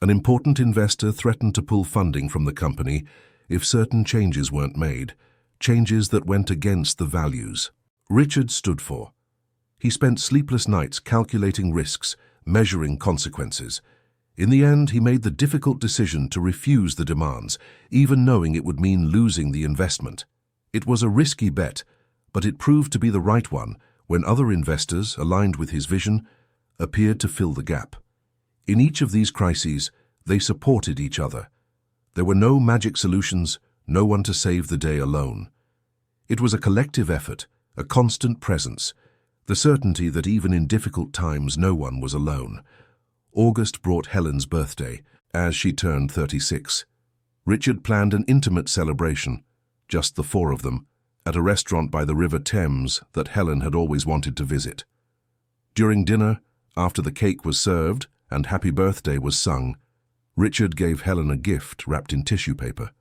Speaker 1: An important investor threatened to pull funding from the company if certain changes weren't made, changes that went against the values Richard stood for. He spent sleepless nights calculating risks, measuring consequences. In the end, he made the difficult decision to refuse the demands, even knowing it would mean losing the investment. It was a risky bet, but it proved to be the right one when other investors, aligned with his vision, appeared to fill the gap. In each of these crises, they supported each other. There were no magic solutions, no one to save the day alone. It was a collective effort, a constant presence, the certainty that even in difficult times no one was alone. August brought Helen's birthday, as she turned 36. Richard planned an intimate celebration, just the 4 of them, at a restaurant by the River Thames that Helen had always wanted to visit. During dinner, after the cake was served and happy birthday was sung, Richard gave Helen a gift wrapped in tissue paper.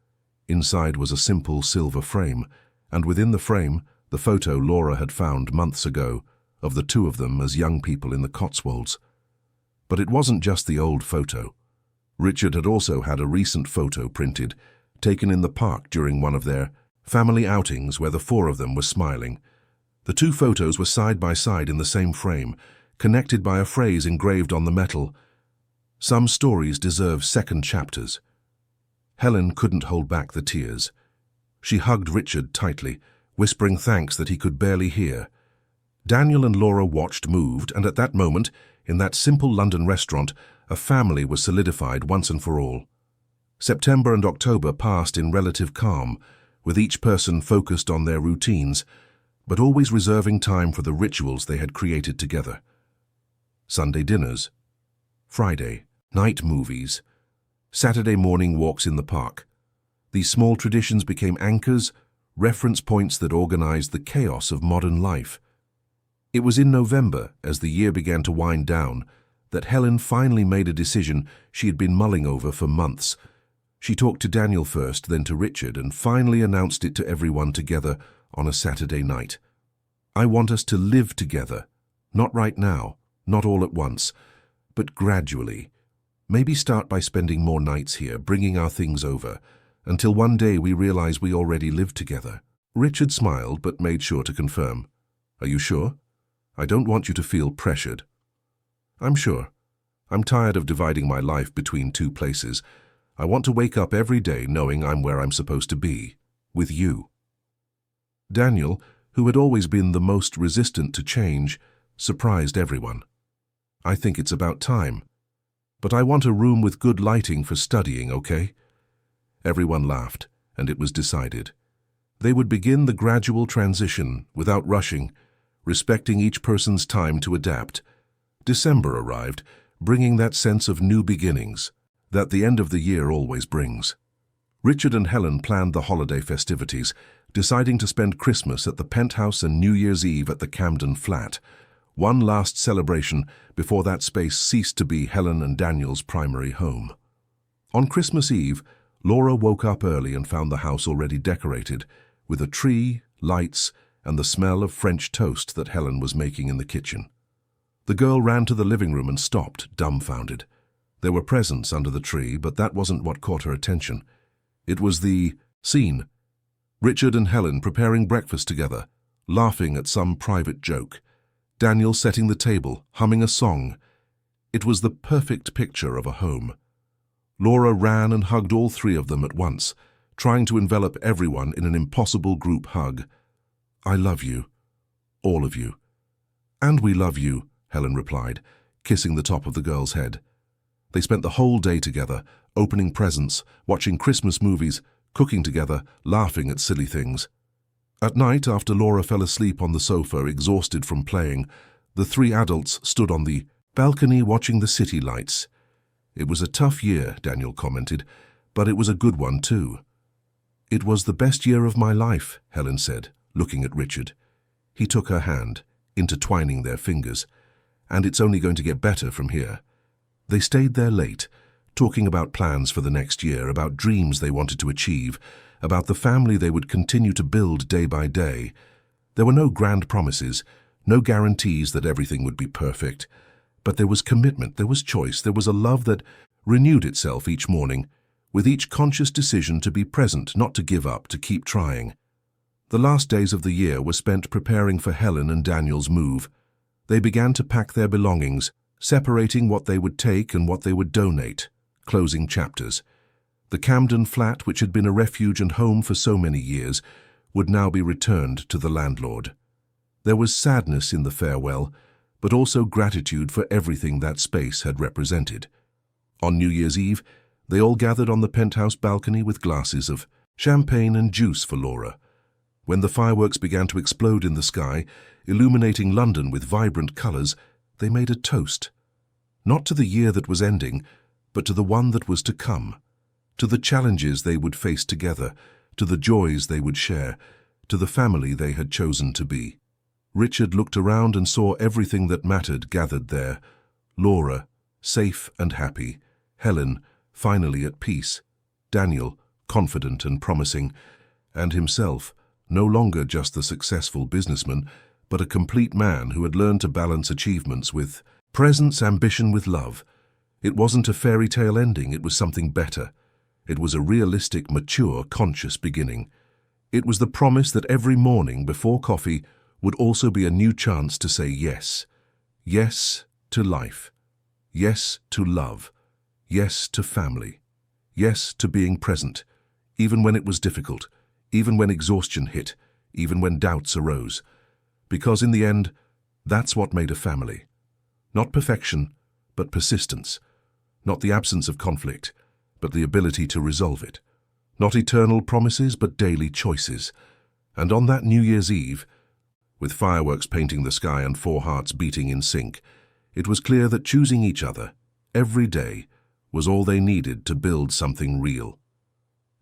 Speaker 1: Inside was a simple silver frame, and within the frame, the photo Laura had found months ago of the 2 of them as young people in the Cotswolds. But it wasn't just the old photo. Richard had also had a recent photo printed, taken in the park during one of their family outings where the 4 of them were smiling. The 2 photos were side by side in the same frame, connected by a phrase engraved on the metal. Some stories deserve second chapters. Helen couldn't hold back the tears. She hugged Richard tightly, whispering thanks that he could barely hear. Daniel and Laura watched moved, and at that moment, in that simple London restaurant, a family was solidified once and for all. September and October passed in relative calm, with each person focused on their routines, but always reserving time for the rituals they had created together. Sunday dinners, Friday night movies, Saturday morning walks in the park. These small traditions became anchors, reference points that organized the chaos of modern life. It was in November, as the year began to wind down, that Helen finally made a decision she had been mulling over for months. She talked to Daniel first, then to Richard, and finally announced it to everyone together on a Saturday night. I want us to live together, not right now, not all at once, but gradually. Maybe start by spending more nights here, bringing our things over, until one day we realize we already live together. Richard smiled but made sure to confirm. Are you sure? I don't want you to feel pressured. I'm sure. I'm tired of dividing my life between 2 places. I want to wake up every day knowing I'm where I'm supposed to be, with you. Daniel, who had always been the most resistant to change, surprised everyone. I think it's about time. But I want a room with good lighting for studying, okay? Everyone laughed, and it was decided. They would begin the gradual transition without rushing, respecting each person's time to adapt. December arrived, bringing that sense of new beginnings. that the end of the year always brings. Richard and Helen planned the holiday festivities, deciding to spend Christmas at the penthouse and New Year's Eve at the Camden flat, one last celebration before that space ceased to be Helen and Daniel's primary home. On Christmas Eve, Laura woke up early and found the house already decorated, with a tree, lights, and the smell of French toast that Helen was making in the kitchen. The girl ran to the living room and stopped, dumbfounded. There were presents under the tree, but that wasn't what caught her attention. It was the scene. Richard and Helen preparing breakfast together, laughing at some private joke. Daniel setting the table, humming a song. It was the perfect picture of a home. Laura ran and hugged all three of them at once, trying to envelop everyone in an impossible group hug. "I love you. All of you." "And we love you," Helen replied, kissing the top of the girl's head. They spent the whole day together, opening presents, watching Christmas movies, cooking together, laughing at silly things. At night, after Laura fell asleep on the sofa, exhausted from playing, the three adults stood on the balcony watching the city lights. "It was a tough year," Daniel commented, "but it was a good one too." "It was the best year of my life," Helen said, looking at Richard. He took her hand, intertwining their fingers. "And it's only going to get better from here." They stayed there late, talking about plans for the next year, about dreams they wanted to achieve, about the family they would continue to build day by day. There were no grand promises, no guarantees that everything would be perfect. But there was commitment, there was choice, there was a love that renewed itself each morning, with each conscious decision to be present, not to give up, to keep trying. The last days of the year were spent preparing for Helen and Daniel's move. They began to pack their belongings, separating what they would take and what they would donate, closing chapters. The Camden flat, which had been a refuge and home for so many years, would now be returned to the landlord. There was sadness in the farewell, but also gratitude for everything that space had represented. On New Year's Eve, they all gathered on the penthouse balcony with glasses of champagne and juice for Laura. When the fireworks began to explode in the sky, illuminating London with vibrant colours, they made a toast. Not to the year that was ending, but to the one that was to come. To the challenges they would face together, to the joys they would share, to the family they had chosen to be. Richard looked around and saw everything that mattered gathered there. Laura, safe and happy. Helen, finally at peace. Daniel, confident and promising. And himself, no longer just the successful businessman, but a complete man who had learned to balance achievements with presence, ambition with love. It wasn't a fairy tale ending, it was something better. It was a realistic, mature, conscious beginning. It was the promise that every morning before coffee would also be a new chance to say yes. Yes to life. Yes to love. Yes to family. Yes to being present, even when it was difficult, even when exhaustion hit, even when doubts arose. Because in the end, that's what made a family. Not perfection, but persistence. Not the absence of conflict, but the ability to resolve it. Not eternal promises, but daily choices. And on that New Year's Eve, with fireworks painting the sky and four hearts beating in sync, it was clear that choosing each other, every day, was all they needed to build something real.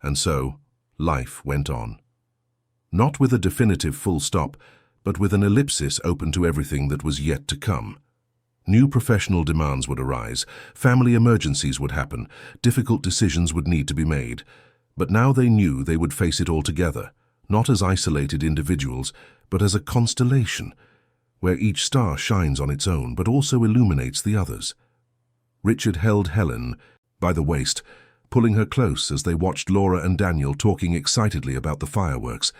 Speaker 1: And so, life went on. Not with a definitive full stop, but with an ellipsis open to everything that was yet to come. New professional demands would arise, family emergencies would happen, difficult decisions would need to be made. But now they knew they would face it all together, not as isolated individuals, but as a constellation, where each star shines on its own, but also illuminates the others. Richard held Helen by the waist, pulling her close as they watched Laura and Daniel talking excitedly about the fireworks.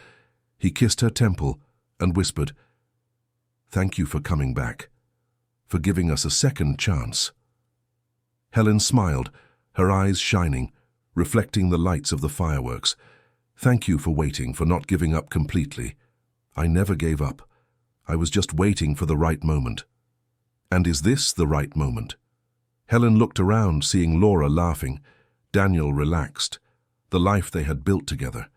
Speaker 1: He kissed her temple and whispered, "Thank you for coming back, for giving us a second chance." Helen smiled, her eyes shining, reflecting the lights of the fireworks. "Thank you for waiting, for not giving up completely. I never gave up. I was just waiting for the right moment." "And is this the right moment?" Helen looked around, seeing Laura laughing, Daniel relaxed, the life they had built together.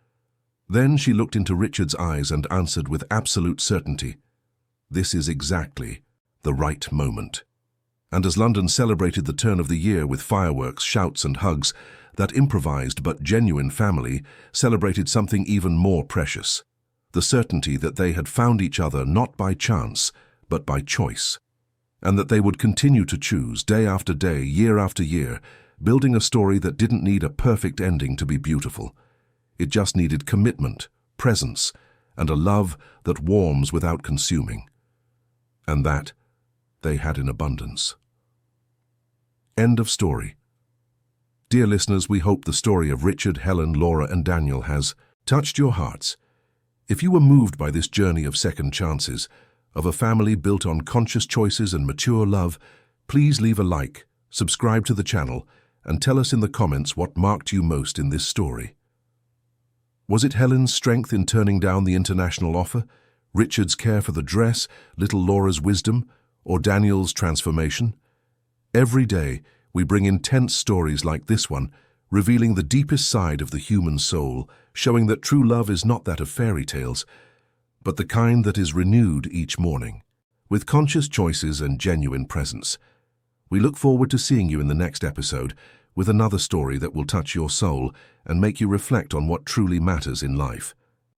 Speaker 1: Then she looked into Richard's eyes and answered with absolute certainty, "This is exactly the right moment." And as London celebrated the turn of the year with fireworks, shouts and hugs, that improvised but genuine family celebrated something even more precious: the certainty that they had found each other not by chance, but by choice, and that they would continue to choose day after day, year after year, building a story that didn't need a perfect ending to be beautiful. It just needed commitment, presence, and a love that warms without consuming. And that they had in abundance. End of story. Dear listeners, we hope the story of Richard, Helen, Laura, and Daniel has touched your hearts. If you were moved by this journey of second chances, of a family built on conscious choices and mature love, please leave a like, subscribe to the channel, and tell us in the comments what marked you most in this story. Was it Helen's strength in turning down the international offer, Richard's care for the dress, little Laura's wisdom, or Daniel's transformation? Every day, we bring intense stories like this one, revealing the deepest side of the human soul, showing that true love is not that of fairy tales, but the kind that is renewed each morning, with conscious choices and genuine presence. We look forward to seeing you in the next episode with another story that will touch your soul and make you reflect on what truly matters in life.